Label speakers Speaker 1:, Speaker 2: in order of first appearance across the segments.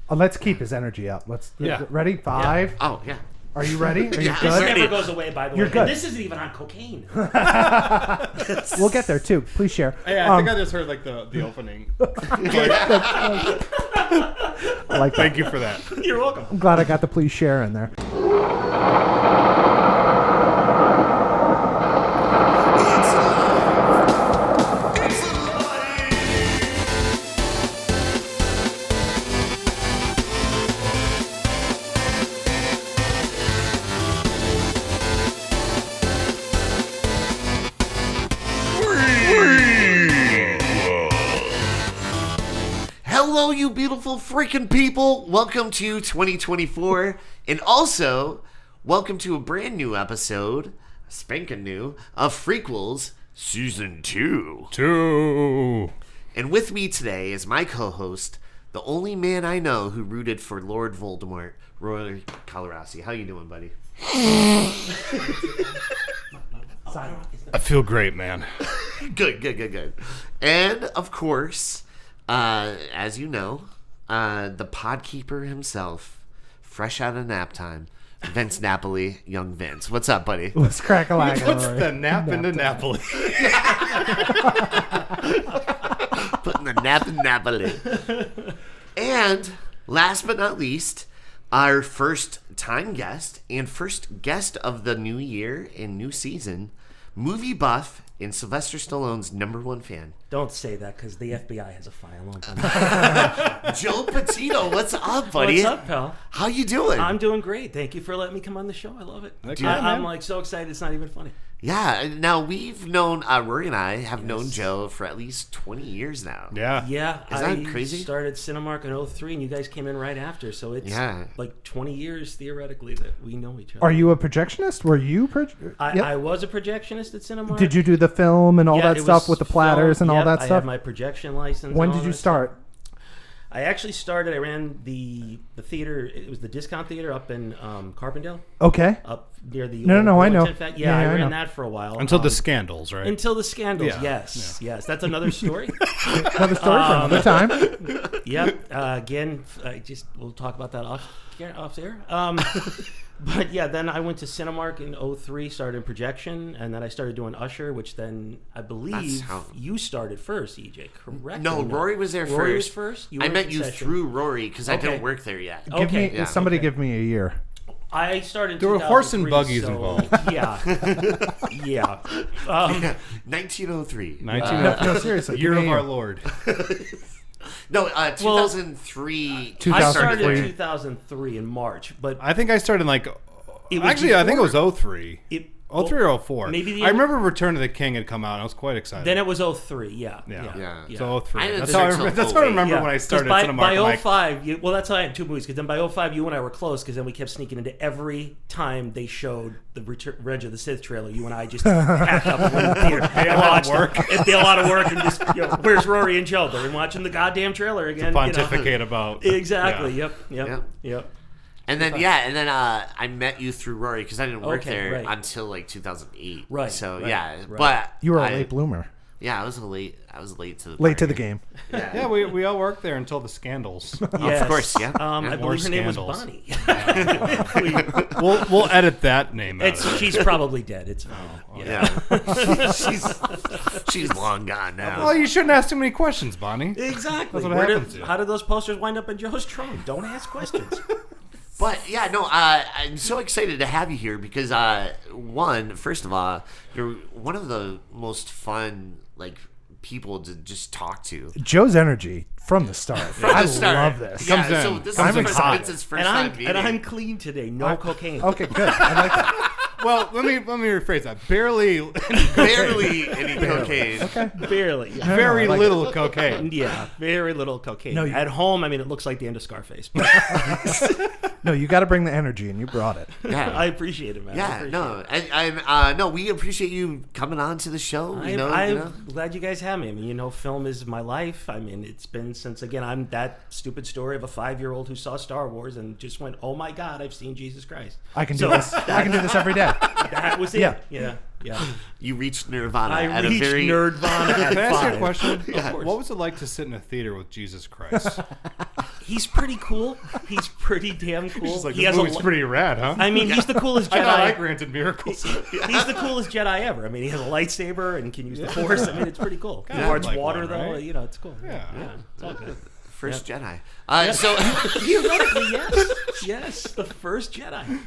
Speaker 1: Let's keep his energy up. Ready? 5.
Speaker 2: Yeah. Oh, yeah.
Speaker 1: Are you ready? Are you
Speaker 2: Yeah.
Speaker 1: good?
Speaker 3: This never goes away, by the way.
Speaker 1: You're good.
Speaker 3: And this isn't even on cocaine.
Speaker 1: We'll get there too. Please share.
Speaker 4: Yeah, I think I just heard like the opening. Thank you for that.
Speaker 3: You're welcome.
Speaker 1: I'm glad I got the please share in there.
Speaker 2: Hello, you beautiful freaking people. Welcome to 2024. And also, welcome to a brand new episode, spanking new, of FREAKQUELS Season 2. And with me today is my co-host, the only man I know who rooted for Lord Voldemort, Roy Colorasi. How you doing, buddy?
Speaker 4: I feel great, man.
Speaker 2: Good. And, of course, as you know, the podkeeper himself, fresh out of nap time, Vince Napoli, young Vince. What's up, buddy?
Speaker 1: Let's crack a lag.
Speaker 4: What's the nap into Napoli?
Speaker 2: Putting the nap in Napoli. And, last but not least, our first time guest and first guest of the new year and new season, movie buff and Sylvester Stallone's #1 fan.
Speaker 3: Don't say that because the FBI has a file on him.
Speaker 2: Joe Petitto, what's up, buddy?
Speaker 3: What's up, pal?
Speaker 2: How you doing?
Speaker 3: I'm doing great. Thank you for letting me come on the show. I love it. I'm like so excited. It's not even funny.
Speaker 2: Yeah, now we've known, Rory and I have known Joe for at least 20 years now.
Speaker 4: Yeah.
Speaker 3: Yeah.
Speaker 2: Is that crazy?
Speaker 3: I started Cinemark in 2003 and you guys came in right after. So it's like 20 years theoretically that we know each other.
Speaker 1: Are you a projectionist? Were you?
Speaker 3: I was a projectionist at Cinemark.
Speaker 1: Did you do the film and all that stuff with the platters and all that stuff?
Speaker 3: I had my projection license.
Speaker 1: When did you start?
Speaker 3: I actually started. I ran the theater. It was the Discount Theater up in Carbondale.
Speaker 1: Okay.
Speaker 3: Up near the
Speaker 1: No, I know.
Speaker 3: Yeah, I ran that for a while.
Speaker 4: Until the scandals, right?
Speaker 3: Until the scandals, yes. That's another story.
Speaker 1: Another story for another time.
Speaker 3: Yep. Again, we'll talk about that off air. But yeah, then I went to Cinemark in 2003, started in projection, and then I started doing Usher, which then I believe you started first, EJ, correct?
Speaker 2: No, Rory was there first.
Speaker 3: Rory was first?
Speaker 2: I met you through Rory because I didn't work there yet.
Speaker 1: Give me a year.
Speaker 3: I started in
Speaker 4: There were horse and buggies involved.
Speaker 3: Yeah.
Speaker 2: 1903.
Speaker 1: No, seriously.
Speaker 4: Year of our Lord.
Speaker 2: No, 2003.
Speaker 3: I started in 2003 in March, but
Speaker 4: I think I started I think it was 03. 03 or 04. I remember Return of the King had come out. And I was quite excited.
Speaker 3: Then it was 03. Yeah.
Speaker 4: So 03.
Speaker 2: That's
Speaker 4: how I remember when I started Cinemark.
Speaker 3: By 05, that's how I had two movies. Because then by 05, you and I were close. Because then we kept sneaking into every time they showed the Revenge of the Sith trailer. You and I just packed up and went to the theater.
Speaker 4: A lot of work.
Speaker 3: It'd be a lot of work. And just, where's Rory and Joe? They're watching the goddamn trailer again.
Speaker 4: To pontificate about.
Speaker 3: Exactly.
Speaker 2: Yeah.
Speaker 3: Yep.
Speaker 2: And then I met you through Rory because I didn't work there until 2008.
Speaker 3: Right.
Speaker 2: So
Speaker 3: right.
Speaker 2: but
Speaker 1: you were a late bloomer.
Speaker 2: Yeah, I was late to the
Speaker 1: late to the game.
Speaker 4: Yeah, we all worked there until the scandals.
Speaker 2: Yes. Of course, yeah.
Speaker 3: I believe her name was Bonnie.
Speaker 4: We'll edit that name out.
Speaker 3: She's probably dead. It's fine.
Speaker 2: Yeah. she's long gone now.
Speaker 4: Well, you shouldn't ask too many questions, Bonnie.
Speaker 3: Exactly.
Speaker 4: That's what happens.
Speaker 3: How did those posters wind up in Joe's trunk? Don't ask questions.
Speaker 2: But yeah, no, I'm so excited to have you here because first of all, you're one of the most fun people to just talk to.
Speaker 1: Joe's energy from the start. I love this.
Speaker 2: Yeah, so this is Vince's first time meeting.
Speaker 3: And I'm clean today. No cocaine.
Speaker 1: Okay, good. I like that.
Speaker 4: Well, let me rephrase that. Barely
Speaker 2: any cocaine.
Speaker 1: Okay.
Speaker 3: Barely. Yeah.
Speaker 4: Very little cocaine.
Speaker 3: Yeah, very little cocaine. No, at home, it looks like the end of Scarface.
Speaker 1: No, you got to bring the energy, and you brought it.
Speaker 2: Yeah,
Speaker 3: I appreciate it, man.
Speaker 2: Yeah, no, we appreciate you coming on to the show.
Speaker 3: I'm glad you guys have me. Film is my life. It's been since, again, I'm that stupid story of a 5-year-old who saw Star Wars and just went, "Oh my God, I've seen Jesus Christ."
Speaker 1: I can do this. I can do this every day.
Speaker 3: That was it. Yeah.
Speaker 2: You reached Nirvana
Speaker 3: at
Speaker 2: a very...
Speaker 3: Nirvana at
Speaker 4: Can I ask you a
Speaker 3: 5.
Speaker 4: question?
Speaker 3: Yeah.
Speaker 4: What was it like to sit in a theater with Jesus Christ?
Speaker 3: He's pretty cool. He's pretty damn cool.
Speaker 4: He's like,
Speaker 3: he
Speaker 4: this movie's pretty rad, huh?
Speaker 3: I mean, he's the coolest Jedi.
Speaker 4: I granted miracles.
Speaker 3: He's the coolest Jedi ever. I mean, he has a lightsaber and can use the Force. I mean, it's pretty cool. He guards water,
Speaker 4: one,
Speaker 3: though.
Speaker 4: right?
Speaker 3: You know, it's cool.
Speaker 4: Yeah.
Speaker 3: It's all good.
Speaker 2: First Jedi.
Speaker 3: So theoretically, yes, the first Jedi.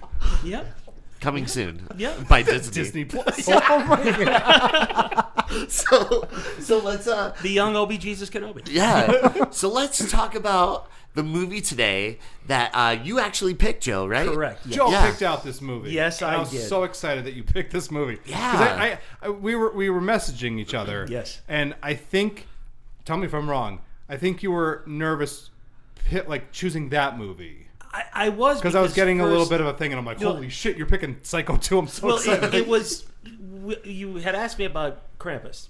Speaker 3: Yep.
Speaker 2: Coming soon.
Speaker 3: Yep.
Speaker 2: By Disney.
Speaker 4: Disney Plus.
Speaker 1: Oh my god.
Speaker 2: So let's
Speaker 3: The young Obi Jesus Kenobi.
Speaker 2: Yeah. So let's talk about the movie today that you actually picked, Joe, right?
Speaker 3: Correct. Yes.
Speaker 4: Joe
Speaker 2: Yeah.
Speaker 4: picked out this movie.
Speaker 3: Yes,
Speaker 4: and
Speaker 3: I
Speaker 4: was
Speaker 3: did.
Speaker 4: so excited that you picked this movie.
Speaker 2: Yeah.
Speaker 4: 'Cause we were messaging each other.
Speaker 3: Yes.
Speaker 4: And I think, tell me if I'm wrong, I think you were nervous like choosing that movie.
Speaker 3: I was
Speaker 4: Because I was getting a little
Speaker 3: first-
Speaker 4: bit of a thing, and I'm like, holy shit, you're picking Psycho 2. I'm so excited.
Speaker 3: It was. You had asked me about Krampus,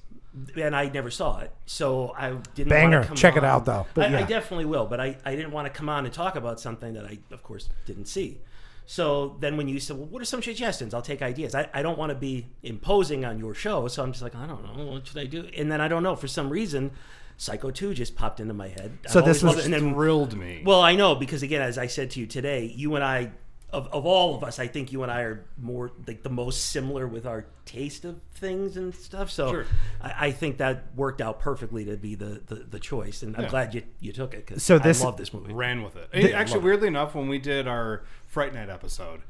Speaker 3: and I never saw it, so I didn't.
Speaker 1: Banger.
Speaker 3: Want to come
Speaker 1: Check it
Speaker 3: on.
Speaker 1: out, though. But
Speaker 3: I
Speaker 1: yeah.
Speaker 3: definitely will, but I didn't want to come on and talk about something that I, of course, didn't see. So then when you said, well, what are some suggestions? I'll take ideas. I don't want to be imposing on your show, so I'm just like, I don't know. What should I do? And then I don't know. For some reason, Psycho 2 just popped into my head.
Speaker 1: So
Speaker 3: I've
Speaker 1: this
Speaker 3: always
Speaker 1: was
Speaker 3: loved it. And then,
Speaker 4: thrilled me.
Speaker 3: well, I know, because again, as I said to you today, you and I, of all of us, I think you and I are more like the most similar with our taste of things and stuff. So
Speaker 4: Sure.
Speaker 3: I think that worked out perfectly to be the choice, and I'm glad you took it, because
Speaker 1: So
Speaker 3: I
Speaker 1: this-
Speaker 3: love this movie.
Speaker 4: Ran with it. Actually, weirdly enough, when we did our Fright Night episode,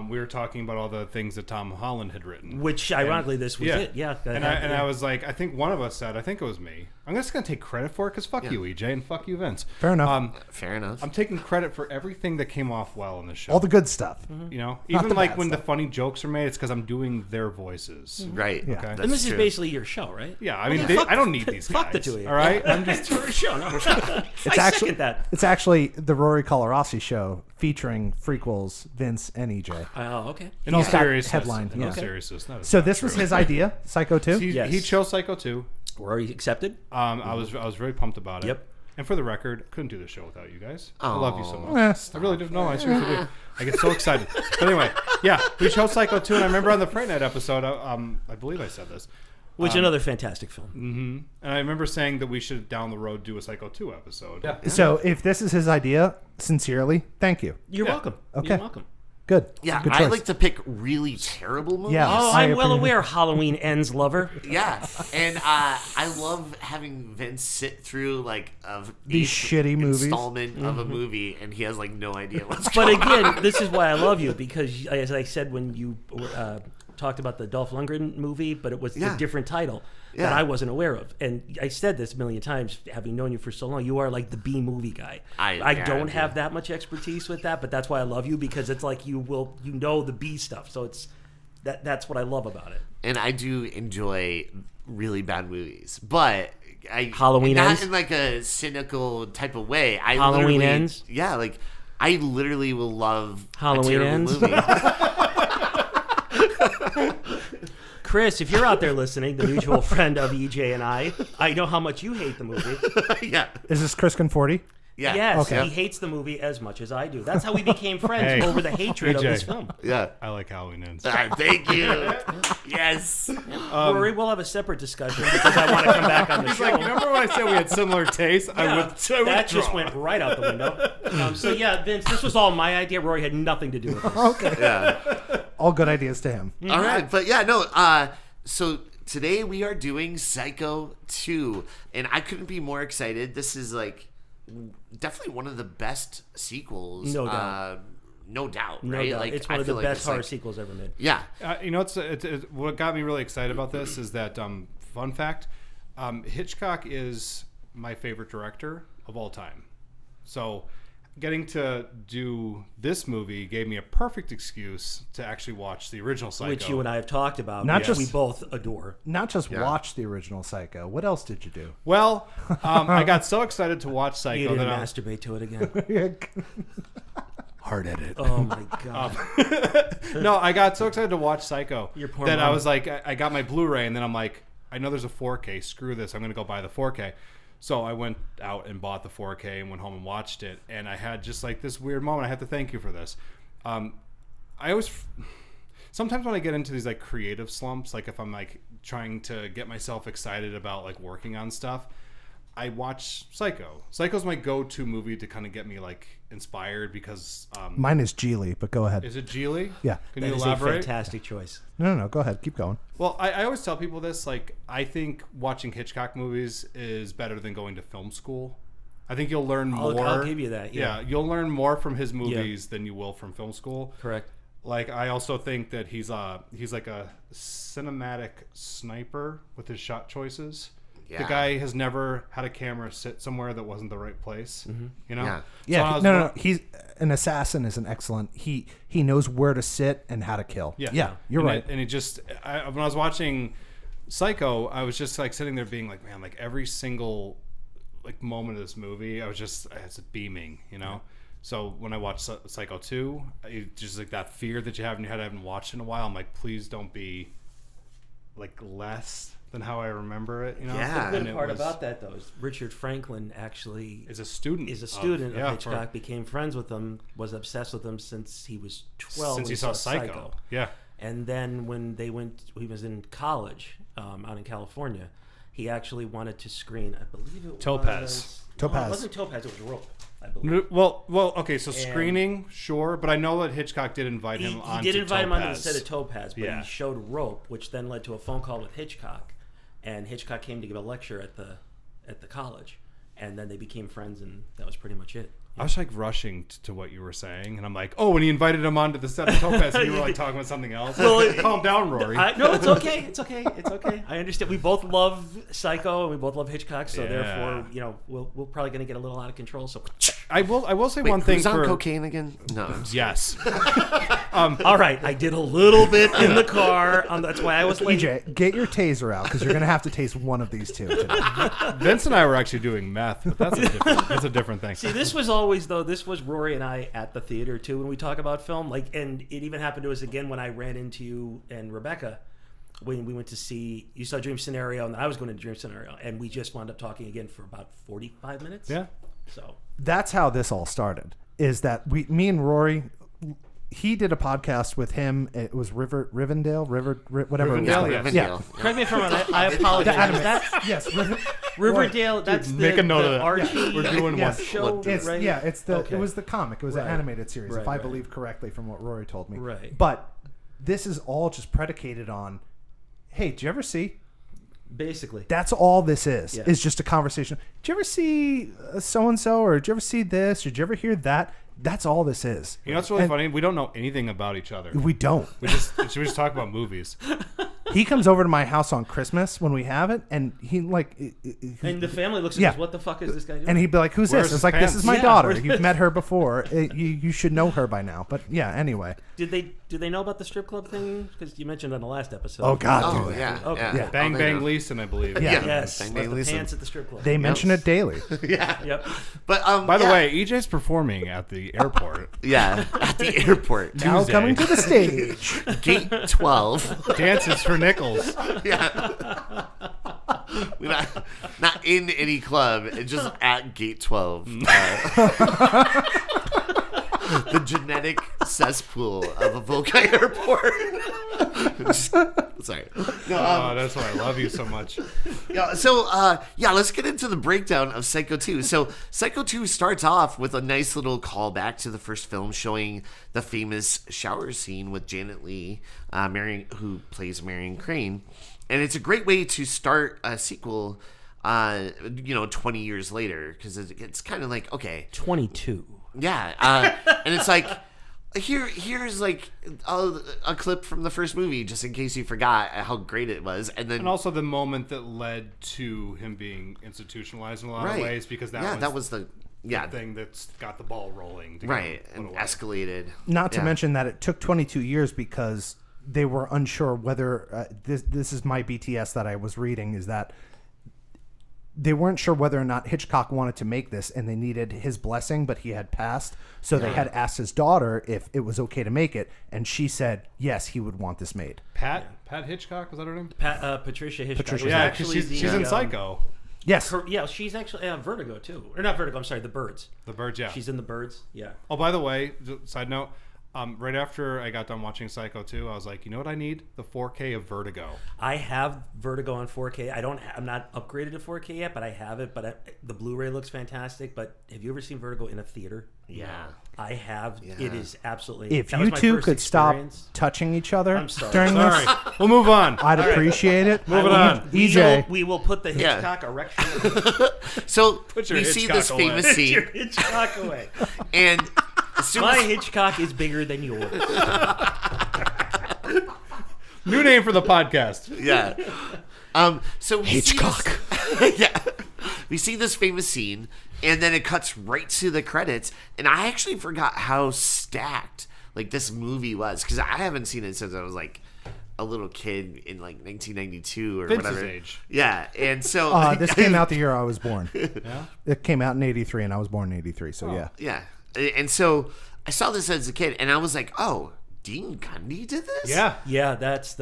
Speaker 4: we were talking about all the things that Tom Holland had written.
Speaker 3: Which, ironically, this was it. Yeah.
Speaker 4: And I was like, I think one of us said, I think it was me. I'm just going to take credit for it because fuck you, EJ, and fuck you, Vince.
Speaker 1: Fair enough.
Speaker 2: Fair enough.
Speaker 4: I'm taking credit for everything that came off well in the show.
Speaker 1: All the good stuff.
Speaker 4: You know,
Speaker 1: Not
Speaker 4: even
Speaker 1: the
Speaker 4: like
Speaker 1: bad
Speaker 4: when
Speaker 1: stuff.
Speaker 4: the funny jokes are made, it's because I'm doing their voices.
Speaker 2: Right.
Speaker 1: Yeah.
Speaker 4: Okay.
Speaker 2: That's
Speaker 3: and this
Speaker 2: true.
Speaker 3: is basically your show, right?
Speaker 4: Yeah, I mean, I don't need these guys.
Speaker 3: Fuck the two of you.
Speaker 4: All right, I'm
Speaker 3: It's
Speaker 4: just.
Speaker 3: for a show. No, I
Speaker 1: actually
Speaker 3: second that.
Speaker 1: It's actually the Rory Colorossi show featuring Freakquels, Vince, and EJ.
Speaker 3: Oh, okay.
Speaker 4: In all
Speaker 1: He's got
Speaker 4: seriousness,
Speaker 1: headline,
Speaker 4: in all
Speaker 1: yeah.
Speaker 4: seriousness. No,
Speaker 1: So this was his idea, Psycho 2?
Speaker 3: Yes.
Speaker 4: He chose Psycho 2.
Speaker 3: Rory accepted.
Speaker 4: I was very pumped about it.
Speaker 3: Yep.
Speaker 4: And for the record, couldn't do this show without you guys. I
Speaker 2: Aw.
Speaker 4: love you so much.
Speaker 1: Eh,
Speaker 4: I really do. No, I seriously do. I get so excited. But anyway, yeah, we chose Psycho 2, and I remember on the Fright Night episode, I believe I said this.
Speaker 3: Which another fantastic film.
Speaker 4: And I remember saying that we should down the road do a Psycho 2 episode. Yeah.
Speaker 1: So if this is his idea, sincerely, thank you.
Speaker 3: You're
Speaker 4: Yeah.
Speaker 3: welcome.
Speaker 1: Okay.
Speaker 3: You're welcome.
Speaker 1: Good.
Speaker 2: Yeah,
Speaker 1: Good
Speaker 2: I
Speaker 1: choice.
Speaker 2: like to pick really terrible movies.
Speaker 1: Yeah.
Speaker 3: Oh,
Speaker 1: I
Speaker 3: I'm well
Speaker 1: appreciate-
Speaker 3: aware, Halloween Ends lover.
Speaker 2: Yeah, and I love having Vince sit through like
Speaker 1: These
Speaker 2: each
Speaker 1: shitty movies.
Speaker 2: installment of a movie, and he has like no idea what's
Speaker 3: But
Speaker 2: going on.
Speaker 3: again, this is why I love you, because as I said when you talked about the Dolph Lundgren movie, but it was
Speaker 2: Yeah.
Speaker 3: a different title that
Speaker 2: Yeah.
Speaker 3: I wasn't aware of. And I said this a million times, having known you for so long, you are like the B movie guy. I don't have that much expertise with that, but that's why I love you, because it's like you know the B stuff. So it's that's what I love about it.
Speaker 2: And I do enjoy really bad movies, but
Speaker 3: Halloween
Speaker 2: not
Speaker 3: Ends?
Speaker 2: in like a cynical type of way.
Speaker 3: Halloween
Speaker 2: literally-
Speaker 3: Ends?
Speaker 2: Yeah, like I literally will love
Speaker 3: Halloween
Speaker 2: a terrible
Speaker 3: Ends?
Speaker 2: movie.
Speaker 3: Chris, if you're out there listening, the mutual friend of EJ and I know how much you hate the movie.
Speaker 2: Yeah,
Speaker 1: Is this Chris Conforti?
Speaker 2: yeah,
Speaker 3: Yes,
Speaker 1: Okay.
Speaker 3: he hates the movie as much as I do. That's how we became friends,
Speaker 4: Hey,
Speaker 3: over the hatred of
Speaker 4: EJ.
Speaker 3: this film.
Speaker 2: yeah.
Speaker 4: I like Halloween Ends.
Speaker 2: Thank you. Yes.
Speaker 3: Rory, we'll have a separate discussion because I want to come back on the show.
Speaker 4: Like, remember when I said we had similar tastes?
Speaker 3: Yeah, that just went right out the window. So yeah, Vince, this was all my idea. Rory had nothing to do with this.
Speaker 1: Okay.
Speaker 2: Yeah.
Speaker 1: All good ideas to him.
Speaker 2: All right, but yeah, no. So today we are doing Psycho 2, and I couldn't be more excited. This is like definitely one of the best sequels.
Speaker 3: No doubt.
Speaker 2: No doubt,
Speaker 3: No
Speaker 2: right?
Speaker 3: doubt.
Speaker 2: Like,
Speaker 3: It's
Speaker 2: I
Speaker 3: one of the
Speaker 2: feel like
Speaker 3: best
Speaker 2: it's
Speaker 3: horror
Speaker 2: like-
Speaker 3: sequels ever made.
Speaker 2: Yeah,
Speaker 4: You know, it's what got me really excited about this is that fun fact, Hitchcock is my favorite director of all time. So getting to do this movie gave me a perfect excuse to actually watch the original Psycho.
Speaker 3: Which you and I have talked about.
Speaker 1: Not
Speaker 3: which
Speaker 1: just-
Speaker 3: we both adore.
Speaker 1: Not just
Speaker 2: Yeah.
Speaker 1: watch the original Psycho. What else did you do?
Speaker 4: Well, I got so excited to watch Psycho
Speaker 3: You didn't
Speaker 4: that
Speaker 3: masturbate to it again.
Speaker 4: hard edit.
Speaker 3: Oh my god.
Speaker 4: No, I got so excited to watch Psycho
Speaker 3: Your poor
Speaker 4: that I
Speaker 3: mom.
Speaker 4: was like, I got my Blu-ray, and then I'm like, I know there's a 4K. Screw this. I'm going to go buy the 4K. So I went out and bought the 4K and went home and watched it. And I had just like this weird moment. I have to thank you for this. I always, sometimes when I get into these like creative slumps, like if I'm like trying to get myself excited about like working on stuff, I watch Psycho. Psycho's my go-to movie to kind of get me like inspired because
Speaker 1: Mine is Geely, but go ahead.
Speaker 4: is it Geely?
Speaker 1: Yeah.
Speaker 4: Can
Speaker 3: That
Speaker 4: you
Speaker 3: is a
Speaker 4: elaborate?
Speaker 3: fantastic choice.
Speaker 1: No, go ahead. Keep going.
Speaker 4: Well, I always tell people this. Like, I think watching Hitchcock movies is better than going to film school. I think you'll learn more.
Speaker 3: I'll give you that. Yeah.
Speaker 4: You'll learn more from his movies than you will from film school.
Speaker 3: Correct.
Speaker 4: Like, I also think that he's like a cinematic sniper with his shot choices.
Speaker 2: Yeah.
Speaker 4: The guy has never had a camera sit somewhere that wasn't the right place. You know?
Speaker 2: Yeah.
Speaker 4: So
Speaker 1: Yeah,
Speaker 4: when I was
Speaker 1: no. He's an assassin. Is an excellent. He knows where to sit and how to kill.
Speaker 4: Yeah,
Speaker 1: you're
Speaker 4: and
Speaker 1: right.
Speaker 4: And he just, when I was watching Psycho, I was just like sitting there being like, man, like every single like moment of this movie, I was beaming, you know. So when I watched Psycho 2, just like that fear that you have in your head, I haven't watched in a while. I'm like, please don't be like less than how I remember it, you know.
Speaker 2: Yeah.
Speaker 3: The
Speaker 4: And
Speaker 3: good
Speaker 4: it
Speaker 3: part
Speaker 4: was-
Speaker 3: about that, though, is Richard Franklin actually
Speaker 4: is a student
Speaker 3: of
Speaker 4: yeah,
Speaker 3: Hitchcock, became friends with him, was obsessed with him since he was 12.
Speaker 4: since
Speaker 3: when
Speaker 4: he saw Psycho. Yeah.
Speaker 3: And then when he was in college out in California, he actually wanted to screen, I believe it
Speaker 4: Topaz.
Speaker 3: was...
Speaker 1: Topaz.
Speaker 3: No, it wasn't Topaz, it was Rope, I believe.
Speaker 4: Well, okay. So screening, sure, but I know that Hitchcock did invite him on.
Speaker 3: He did invite him on to the
Speaker 4: Topaz.
Speaker 3: set of Topaz, but
Speaker 4: Yeah.
Speaker 3: he showed Rope, which then led to a phone call with Hitchcock, and Hitchcock came to give a lecture at the college, and then they became friends, and that was pretty much it.
Speaker 4: I was like rushing to what you were saying, and I'm like, oh, when he invited him onto the set of Topaz, and you were like talking about something else.
Speaker 3: Well,
Speaker 4: Calm down, Rory.
Speaker 3: No, it's okay. It's okay. It's okay. I understand. We both love Psycho and we both love Hitchcock, so
Speaker 4: Yeah.
Speaker 3: therefore, we're probably going to get a little out of control. So,
Speaker 4: I will say
Speaker 2: Wait,
Speaker 4: one thing
Speaker 2: who's on
Speaker 4: for
Speaker 2: cocaine again? No. I'm just-
Speaker 4: yes.
Speaker 3: all right, I did a little bit in the car. That's why I was late.
Speaker 1: EJ, get your taser out because you're gonna have to taste one of these two today.
Speaker 4: Vince and I were actually doing meth, but that's a different thing.
Speaker 3: See, this was Rory and I at the theater too when we talk about film. Like, and it even happened to us again when I ran into you and Rebecca when we went to see. You saw Dream Scenario, and I was going to Dream Scenario, and we just wound up talking again for about 45 minutes.
Speaker 4: Yeah.
Speaker 3: So
Speaker 1: That's how this all started. Is that me and Rory? He did a podcast with him. It was Rivendell, whatever. it was
Speaker 4: Rivendell,
Speaker 1: called.
Speaker 4: yes.
Speaker 1: Yeah.
Speaker 3: correct me if I'm wrong. I apologize.
Speaker 1: anime.
Speaker 3: That's
Speaker 1: Yes.
Speaker 3: Riverdale. That's
Speaker 4: make
Speaker 3: the,
Speaker 4: a note
Speaker 3: the
Speaker 4: of that.
Speaker 3: Archie
Speaker 4: We're doing
Speaker 1: Yes.
Speaker 3: show,
Speaker 1: It's,
Speaker 3: right?
Speaker 1: Yeah, it's the.
Speaker 3: Okay.
Speaker 1: It was the comic. It was an
Speaker 3: Right.
Speaker 1: animated series,
Speaker 3: Right,
Speaker 1: if I
Speaker 3: right.
Speaker 1: believe correctly from what Rory told me.
Speaker 3: Right.
Speaker 1: But this is all just predicated on. Hey, did you ever see?
Speaker 3: Basically.
Speaker 1: That's all this is.
Speaker 3: Yeah.
Speaker 1: Is just a conversation. Did you ever see so and so, or did you ever see this, or did you ever hear that? That's all this is.
Speaker 4: You know what's really
Speaker 1: And
Speaker 4: funny? We don't know anything about each other.
Speaker 1: We don't.
Speaker 4: We just talk about movies.
Speaker 1: He comes over to my house on Christmas when we have it, and he like.
Speaker 3: And the family looks at
Speaker 1: Yeah.
Speaker 3: us. What the fuck is this guy doing?
Speaker 1: And he'd be like, "Who's
Speaker 4: Where's
Speaker 1: this?"
Speaker 4: his
Speaker 1: It's like, "This
Speaker 4: pants?
Speaker 1: is my
Speaker 3: Yeah,
Speaker 1: daughter.
Speaker 3: where's
Speaker 1: You've met her before. You should know her by now." But yeah, anyway.
Speaker 3: Did they know about the strip club thing? Because you mentioned on the last episode.
Speaker 1: Oh God,
Speaker 2: Oh,
Speaker 1: dude.
Speaker 2: yeah.
Speaker 3: Okay.
Speaker 2: Yeah.
Speaker 1: Yeah.
Speaker 4: Bang
Speaker 2: Oh, they
Speaker 4: Bang
Speaker 2: know.
Speaker 4: Leeson, I believe.
Speaker 1: Yeah.
Speaker 3: Yes.
Speaker 2: Bang,
Speaker 3: Like
Speaker 2: bang,
Speaker 3: the
Speaker 2: listen.
Speaker 3: pants at the strip club.
Speaker 1: They mention it daily.
Speaker 2: Yeah.
Speaker 3: Yep.
Speaker 2: But
Speaker 4: By the
Speaker 2: yeah.
Speaker 4: way, EJ's performing at the airport.
Speaker 2: Yeah, at the airport.
Speaker 1: Now
Speaker 4: Tuesday.
Speaker 1: coming to the stage.
Speaker 2: Gate 12.
Speaker 4: Dances for nickels.
Speaker 2: Yeah. We're not in any club, it's just at gate 12. The genetic cesspool of a Volca airport. Sorry. No,
Speaker 4: Oh, that's why I love you so much.
Speaker 2: yeah, so, let's get into the breakdown of Psycho 2. So, Psycho 2 starts off with a nice little callback to the first film, showing the famous shower scene with Janet Leigh, who plays Marion Crane. And it's a great way to start a sequel, 20 years later, because it's kind of like, okay.
Speaker 3: 22.
Speaker 2: Yeah, and it's like, here's like a clip from the first movie, just in case you forgot how great it was, and then
Speaker 4: And also the moment that led to him being institutionalized in a lot of ways, because that was
Speaker 2: the
Speaker 4: thing that's got the ball rolling. To
Speaker 2: right,
Speaker 4: get
Speaker 2: and
Speaker 4: put away.
Speaker 2: escalated.
Speaker 1: Not to
Speaker 2: Yeah.
Speaker 1: mention that it took 22 years because they were unsure whether this is my BTS that I was reading, is that they weren't sure whether or not Hitchcock wanted to make this, and they needed his blessing, but he had passed. So they had asked his daughter if it was okay to make it, and she said yes, he would want this made.
Speaker 4: Pat Hitchcock, was that her name?
Speaker 3: Patricia Hitchcock.
Speaker 1: Patricia
Speaker 3: was
Speaker 4: Yeah,
Speaker 3: actually
Speaker 4: because she's in Psycho.
Speaker 1: Yes.
Speaker 3: Yeah, she's actually Vertigo too, or not Vertigo. I'm sorry, The Birds.
Speaker 4: The Birds, yeah.
Speaker 3: She's in The Birds. Yeah.
Speaker 4: Oh, by the way, side note, Right after I got done watching Psycho 2, I was like, you know what I need? The 4K of Vertigo.
Speaker 3: I have Vertigo on 4K. I'm not upgraded to 4K yet, but I have it. But the Blu-ray looks fantastic. But have you ever seen Vertigo in a theater?
Speaker 2: Yeah.
Speaker 3: I have.
Speaker 2: Yeah.
Speaker 3: It is absolutely.
Speaker 1: If
Speaker 3: that was
Speaker 1: you
Speaker 3: my
Speaker 1: two
Speaker 3: first
Speaker 1: could stop
Speaker 3: experience.
Speaker 1: touching each other
Speaker 3: I'm sorry.
Speaker 1: during
Speaker 4: Sorry.
Speaker 1: this,
Speaker 4: We'll move on.
Speaker 1: I'd appreciate it.
Speaker 4: Moving on.
Speaker 1: EJ.
Speaker 3: We will put the
Speaker 2: Yeah.
Speaker 3: Hitchcock erection.
Speaker 2: So
Speaker 4: Put your
Speaker 2: we see
Speaker 4: Hitchcock
Speaker 2: this
Speaker 4: away.
Speaker 2: famous
Speaker 3: Your
Speaker 2: scene,
Speaker 3: Hitchcock away.
Speaker 2: and as soon
Speaker 3: My
Speaker 2: as
Speaker 3: Hitchcock is bigger than yours.
Speaker 4: New name for the podcast.
Speaker 2: yeah. So we Hitchcock. Yeah. We see this famous scene, and then it cuts right to the credits, and I actually forgot how stacked like this movie was because I haven't seen it since I was like a little kid in like 1992 or
Speaker 4: Vince's
Speaker 2: whatever.
Speaker 4: age.
Speaker 2: Yeah, and so
Speaker 1: This came out the year I was born.
Speaker 4: Yeah.
Speaker 1: It came out in '83, and I was born in '83. So yeah.
Speaker 2: Yeah, and so I saw this as a kid, and I was like, oh. Dean Cundy did this?
Speaker 4: Yeah.
Speaker 3: Yeah, that's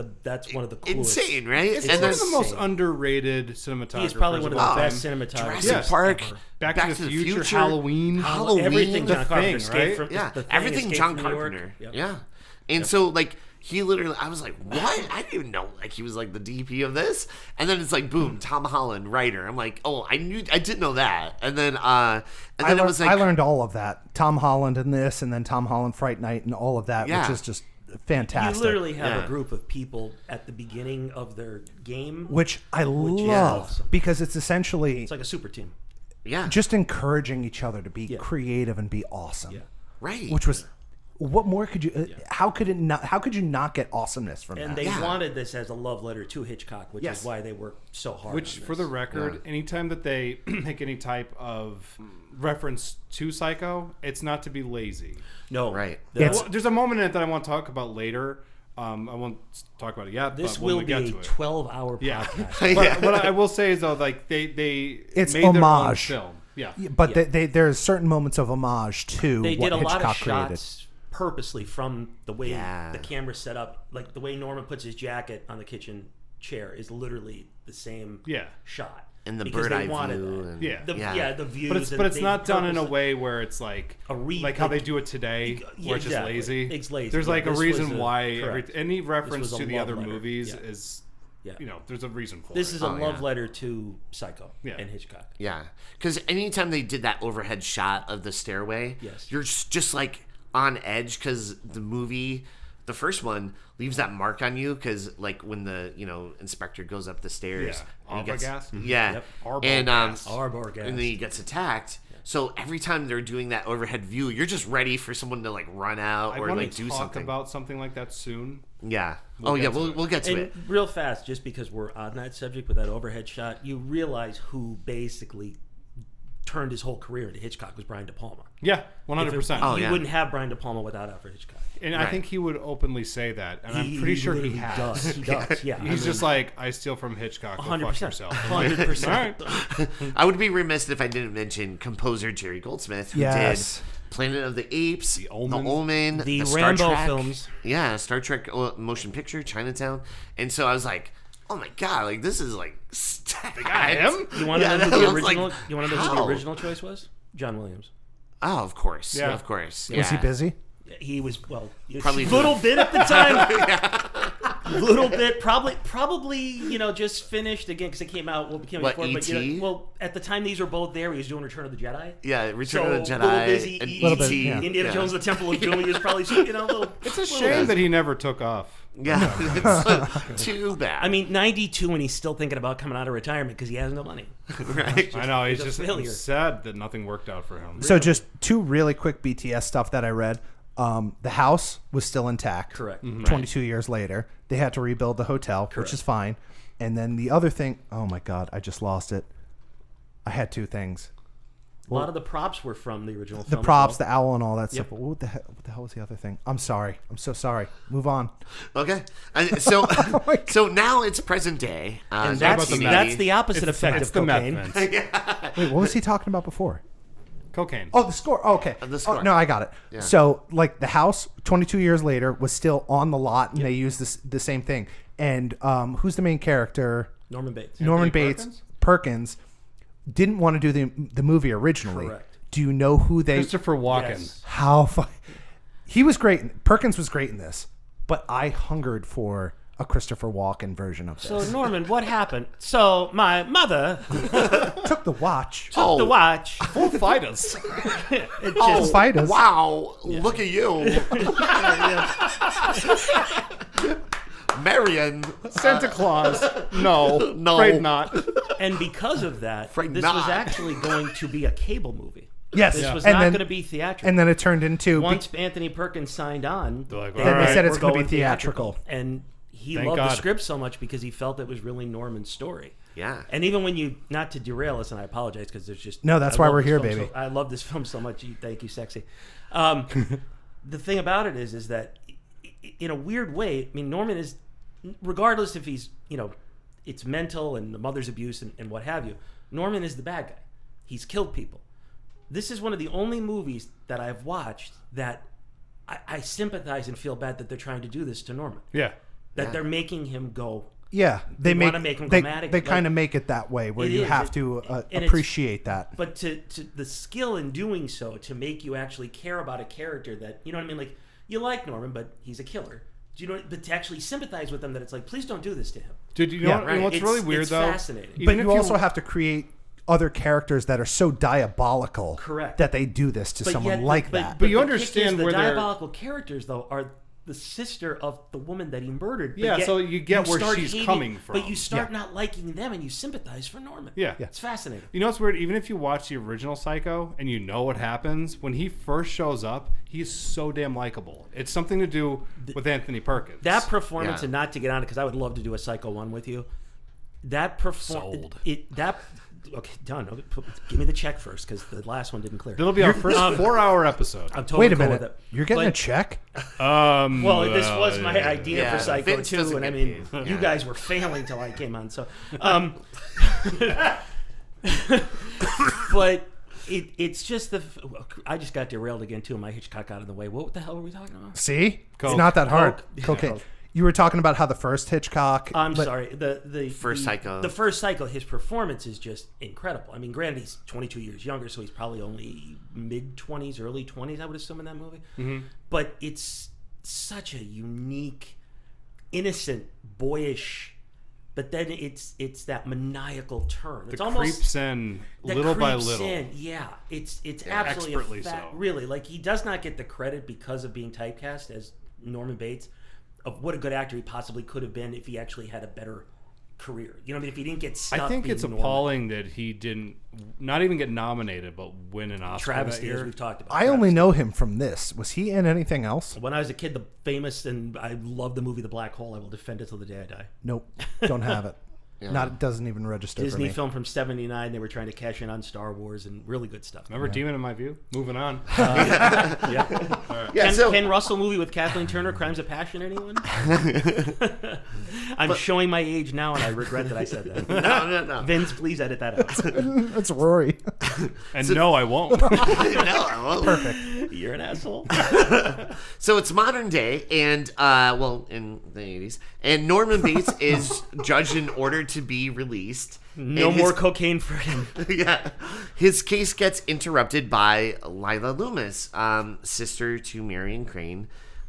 Speaker 3: one of the coolest.
Speaker 2: Insane, right?
Speaker 4: It's
Speaker 2: and
Speaker 4: one of
Speaker 2: then
Speaker 4: the most underrated cinematographers.
Speaker 3: He's probably one of the
Speaker 4: all
Speaker 3: best
Speaker 4: time.
Speaker 3: cinematographers.
Speaker 2: Jurassic
Speaker 4: Yes.
Speaker 2: Park,
Speaker 3: ever.
Speaker 4: Back to the Future,
Speaker 2: Future,
Speaker 4: Halloween.
Speaker 3: Everything
Speaker 4: The
Speaker 3: John Carpenter.
Speaker 4: Thing,
Speaker 3: Escape
Speaker 4: right?
Speaker 3: from,
Speaker 2: Yeah,
Speaker 3: The Thing,
Speaker 2: everything
Speaker 3: Escape
Speaker 2: John
Speaker 3: from New York.
Speaker 2: Carpenter.
Speaker 3: Yep.
Speaker 2: Yeah. And so, like, he literally, I was like, what? I didn't even know, like, he was, like, the DP of this. And then it's like, boom, Tom Holland, writer. I'm like, oh, I didn't know that. And then it was like,
Speaker 1: I learned all of that. Tom Holland in this, and then Tom Holland Fright Night, and all of that,
Speaker 2: Yeah.
Speaker 1: which is just fantastic.
Speaker 3: You literally have
Speaker 2: Yeah.
Speaker 3: a group of people at the beginning of their game.
Speaker 1: which I
Speaker 3: is
Speaker 1: love
Speaker 3: awesome.
Speaker 1: because it's essentially
Speaker 3: It's like a super team.
Speaker 2: yeah,
Speaker 1: just encouraging each other to be
Speaker 3: Yeah.
Speaker 1: creative and be awesome.
Speaker 3: Yeah.
Speaker 2: right.
Speaker 1: Which was, what more could you? How could it not? How could you not get awesomeness from
Speaker 3: And
Speaker 1: that?
Speaker 3: they
Speaker 2: Yeah.
Speaker 3: wanted this as a love letter to Hitchcock, which
Speaker 1: Yes.
Speaker 3: is why they worked so hard.
Speaker 4: Which,
Speaker 3: on
Speaker 4: for
Speaker 3: this.
Speaker 4: the record, anytime that they make any type of reference to Psycho, it's not to be lazy.
Speaker 3: No,
Speaker 2: Right.
Speaker 1: It's-
Speaker 4: Well, there's a moment in it that I want to talk about later. I won't talk about it yet.
Speaker 3: This
Speaker 4: but when
Speaker 3: will
Speaker 4: we
Speaker 3: be
Speaker 4: get
Speaker 3: a
Speaker 4: to it.
Speaker 3: 12-hour
Speaker 4: Yeah.
Speaker 3: podcast.
Speaker 4: But what I will say is though, like they
Speaker 1: It's
Speaker 4: made their own
Speaker 1: homage.
Speaker 4: film. Yeah.
Speaker 1: But there's certain moments of homage to
Speaker 3: They
Speaker 1: what
Speaker 3: did a lot
Speaker 1: Hitchcock
Speaker 3: of
Speaker 1: created.
Speaker 3: shots purposely from the way
Speaker 2: Yeah.
Speaker 3: the camera's set up. Like the way Norman puts his jacket on the kitchen chair is literally the same
Speaker 4: Yeah.
Speaker 3: shot.
Speaker 2: And the
Speaker 3: because
Speaker 2: bird
Speaker 3: they
Speaker 2: eye
Speaker 3: wanted
Speaker 2: view.
Speaker 3: that.
Speaker 2: And,
Speaker 4: Yeah.
Speaker 3: The views.
Speaker 4: But it's
Speaker 3: they
Speaker 4: not done in a
Speaker 3: purposely-
Speaker 4: way where it's like
Speaker 3: re-
Speaker 4: how they
Speaker 3: like-
Speaker 4: do it today,
Speaker 3: Yeah,
Speaker 4: where it's just
Speaker 3: exactly.
Speaker 4: lazy.
Speaker 3: It's lazy.
Speaker 4: There's
Speaker 3: Yeah,
Speaker 4: like a
Speaker 3: this
Speaker 4: reason
Speaker 3: was
Speaker 4: why
Speaker 3: correct.
Speaker 4: any reference
Speaker 3: was a
Speaker 4: to the
Speaker 3: love
Speaker 4: other
Speaker 3: letter.
Speaker 4: movies
Speaker 3: Yeah.
Speaker 4: is,
Speaker 3: Yeah.
Speaker 4: there's a reason for
Speaker 3: This
Speaker 4: it.
Speaker 3: is a
Speaker 2: Oh,
Speaker 3: love
Speaker 2: yeah.
Speaker 3: letter to Psycho
Speaker 4: Yeah.
Speaker 3: and Hitchcock.
Speaker 2: Yeah, because anytime they did that overhead shot of the stairway,
Speaker 3: Yes.
Speaker 2: you're just like on edge because the movie, the first one, leaves that mark on you because like when the inspector goes up the stairs,
Speaker 4: Yeah.
Speaker 2: and he gets,
Speaker 4: Arbogast?
Speaker 2: yeah,
Speaker 3: Yep.
Speaker 2: and
Speaker 3: Arbogast.
Speaker 2: and then he gets attacked. So every time they're doing that overhead view, you're just ready for someone to like run out
Speaker 4: I
Speaker 2: or
Speaker 4: want
Speaker 2: like
Speaker 4: to
Speaker 2: do
Speaker 4: talk
Speaker 2: something.
Speaker 4: about something like that soon.
Speaker 2: Yeah.
Speaker 4: We'll get to it.
Speaker 2: We'll get to
Speaker 3: And
Speaker 2: it.
Speaker 3: real fast, just because we're on that subject with that overhead shot, you realize who basically turned his whole career into Hitchcock was Brian De Palma.
Speaker 4: Yeah, 100%.
Speaker 2: Oh,
Speaker 3: You
Speaker 2: yeah.
Speaker 3: wouldn't have Brian De Palma without Alfred Hitchcock.
Speaker 4: And I
Speaker 2: Right.
Speaker 4: think he would openly say that, and I'm pretty sure he
Speaker 3: literally
Speaker 4: has.
Speaker 3: does. He does. Yeah,
Speaker 4: He's just like, I steal from Hitchcock. Go fuck
Speaker 3: 100%.
Speaker 4: yourself.
Speaker 3: 100%.
Speaker 4: All right.
Speaker 2: I would be remiss if I didn't mention composer Jerry Goldsmith, who
Speaker 1: Yes.
Speaker 2: did Planet of the Apes,
Speaker 4: The Omen.
Speaker 3: The
Speaker 2: Star
Speaker 3: Rambo
Speaker 2: Trek,
Speaker 3: films.
Speaker 2: yeah, Star Trek motion picture, Chinatown, and so I was like, oh my god, like this is like stacked.
Speaker 4: him?
Speaker 3: You want to
Speaker 2: Yeah,
Speaker 3: know
Speaker 2: I
Speaker 3: who the
Speaker 2: was like,
Speaker 3: original? You want to know who the
Speaker 2: how?
Speaker 3: original choice was? John Williams.
Speaker 2: Oh, of course,
Speaker 4: Yeah.
Speaker 2: of course.
Speaker 1: Was he
Speaker 2: yeah.
Speaker 1: busy?
Speaker 3: He was
Speaker 2: Probably
Speaker 3: a little bit at the time. Little bit, probably, just finished again because it came out. Well, it came out
Speaker 2: What,
Speaker 3: before, but
Speaker 2: E.T.?
Speaker 3: well, at the time these were both there. He was doing Return of the Jedi.
Speaker 2: Yeah, Return
Speaker 3: So,
Speaker 2: of the
Speaker 3: little
Speaker 2: Jedi,
Speaker 3: busy,
Speaker 2: and
Speaker 3: little
Speaker 1: bit,
Speaker 2: E.T.
Speaker 1: yeah.
Speaker 3: Indiana
Speaker 2: yeah.
Speaker 3: Jones and the Temple of Doom. He was probably, a little.
Speaker 4: It's a shame that he never took off.
Speaker 2: Yeah, it's too bad.
Speaker 3: I mean, 92, and he's still thinking about coming out of retirement because he has no money.
Speaker 2: right?
Speaker 4: I know. He's
Speaker 3: a
Speaker 4: just
Speaker 3: failure.
Speaker 4: sad that nothing worked out for him.
Speaker 1: So just two really quick BTS stuff that I read. The house was still intact.
Speaker 3: Correct.
Speaker 1: 22 years later, they had to rebuild the hotel, which is fine. And then the other thing, oh my God, I just lost it. I had two things.
Speaker 3: A lot of the props were from the original film.
Speaker 1: The
Speaker 3: as
Speaker 1: props,
Speaker 3: well.
Speaker 1: the owl, and all that
Speaker 3: Yep.
Speaker 1: stuff. But what the hell was the other thing? I'm sorry. I'm so sorry. Move on.
Speaker 2: Okay, so
Speaker 1: Oh my God.
Speaker 2: so now it's present day,
Speaker 3: And
Speaker 4: Sorry
Speaker 3: that's
Speaker 4: about the
Speaker 3: that's
Speaker 4: meth.
Speaker 3: the opposite effect
Speaker 4: It's
Speaker 3: of
Speaker 4: the meth
Speaker 3: cocaine.
Speaker 4: vents.
Speaker 1: Wait, what was he talking about before?
Speaker 4: Cocaine.
Speaker 1: Oh, the score. Oh, okay.
Speaker 2: The score.
Speaker 1: Oh, no, I got it.
Speaker 2: Yeah.
Speaker 1: So, like, the house, 22 years later, was still on the lot, and they used the same thing. And who's the main character?
Speaker 3: Norman Bates.
Speaker 1: Norman
Speaker 4: Anthony
Speaker 1: Bates Perkins didn't want to do the movie originally.
Speaker 3: Correct.
Speaker 1: Do you know who they?
Speaker 4: Christopher Walken.
Speaker 3: Yes.
Speaker 1: How? He was great. Perkins was great in this, but I hungered for a Christopher Walken version of this.
Speaker 3: So Norman, what happened? So my mother
Speaker 1: Took the watch.
Speaker 3: took the watch.
Speaker 4: Full fighters.
Speaker 3: It
Speaker 2: Oh,
Speaker 3: just,
Speaker 1: Fight us.
Speaker 2: wow. Look at you. Marion.
Speaker 4: Santa Claus. No.
Speaker 2: No.
Speaker 4: Afraid not.
Speaker 3: and because of that,
Speaker 2: Afraid
Speaker 3: this
Speaker 2: not.
Speaker 3: was actually going to be a cable movie.
Speaker 1: Yes.
Speaker 3: This was
Speaker 1: And
Speaker 3: not
Speaker 1: then-
Speaker 3: going to be theatrical.
Speaker 1: And then it turned into.
Speaker 3: Once Anthony Perkins signed on,
Speaker 4: They're like,
Speaker 3: they
Speaker 4: all right.
Speaker 1: They said it's
Speaker 3: were
Speaker 1: gonna be
Speaker 3: going
Speaker 1: theatrical.
Speaker 3: And he
Speaker 4: Thank
Speaker 3: loved the
Speaker 4: God.
Speaker 3: script so much because he felt it was really Norman's story.
Speaker 2: Yeah.
Speaker 3: And even when you, not to derail us, and I apologize because there's just
Speaker 1: No, that's
Speaker 3: I
Speaker 1: why
Speaker 3: love
Speaker 1: we're
Speaker 3: this
Speaker 1: here,
Speaker 3: film
Speaker 1: baby.
Speaker 3: I love this film so much. Thank you, sexy. The thing about it is that in a weird way, I mean, Norman is, regardless if he's, it's mental and the mother's abuse and what have you, Norman is the bad guy. He's killed people. This is one of the only movies that I've watched that I sympathize and feel bad that they're trying to do this to Norman.
Speaker 4: Yeah.
Speaker 3: That they're making him go.
Speaker 1: Yeah,
Speaker 3: They wanna make him
Speaker 1: they,
Speaker 3: dramatic,
Speaker 1: They
Speaker 3: like-
Speaker 1: kind of make it that way where
Speaker 3: It
Speaker 1: you
Speaker 3: is,
Speaker 1: have
Speaker 3: it-
Speaker 1: to
Speaker 3: and it's-
Speaker 1: appreciate that.
Speaker 3: But to the skill in doing so, to make you actually care about a character that, you know what I mean? Like, you like Norman, but he's a killer. Do you know? But to actually sympathize with him, that it's like, please don't do this to him.
Speaker 4: Dude, you know,
Speaker 1: Yeah,
Speaker 4: what,
Speaker 3: right.
Speaker 4: what's
Speaker 3: It's-
Speaker 4: really weird
Speaker 3: it's
Speaker 4: though?
Speaker 3: fascinating.
Speaker 1: But
Speaker 4: Even
Speaker 1: you
Speaker 4: if
Speaker 1: also have to create other characters that are so diabolical
Speaker 3: Correct.
Speaker 1: that they do this to someone like that.
Speaker 4: But you
Speaker 3: the kick
Speaker 4: understand
Speaker 3: is the
Speaker 4: where they're-
Speaker 3: diabolical characters, though, are the sister of the woman that he murdered. But
Speaker 4: Yeah,
Speaker 3: yet
Speaker 4: so you get where
Speaker 3: start
Speaker 4: she's
Speaker 3: hating-
Speaker 4: coming from.
Speaker 3: But you start
Speaker 1: Yeah.
Speaker 3: not liking them, and you sympathize for Norman.
Speaker 4: Yeah.
Speaker 3: It's fascinating.
Speaker 4: You know what's weird? Even if you watch the original Psycho and you know what happens, when he first shows up, he's so damn likable. It's something to do with Anthony Perkins.
Speaker 3: That performance,
Speaker 2: Yeah.
Speaker 3: and not to get on it, because I would love to do a Psycho 1 with you. That performance, okay, done. Give me the check first, because the last one didn't clear.
Speaker 4: It'll be our first 4-hour episode.
Speaker 3: I'm totally
Speaker 1: Wait a
Speaker 3: cool
Speaker 1: minute,
Speaker 3: with it.
Speaker 1: you're getting a
Speaker 3: But-
Speaker 1: check?
Speaker 3: Well, this was my idea
Speaker 2: Yeah,
Speaker 3: for Psycho
Speaker 2: Vince
Speaker 3: 2,
Speaker 2: doesn't
Speaker 3: and I
Speaker 2: get
Speaker 3: mean,
Speaker 2: paid.
Speaker 3: you
Speaker 2: Yeah.
Speaker 3: guys were failing till I came on. So, but it's just I just got derailed again too. My Hitchcock got in the way. What the hell were we talking about?
Speaker 1: See?
Speaker 4: Coke.
Speaker 1: It's not that hard.
Speaker 3: Coke.
Speaker 1: Cocaine. You were talking about how the first Hitchcock.
Speaker 3: I'm
Speaker 1: but-
Speaker 3: sorry. The
Speaker 2: First Psycho.
Speaker 3: The first Psycho. His performance is just incredible. I mean, granted, he's 22 years younger, so he's probably only mid-20s, early 20s. I would assume in that movie.
Speaker 4: Mm-hmm.
Speaker 3: But it's such a unique, innocent, boyish. But then it's that maniacal turn. It's
Speaker 4: It
Speaker 3: almost
Speaker 4: creeps in
Speaker 3: that
Speaker 4: little by
Speaker 3: creeps
Speaker 4: little.
Speaker 3: in. Yeah, it's absolutely
Speaker 4: expertly so.
Speaker 3: Really, like, he does not get the credit because of being typecast as Norman Bates of what a good actor he possibly could have been if he actually had a better career. You know what I mean? If he didn't get stuck.
Speaker 4: I think
Speaker 3: being
Speaker 4: it's
Speaker 3: Norman.
Speaker 4: appalling that he didn't not even get nominated, but win an Oscar that
Speaker 3: Travesty, as
Speaker 4: year.
Speaker 3: we've talked about.
Speaker 1: I only
Speaker 3: Travesty.
Speaker 1: know him from this. Was he in anything else?
Speaker 3: When I was a kid, the famous, and I love the movie The Black Hole. I will defend it till the day I die.
Speaker 1: Nope. Don't have it. Not it doesn't even register for
Speaker 3: Disney
Speaker 1: me.
Speaker 3: film from '79. They were trying to cash in on Star Wars and really good stuff.
Speaker 4: Remember Demon in My View? Moving on.
Speaker 3: Yeah.
Speaker 2: Yeah, so
Speaker 3: Ken Russell movie with Kathleen Turner, Crimes of Passion, anyone? I'm showing my age now, and I regret that I said that.
Speaker 2: no.
Speaker 3: Vince, please edit that out.
Speaker 1: That's Rory.
Speaker 4: And no, I won't.
Speaker 2: No, I won't.
Speaker 1: Perfect.
Speaker 3: You're an asshole.
Speaker 2: So it's modern day, and in the 80s, and Norman Bates is judged in order to be released.
Speaker 3: No
Speaker 2: And
Speaker 3: more
Speaker 2: his-
Speaker 3: cocaine for him.
Speaker 2: Yeah, his case gets interrupted by Lila Loomis, sister to Marion Crane,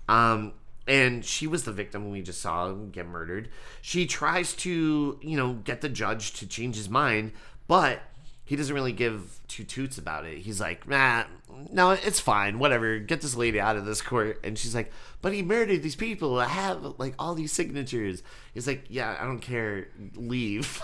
Speaker 2: and she was the victim we just saw get murdered. She tries to, get the judge to change his mind, but he doesn't really give two toots about it. He's like, nah, no, it's fine, whatever. Get this lady out of this court. And she's like, but he murdered these people. I have like all these signatures. He's like, yeah, I don't care. Leave.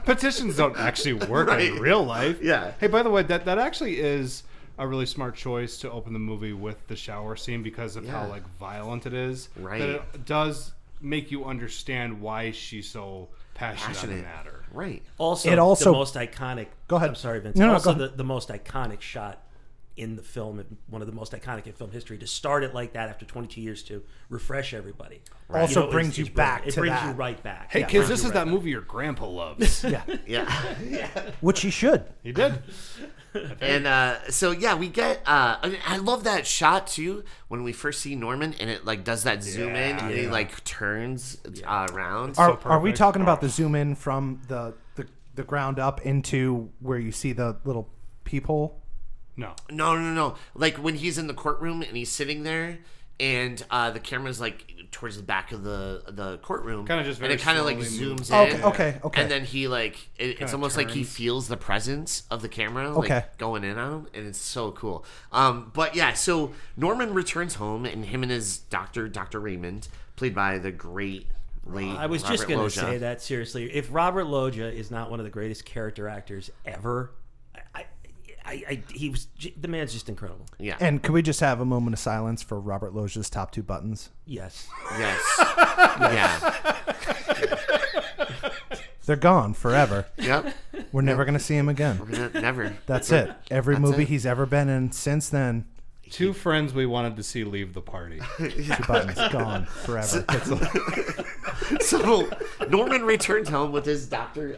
Speaker 4: Petitions don't actually work
Speaker 2: Right.
Speaker 4: in real life.
Speaker 2: Yeah.
Speaker 4: Hey, by the way, that actually is a really smart choice to open the movie with the shower scene because of how
Speaker 2: Yeah.
Speaker 4: like violent it is.
Speaker 2: Right.
Speaker 4: That it does make you understand why she's so passionate on the matter.
Speaker 2: Right.
Speaker 3: Also,
Speaker 1: It also-
Speaker 3: the most iconic.
Speaker 1: Go ahead.
Speaker 3: I'm sorry, Vince.
Speaker 1: No, go
Speaker 3: also,
Speaker 1: ahead.
Speaker 3: the most iconic shot in the film, one of the most iconic in film history, to start it like that after 22 years to refresh everybody.
Speaker 1: Also
Speaker 3: is-
Speaker 1: brings you
Speaker 3: is
Speaker 1: back
Speaker 3: brilliant. It
Speaker 1: to
Speaker 3: brings
Speaker 1: that.
Speaker 3: you right back.
Speaker 4: Hey,
Speaker 3: Yeah,
Speaker 4: kids,
Speaker 3: brings
Speaker 4: this
Speaker 3: you
Speaker 4: is
Speaker 3: right
Speaker 4: that
Speaker 3: back.
Speaker 4: movie your grandpa loves.
Speaker 1: Yeah.
Speaker 2: Yeah.
Speaker 1: Which he should.
Speaker 4: He did.
Speaker 2: And so yeah, we get. I love that shot too when we first see Norman, and it like does that zoom in, and he like turns around.
Speaker 1: Are we
Speaker 4: perfect.
Speaker 1: talking about the zoom in from the ground up into where you see the little peephole?
Speaker 2: No. Like when he's in the courtroom and he's sitting there, and the camera's like towards the back of the courtroom,
Speaker 4: Kinda just
Speaker 2: and
Speaker 4: very
Speaker 2: it kind of like
Speaker 4: slowly moves.
Speaker 2: zooms in.
Speaker 1: Okay.
Speaker 2: And then he like it's almost like he
Speaker 4: turns.
Speaker 2: feels the presence of the camera like
Speaker 1: Okay.
Speaker 2: going in on him, and it's so cool. But yeah, so Norman returns home, and him and his Dr. Raymond, played by the great late
Speaker 3: I was
Speaker 2: Robert
Speaker 3: just going to
Speaker 2: Loggia.
Speaker 3: say that seriously. If Robert Loggia is not one of the greatest character actors ever, the man's just incredible.
Speaker 2: Yeah.
Speaker 1: And could we just have a moment of silence for Robert Loggia's top 2 buttons?
Speaker 3: Yes.
Speaker 2: Yes. Yeah.
Speaker 1: They're gone forever.
Speaker 2: Yep.
Speaker 1: We're never going to see him again.
Speaker 2: Never.
Speaker 1: That's it. Every
Speaker 2: That's
Speaker 1: movie
Speaker 2: it.
Speaker 1: he's ever been in since then,
Speaker 4: 2 friends we wanted to see leave the party.
Speaker 1: 2 buttons gone forever.
Speaker 2: So Norman returns home with his Dr.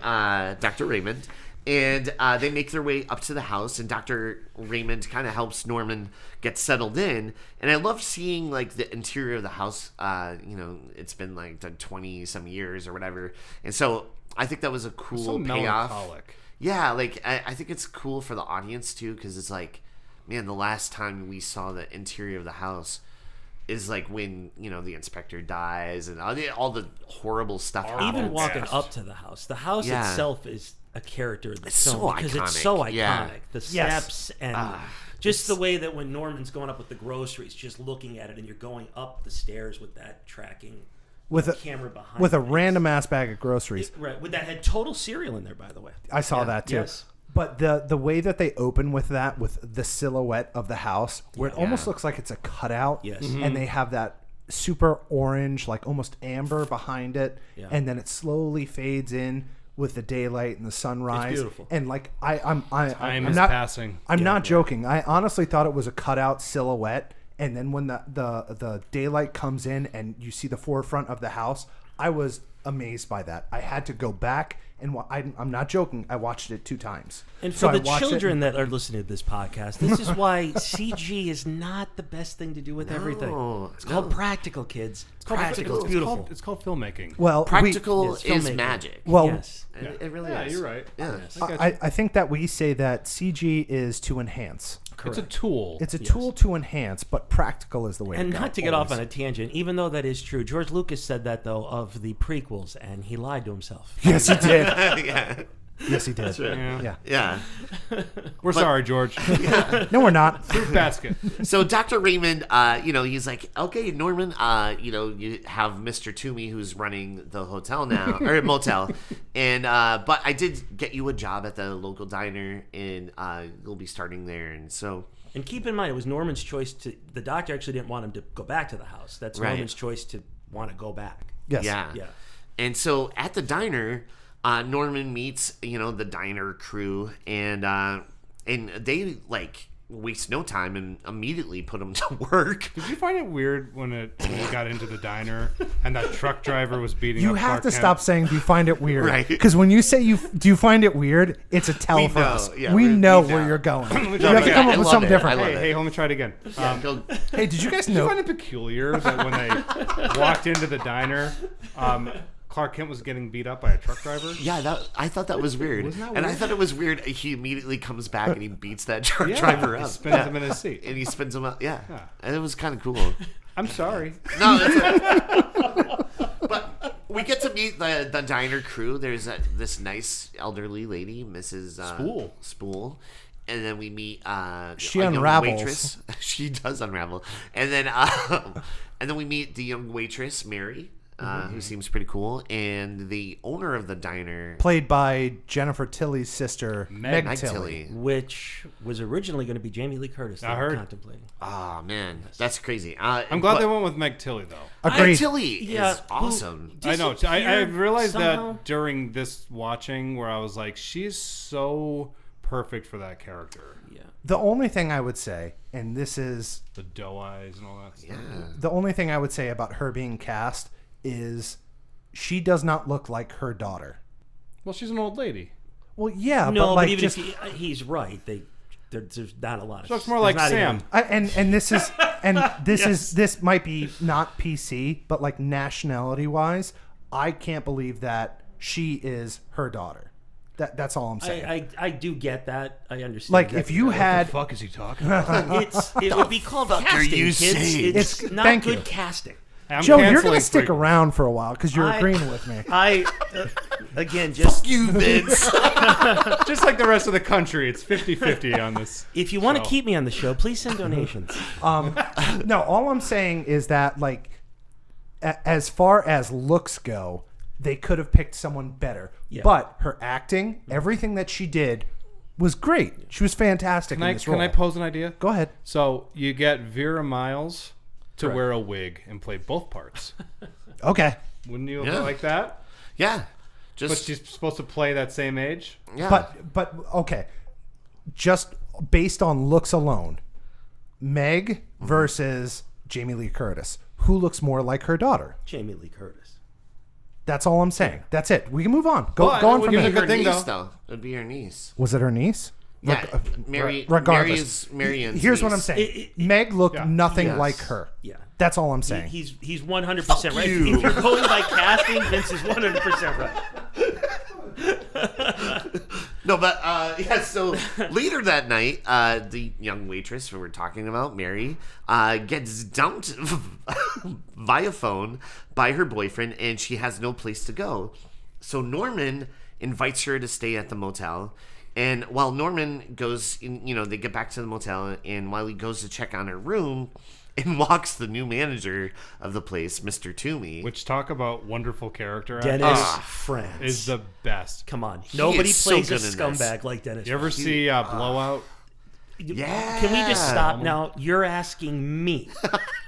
Speaker 2: Raymond, and they make their way up to the house, and Dr. Raymond kind of helps Norman get settled in. And I love seeing like the interior of the house. It's been like 20 some years or whatever, and so I think that was a cool
Speaker 4: So
Speaker 2: payoff.
Speaker 4: melancholic.
Speaker 2: Yeah, like I think it's cool for the audience too, because it's like, man, the last time we saw the interior of the house is like when the inspector dies and all the horrible stuff happens.
Speaker 3: Even walking
Speaker 4: Fast.
Speaker 3: up to the house
Speaker 2: Yeah.
Speaker 3: itself is a character of the
Speaker 2: It's
Speaker 3: film
Speaker 2: so
Speaker 3: because
Speaker 2: iconic.
Speaker 3: it's so iconic.
Speaker 2: Yeah.
Speaker 3: The
Speaker 1: Yes.
Speaker 3: steps and just the way that when Norman's going up with the groceries, just looking at it, and you're going up the stairs with that tracking
Speaker 1: With a
Speaker 3: camera behind
Speaker 1: with a
Speaker 3: you.
Speaker 1: random ass bag of groceries.
Speaker 3: Right, with that had total cereal in there, by the way.
Speaker 1: I saw that too.
Speaker 3: Yes.
Speaker 1: But the way that they open with that, with the silhouette of the house, where it almost looks like it's a cutout,
Speaker 3: Yes.
Speaker 1: and they have that super orange, like almost amber behind it,
Speaker 3: Yeah.
Speaker 1: and then it slowly fades in with the daylight and the sunrise.
Speaker 3: It's beautiful.
Speaker 1: And like
Speaker 4: Time
Speaker 1: I'm
Speaker 4: is
Speaker 1: not
Speaker 4: passing.
Speaker 1: I'm not joking. I honestly thought it was a cutout silhouette, and then when the daylight comes in and you see the forefront of the house, I was amazed by that. I had to go back and I'm not joking. I watched it 2 times.
Speaker 3: And
Speaker 1: So
Speaker 3: for
Speaker 1: I
Speaker 3: the
Speaker 1: watched it-
Speaker 3: children that are listening to this podcast, this is why CG is not the best thing to do with everything. It's called practical, kids. It's practical. It's beautiful.
Speaker 4: It's called filmmaking.
Speaker 1: well,
Speaker 2: Practical
Speaker 3: It's
Speaker 2: is
Speaker 3: filmmaking.
Speaker 2: magic.
Speaker 1: well,
Speaker 3: Yes.
Speaker 2: It really
Speaker 4: Yeah,
Speaker 2: is.
Speaker 4: you're right.
Speaker 2: Yeah.
Speaker 1: I think that we say that CG is to enhance.
Speaker 4: It's a tool.
Speaker 1: It's a tool to enhance, but practical is the way
Speaker 3: And
Speaker 1: to go.
Speaker 3: not to get off
Speaker 1: always.
Speaker 3: on a tangent, even though that is true, George Lucas said that, though, of the prequels, and he lied to himself.
Speaker 1: Yes, he did.
Speaker 2: Yeah.
Speaker 1: Yes, he did.
Speaker 4: Yeah.
Speaker 2: Yeah.
Speaker 4: We're sorry, George.
Speaker 1: No, we're not.
Speaker 4: Fruit basket.
Speaker 2: So Dr. Raymond, he's like, okay, Norman, you have Mr. Toomey who's running the hotel now, or motel, and but I did get you a job at the local diner, and you'll be starting there, and so.
Speaker 3: And keep in mind, it was Norman's choice to. The doctor actually didn't want him to go back to the house. That's
Speaker 2: Right.
Speaker 3: Norman's choice to want to go back.
Speaker 1: Yes.
Speaker 2: Yeah.
Speaker 3: Yeah.
Speaker 2: And so at the diner, Norman meets, the diner crew, and they like waste no time and immediately put him to work.
Speaker 4: Did you find it weird when it got into the diner and that truck driver was beating
Speaker 1: You
Speaker 4: up
Speaker 1: have
Speaker 4: Clark
Speaker 1: to
Speaker 4: Kent?
Speaker 1: stop saying, "Do you find it weird?"
Speaker 2: Right.
Speaker 1: Because when you say do you find it weird? It's a tell
Speaker 2: We
Speaker 1: for
Speaker 2: know,
Speaker 1: us.
Speaker 2: yeah,
Speaker 1: we
Speaker 2: we
Speaker 1: know
Speaker 2: know.
Speaker 1: where you're going. you
Speaker 4: try
Speaker 1: have to
Speaker 4: again.
Speaker 1: come
Speaker 2: I
Speaker 1: up with
Speaker 2: love
Speaker 1: something
Speaker 2: it.
Speaker 1: different.
Speaker 2: I love
Speaker 4: Hey, let me try it again.
Speaker 2: Go-
Speaker 1: Hey, did you guys
Speaker 4: Did you
Speaker 1: know?
Speaker 4: find it peculiar that when they walked into the diner, Clark Kent was getting beat up by a truck driver?
Speaker 2: Yeah, I thought that was weird.
Speaker 4: Wasn't that
Speaker 2: And I
Speaker 4: weird?
Speaker 2: thought it was weird. He immediately comes back and he beats that truck
Speaker 4: Yeah,
Speaker 2: driver
Speaker 4: he
Speaker 2: up.
Speaker 4: spins him in his seat.
Speaker 2: And he spins him up. Yeah.
Speaker 4: Yeah.
Speaker 2: And it was kind of cool.
Speaker 4: I'm sorry.
Speaker 2: No, that's but we get to meet the diner crew. There's this nice elderly lady, Mrs. Spool. And then we meet
Speaker 1: She
Speaker 2: a young
Speaker 1: unravels.
Speaker 2: waitress. She does unravel. And then we meet the young waitress, Mary, who seems pretty cool, and the owner of the diner,
Speaker 1: Played by Jennifer Tilly's sister, Meg,
Speaker 2: Meg
Speaker 1: Tilly.
Speaker 2: Tilly.
Speaker 3: Which was originally going to be Jamie Lee Curtis. They
Speaker 4: I
Speaker 3: were
Speaker 4: heard.
Speaker 3: Contemplating.
Speaker 2: Oh man, that's crazy.
Speaker 4: I'm glad they went with Meg Tilly, though.
Speaker 1: Agreed.
Speaker 2: Meg Tilly
Speaker 3: Yeah,
Speaker 2: is
Speaker 3: who-
Speaker 2: awesome.
Speaker 4: I know. I
Speaker 3: disappeared
Speaker 4: realized
Speaker 3: somehow.
Speaker 4: that during this watching where I was like, she's so perfect for that character.
Speaker 3: Yeah.
Speaker 1: The only thing I would say, and this is
Speaker 4: The doe eyes and all that stuff.
Speaker 2: Yeah.
Speaker 1: the only thing I would say about her being cast, is she does not look like her daughter.
Speaker 4: Well, she's an old lady.
Speaker 1: Well, yeah,
Speaker 3: No,
Speaker 1: but like
Speaker 3: even
Speaker 1: just,
Speaker 3: if he's right, there's not a lot of.
Speaker 4: She looks more
Speaker 3: there's
Speaker 4: like
Speaker 3: not
Speaker 4: Sam.
Speaker 3: even-
Speaker 1: and this is this might be not PC, but like nationality wise, I can't believe that she is her daughter. That's all I'm saying.
Speaker 3: I do get that. I understand.
Speaker 1: Like,
Speaker 3: exactly
Speaker 1: if you
Speaker 3: what
Speaker 1: had...
Speaker 4: The fuck is he talking about?
Speaker 3: it would be called
Speaker 2: fuck are
Speaker 3: casting,
Speaker 2: you
Speaker 3: kids.
Speaker 2: saying?
Speaker 3: It's not
Speaker 1: Thank
Speaker 3: good
Speaker 1: you.
Speaker 3: casting.
Speaker 4: I'm
Speaker 1: Joe, you're
Speaker 4: canceling
Speaker 1: going to stick
Speaker 4: Freak-
Speaker 1: around for a while because you're agreeing with me.
Speaker 3: Again, just
Speaker 2: You Vince.
Speaker 4: Just like the rest of the country, it's 50-50 on this.
Speaker 3: if you want to
Speaker 4: show.
Speaker 3: keep me on the show, please send donations.
Speaker 1: No, all I'm saying is that, like, as far as looks go, they could have picked someone better.
Speaker 3: Yeah.
Speaker 1: But her acting, everything that she did, was great. She was fantastic in this role.
Speaker 4: Can I pose an idea?
Speaker 1: Go ahead.
Speaker 4: So you get Vera Miles to
Speaker 3: Correct.
Speaker 4: wear a wig and play both parts.
Speaker 1: Okay.
Speaker 4: Wouldn't you
Speaker 2: Yeah.
Speaker 4: like that?
Speaker 2: Yeah.
Speaker 4: But
Speaker 2: Just
Speaker 4: she's supposed to play that same age?
Speaker 2: yeah.
Speaker 1: But okay. Just based on looks alone, Meg versus Jamie Lee Curtis. Who looks more like her daughter?
Speaker 3: Jamie Lee Curtis.
Speaker 1: That's all I'm saying. That's it. We can move on. Go
Speaker 4: But
Speaker 1: on
Speaker 4: it
Speaker 1: from
Speaker 4: would be
Speaker 1: here.
Speaker 4: a good
Speaker 2: her
Speaker 4: thing,
Speaker 2: niece,
Speaker 4: though.
Speaker 2: It'd be her niece.
Speaker 1: Was it her niece?
Speaker 2: Yeah, Mary.
Speaker 1: Regardless.
Speaker 2: Marianne's
Speaker 1: Here's what
Speaker 2: niece.
Speaker 1: I'm saying. Meg looked
Speaker 4: Yeah.
Speaker 1: nothing
Speaker 2: Yes.
Speaker 1: like her.
Speaker 3: Yeah.
Speaker 1: That's all I'm saying.
Speaker 3: He's 100% right.
Speaker 2: you.
Speaker 3: If you're going by casting, Vince is 100% right.
Speaker 2: No, but yeah. So later that night, the young waitress who we're talking about, Mary, gets dumped via phone by her boyfriend, and she has no place to go. So Norman invites her to stay at the motel. And while Norman goes in, they get back to the motel, and while he goes to check on her room, in walks the new manager of the place, Mr. Toomey.
Speaker 4: Which, talk about wonderful character
Speaker 3: Dennis
Speaker 4: acting,
Speaker 3: France.
Speaker 4: is the best.
Speaker 3: Come on. Nobody
Speaker 2: is so
Speaker 3: plays a
Speaker 2: good in this.
Speaker 3: scumbag like Dennis
Speaker 4: You ever
Speaker 3: France.
Speaker 4: see Blowout?
Speaker 2: Yeah.
Speaker 3: Can we just stop now? You're asking me,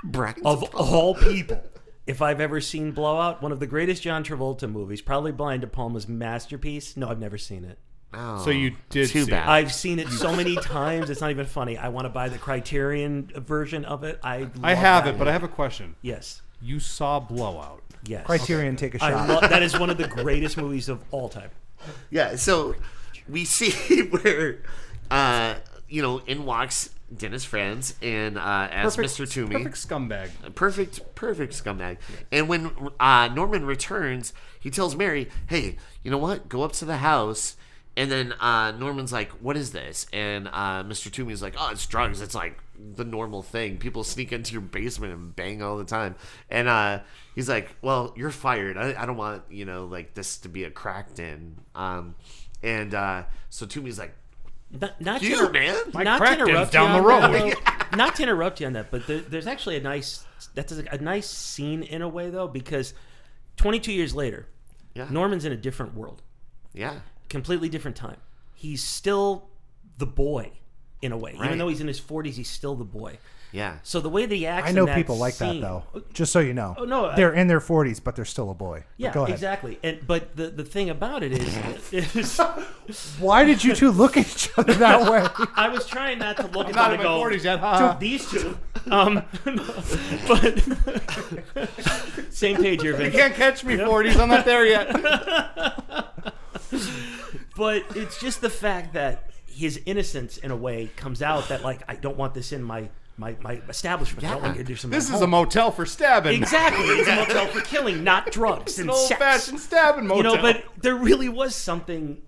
Speaker 2: Brian
Speaker 3: of all people, if I've ever seen Blowout, one of the greatest John Travolta movies, probably Brian De Palma's masterpiece. No, I've never seen it.
Speaker 2: Oh,
Speaker 4: So you did
Speaker 2: too
Speaker 4: see
Speaker 2: bad.
Speaker 3: I've seen it so many times, it's not even funny. I want to buy the Criterion version of it. I
Speaker 4: have it, but I have a question.
Speaker 3: Yes.
Speaker 4: You saw Blowout.
Speaker 3: Yes.
Speaker 1: Criterion, take a
Speaker 3: I
Speaker 1: shot.
Speaker 3: that is one of the greatest movies of all time.
Speaker 2: Yeah, so we see where, in walks Dennis Franz and as Mr. Toomey.
Speaker 4: Perfect scumbag.
Speaker 2: Perfect scumbag. And when Norman returns, he tells Mary, hey, you know what? Go up to the house. And then Norman's like, what is this? And Mr. Toomey's like, oh, it's drugs. It's like the normal thing. People sneak into your basement and bang all the time. And he's like, well, you're fired. I don't want, this to be a cracked in. So Toomey's like,
Speaker 3: Not
Speaker 2: you,
Speaker 3: to,
Speaker 2: man.
Speaker 3: not to
Speaker 4: crack den's
Speaker 3: interrupt
Speaker 4: down
Speaker 3: you
Speaker 4: the
Speaker 3: on
Speaker 4: road.
Speaker 3: that, though, not to interrupt you on that, but there's actually a nice scene in a way though, because 22 years later,
Speaker 2: Yeah.
Speaker 3: Norman's in a different world,
Speaker 2: Yeah.
Speaker 3: completely different time. He's still the boy in a way,
Speaker 2: Right.
Speaker 3: even though he's in his 40s. He's still the boy.
Speaker 2: Yeah.
Speaker 3: So the way the acts
Speaker 1: I
Speaker 3: in
Speaker 1: know
Speaker 3: that
Speaker 1: people like that
Speaker 3: scene-
Speaker 1: though. Just so you know.
Speaker 3: Oh, no,
Speaker 1: they're in their 40s, but they're still a boy. But
Speaker 3: Yeah,
Speaker 1: go ahead.
Speaker 3: exactly. But the thing about it is
Speaker 1: Why did you two look at each other that way?
Speaker 3: I was trying not to look at
Speaker 4: Not
Speaker 3: them
Speaker 4: in
Speaker 3: and
Speaker 4: my
Speaker 3: go,
Speaker 4: 40s yet. Ha.
Speaker 3: these two. But same page here,
Speaker 4: You
Speaker 3: Vince.
Speaker 4: can't catch me, 40s. I'm not there yet.
Speaker 3: But it's just the fact that his innocence, in a way, comes out that, like, I don't want this in my establishment. I don't want you to do something.
Speaker 4: This
Speaker 3: at
Speaker 4: is a
Speaker 3: home.
Speaker 4: motel for stabbing.
Speaker 3: Exactly. It's a motel for killing, not drugs and
Speaker 4: An
Speaker 3: sex.
Speaker 4: old-fashioned stabbing motel.
Speaker 3: But there really was something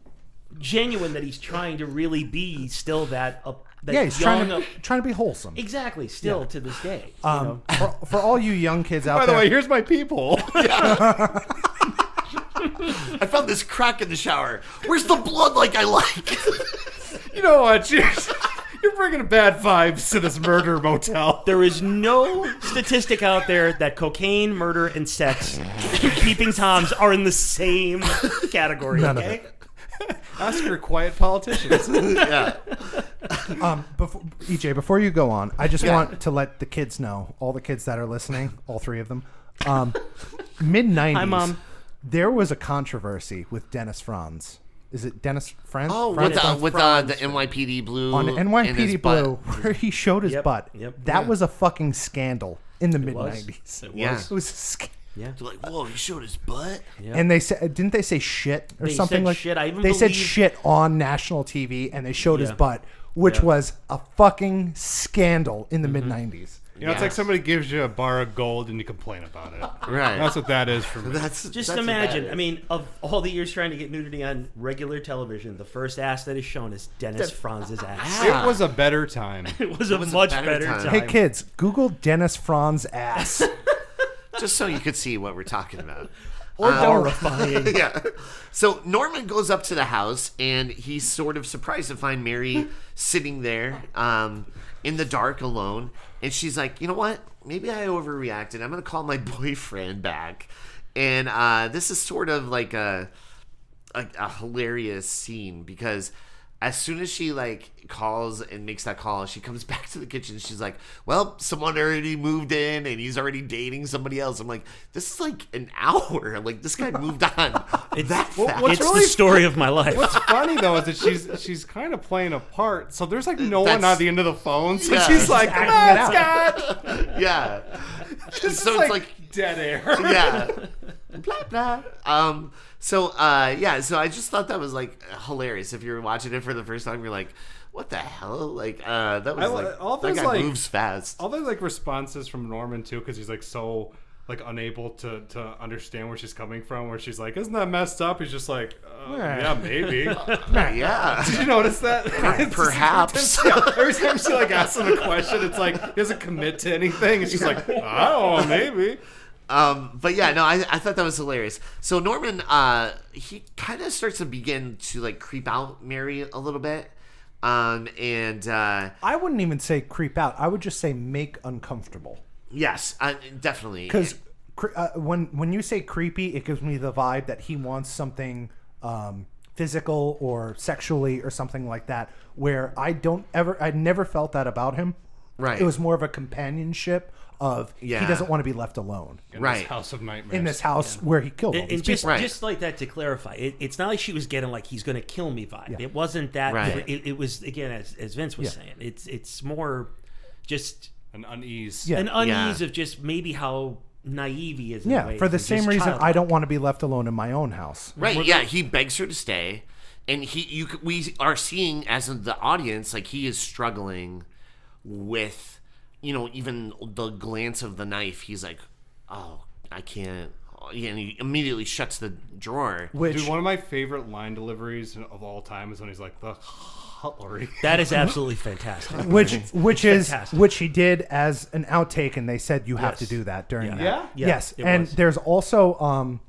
Speaker 3: genuine that he's trying to really be still that
Speaker 1: Yeah, he's
Speaker 3: young
Speaker 1: trying to be wholesome.
Speaker 3: exactly still to this day.
Speaker 1: For all you young kids out
Speaker 4: By the
Speaker 1: there,
Speaker 4: way, here's my peephole.
Speaker 2: I found this crack in the shower. Where's the blood like I like?
Speaker 4: You know what? You're bringing bad vibes to this murder motel.
Speaker 3: There is no statistic out there that cocaine, murder, and sex, peeping toms, are in the same category.
Speaker 1: None of
Speaker 3: Okay.
Speaker 4: Ask your quiet politicians.
Speaker 2: Yeah.
Speaker 1: before you go on, I just want to let the kids know, all the kids that are listening, all three of them, mid 90s.
Speaker 3: Hi, Mom.
Speaker 1: There was a controversy with Dennis Franz. Is it Dennis Franz?
Speaker 2: Oh,
Speaker 1: Franz?
Speaker 2: with the NYPD Blue
Speaker 1: on
Speaker 2: in his
Speaker 1: NYPD
Speaker 2: butt.
Speaker 1: Blue, where he showed his
Speaker 3: Yep,
Speaker 1: butt.
Speaker 3: yep.
Speaker 1: That was a fucking scandal in the mid
Speaker 3: was.
Speaker 1: 90s.
Speaker 3: It
Speaker 2: Yeah.
Speaker 3: was.
Speaker 1: It was a scandal.
Speaker 3: Yeah.
Speaker 2: They're like, whoa, he showed his butt?
Speaker 3: Yeah.
Speaker 1: And they said, didn't they say shit or
Speaker 3: They
Speaker 1: something
Speaker 3: said
Speaker 1: like?
Speaker 3: shit. I even
Speaker 1: they said
Speaker 3: believe-
Speaker 1: shit on national TV, and they showed his
Speaker 3: Yeah.
Speaker 1: butt, which was a fucking scandal in the mid-90s.
Speaker 4: You know, it's like somebody gives you a bar of gold and you complain about it.
Speaker 2: Right.
Speaker 4: That's what that is for me.
Speaker 3: Just imagine. I mean, of all the years trying to get nudity on regular television, the first ass that is shown is Dennis Franz's ass.
Speaker 2: Yeah.
Speaker 4: It was a better time.
Speaker 3: It was a much better time.
Speaker 1: Hey kids, Google Dennis Franz ass.
Speaker 2: Just so you could see what we're talking about.
Speaker 3: Or horrifying.
Speaker 2: Yeah. So Norman goes up to the house, and he's sort of surprised to find Mary sitting there in the dark alone. And she's like, you know what? Maybe I overreacted. I'm going to call my boyfriend back. And this is sort of like a hilarious scene because as soon as she like calls and makes that call, she comes back to the kitchen. She's like, well, someone already moved in and he's already dating somebody else. I'm like, this is like an hour. Like this guy moved on. It's that fast.
Speaker 3: It's the story of my life.
Speaker 4: What's funny though is that she's kind of playing a part. So there's like no one
Speaker 2: That's-
Speaker 4: on the end of the phone. So
Speaker 2: Yeah.
Speaker 4: she's like, come
Speaker 1: acting
Speaker 4: on,
Speaker 1: it out.
Speaker 4: Scott.
Speaker 2: Yeah.
Speaker 4: Just
Speaker 2: So it's like
Speaker 4: dead air.
Speaker 2: yeah. Blah blah. So I just thought that was like hilarious. If you're watching it for the first time, you're like, what the hell? Like that was like
Speaker 4: all
Speaker 2: that
Speaker 4: those,
Speaker 2: guy
Speaker 4: like-
Speaker 2: moves fast.
Speaker 4: All the like responses from Norman too, because he's like so like unable to understand where she's coming from. Where she's like, "Isn't that messed up?" He's just like, "Yeah, maybe."
Speaker 2: Yeah.
Speaker 4: Did you notice that? It's just-
Speaker 2: Perhaps.
Speaker 4: yeah, every time she like asks him a question, it's like he doesn't commit to anything. And she's like, "I don't know, maybe."
Speaker 2: But yeah, no, I thought that was hilarious. So Norman, he kind of starts to begin to like creep out Mary a little bit. And
Speaker 1: I wouldn't even say creep out. I would just say make uncomfortable.
Speaker 2: yes, definitely.
Speaker 1: Because when you say creepy, it gives me the vibe that he wants something physical or sexually or something like that. Where I never felt that about him.
Speaker 2: Right.
Speaker 1: It was more of a companionship of he doesn't want to be left alone
Speaker 4: In
Speaker 2: Right.
Speaker 4: this house of nightmares.
Speaker 1: in this house where he killed all
Speaker 3: And
Speaker 1: these
Speaker 3: just,
Speaker 1: people.
Speaker 2: Right.
Speaker 3: just like that, to clarify, it's not like she was getting like he's going to kill me vibe.
Speaker 1: Yeah.
Speaker 3: It wasn't that.
Speaker 2: Right.
Speaker 3: It was again, as Vince was
Speaker 1: Yeah.
Speaker 3: saying, it's more just
Speaker 4: an unease.
Speaker 1: Yeah.
Speaker 3: an unease
Speaker 2: Yeah.
Speaker 3: of just maybe how naive he is. In a
Speaker 1: Yeah,
Speaker 3: way,
Speaker 1: for the
Speaker 3: just
Speaker 1: same reason I
Speaker 3: childlike.
Speaker 1: don't want to be left alone in my own house.
Speaker 2: Right, yeah, he begs her to stay, and we are seeing as the audience like he is struggling with, even the glance of the knife. He's like, oh, I can't, and he immediately shuts the drawer.
Speaker 1: Which
Speaker 4: Dude, one of my favorite line deliveries of all time is when he's like, the cutlery.
Speaker 3: That is absolutely fantastic.
Speaker 1: which is
Speaker 3: fantastic.
Speaker 1: which he did as an outtake, and they said you have
Speaker 3: Yes.
Speaker 1: to do that during that.
Speaker 4: Yeah?
Speaker 3: Yeah,
Speaker 1: Yes,
Speaker 3: it
Speaker 1: and
Speaker 3: was.
Speaker 1: there's also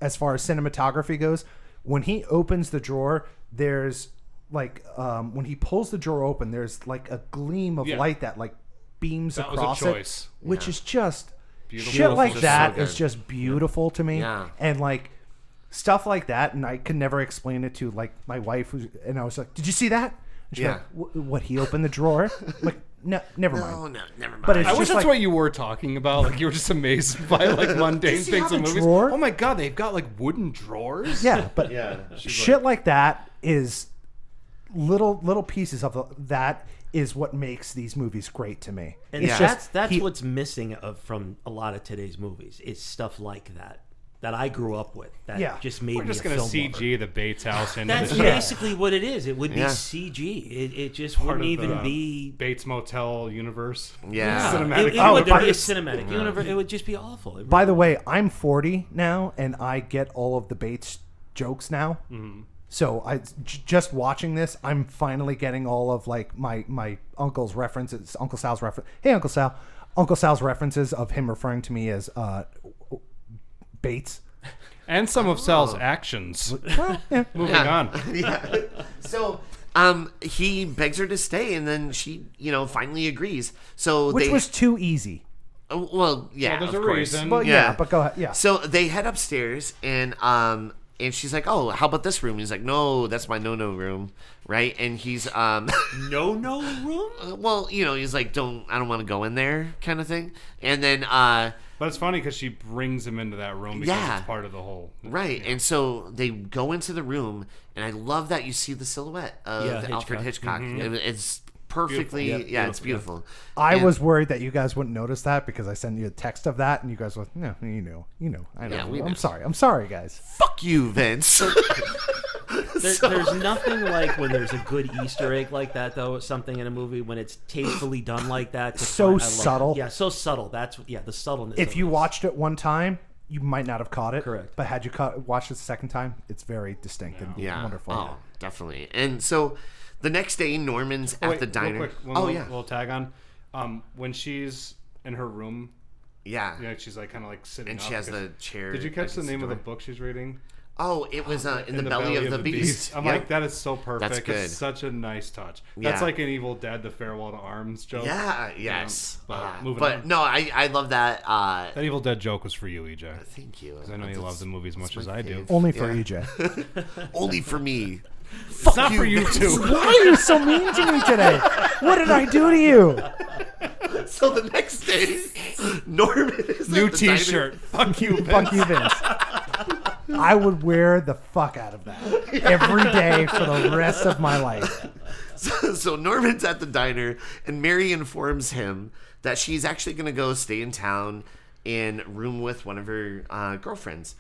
Speaker 1: as far as cinematography goes, when he opens the drawer, there's like when he pulls the drawer open, there's like a gleam of
Speaker 4: Yeah.
Speaker 1: light that like beams
Speaker 4: That was a
Speaker 1: across
Speaker 4: choice.
Speaker 1: it, which is just
Speaker 4: Beautiful.
Speaker 1: shit like
Speaker 2: Just
Speaker 1: that
Speaker 2: so
Speaker 1: is
Speaker 2: good.
Speaker 1: just beautiful to me.
Speaker 2: Yeah.
Speaker 1: And like stuff like that, and I could never explain it to like my wife, and I was like, "Did you see that?" And she's
Speaker 2: Yeah.
Speaker 1: like, what? He opened the drawer? I'm like, no, never mind.
Speaker 2: Oh no, never mind.
Speaker 1: But it's
Speaker 4: I wish
Speaker 1: just
Speaker 4: that's
Speaker 1: like,
Speaker 4: what you were talking about. Like you were just amazed by like mundane
Speaker 1: see
Speaker 4: things
Speaker 1: how
Speaker 4: in
Speaker 1: the
Speaker 4: movies.
Speaker 1: drawer-
Speaker 4: Oh my god, they've got like wooden drawers.
Speaker 1: yeah, but
Speaker 2: yeah,
Speaker 1: shit like that is little pieces of that is what makes these movies great to me.
Speaker 3: And
Speaker 1: It's
Speaker 3: that's
Speaker 1: he-
Speaker 3: what's missing from a lot of today's movies. Is stuff like that I grew up with. That
Speaker 1: Yeah.
Speaker 3: just made
Speaker 4: We're
Speaker 3: me
Speaker 4: just
Speaker 3: a
Speaker 4: gonna
Speaker 3: film
Speaker 4: CG
Speaker 3: lover.
Speaker 4: the Bates house into
Speaker 3: That's
Speaker 4: the
Speaker 3: basically what it is. It would be
Speaker 2: Yeah.
Speaker 3: CG. It just
Speaker 4: part
Speaker 3: wouldn't
Speaker 4: of
Speaker 3: even
Speaker 4: the
Speaker 3: be.
Speaker 4: Bates Motel universe.
Speaker 2: yeah.
Speaker 4: Cinematic
Speaker 3: It would be a
Speaker 1: universe.
Speaker 3: cinematic universe. It would just be awful. It
Speaker 1: By the way, I'm 40 now, and I get all of the Bates jokes now. Mm-hmm. So just watching this, I'm finally getting all of like my uncle's references, Uncle Sal's reference. Hey, Uncle Sal, Uncle Sal's references of him referring to me as Bates.
Speaker 4: And some of Sal's actions. Moving on.
Speaker 2: Yeah. So he begs her to stay, and then she, finally agrees. So
Speaker 1: Which
Speaker 2: they,
Speaker 1: was too easy.
Speaker 2: well, yeah,
Speaker 4: Well, there's
Speaker 2: of
Speaker 4: a
Speaker 2: course.
Speaker 4: reason.
Speaker 1: But yeah, but go ahead. Yeah.
Speaker 2: So they head upstairs, and she's like, "Oh, how about this room?" He's like, "No, that's my no room, right?" And he's
Speaker 3: no room.
Speaker 2: well, he's like, I don't want to go in there," kind of thing. And then
Speaker 4: But it's funny because she brings him into that room because
Speaker 2: Yeah.
Speaker 4: it's part of the whole.
Speaker 2: right, and so they go into the room, and I love that you see the silhouette of
Speaker 3: Yeah,
Speaker 2: Alfred Hitchcock. It's perfectly,
Speaker 3: Beautiful.
Speaker 2: yeah, it's beautiful.
Speaker 1: I
Speaker 2: And-
Speaker 1: was worried that you guys wouldn't notice that because I sent you a text of that, and you guys were no, you know, I know.
Speaker 2: Yeah, we know.
Speaker 1: I'm sorry, guys.
Speaker 2: Fuck you, Vince.
Speaker 3: There's nothing like when there's a good Easter egg like that, though. Something in a movie when it's tastefully done like that.
Speaker 1: So
Speaker 3: I love
Speaker 1: subtle.
Speaker 3: it. Yeah, so subtle. That's the subtleness.
Speaker 1: If
Speaker 3: of
Speaker 1: you
Speaker 3: it.
Speaker 1: watched it one time, you might not have caught it.
Speaker 3: Correct.
Speaker 1: But had you watched it the second time, it's very distinct and wonderful.
Speaker 2: Oh, definitely. And so the next day, Norman's at the diner.
Speaker 4: Real quick, little tag on. When she's in her room, she's like kind of like sitting
Speaker 2: and
Speaker 4: up.
Speaker 2: she has the chair.
Speaker 4: Did you catch the name of the
Speaker 2: door.
Speaker 4: book she's reading?
Speaker 2: Oh, it was in the belly of the beast.
Speaker 4: I'm like, that is so perfect.
Speaker 2: That's good.
Speaker 4: It's such a nice touch. That's like an Evil Dead, the Farewell to Arms joke.
Speaker 2: Yeah, yes.
Speaker 4: Moving on.
Speaker 2: No, I love that.
Speaker 4: That Evil Dead joke was for you, EJ.
Speaker 2: Thank you.
Speaker 4: Because I know you love the movie as much as I do.
Speaker 1: Only for EJ.
Speaker 2: Only for me.
Speaker 4: It's not for you too.
Speaker 1: Why are you so mean to me today? What did I do to you?
Speaker 2: So the next day, Norman is
Speaker 4: New
Speaker 2: at the diner.
Speaker 4: T-shirt. Fuck you, Vince.
Speaker 1: Fuck you, Vince. I would wear the fuck out of that every day for the rest of my life.
Speaker 2: So Norman's at the diner, and Mary informs him that she's actually going to go stay in town and room with one of her girlfriends.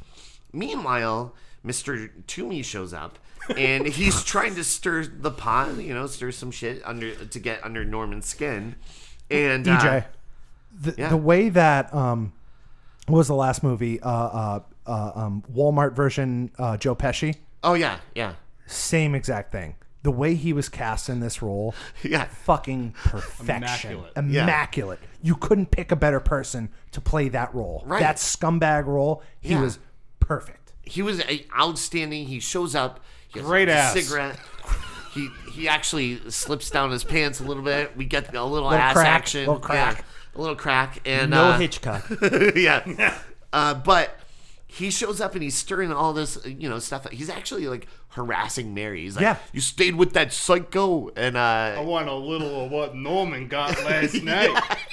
Speaker 2: Meanwhile, Mr. Toomey shows up, and he's trying to stir the pot, stir some shit to get under Norman's skin. And
Speaker 1: EJ, the way that what was the last movie? Walmart version, Joe Pesci.
Speaker 2: Oh yeah.
Speaker 1: Same exact thing. The way he was cast in this role, fucking perfection, immaculate. You couldn't pick a better person to play that role.
Speaker 2: Right.
Speaker 1: That scumbag role, he was perfect.
Speaker 2: He was outstanding. He shows up. He has
Speaker 4: Great
Speaker 2: a
Speaker 4: ass.
Speaker 2: cigarette. He actually slips down his pants a little bit. We get a little ass
Speaker 1: crack,
Speaker 2: action.
Speaker 1: little crack.
Speaker 2: Yeah, a little crack. And
Speaker 3: no Hitchcock.
Speaker 2: yeah. But he shows up and he's stirring all this, stuff. He's actually like harassing Mary. He's like, you stayed with that psycho. And
Speaker 4: I want a little of what Norman got last night.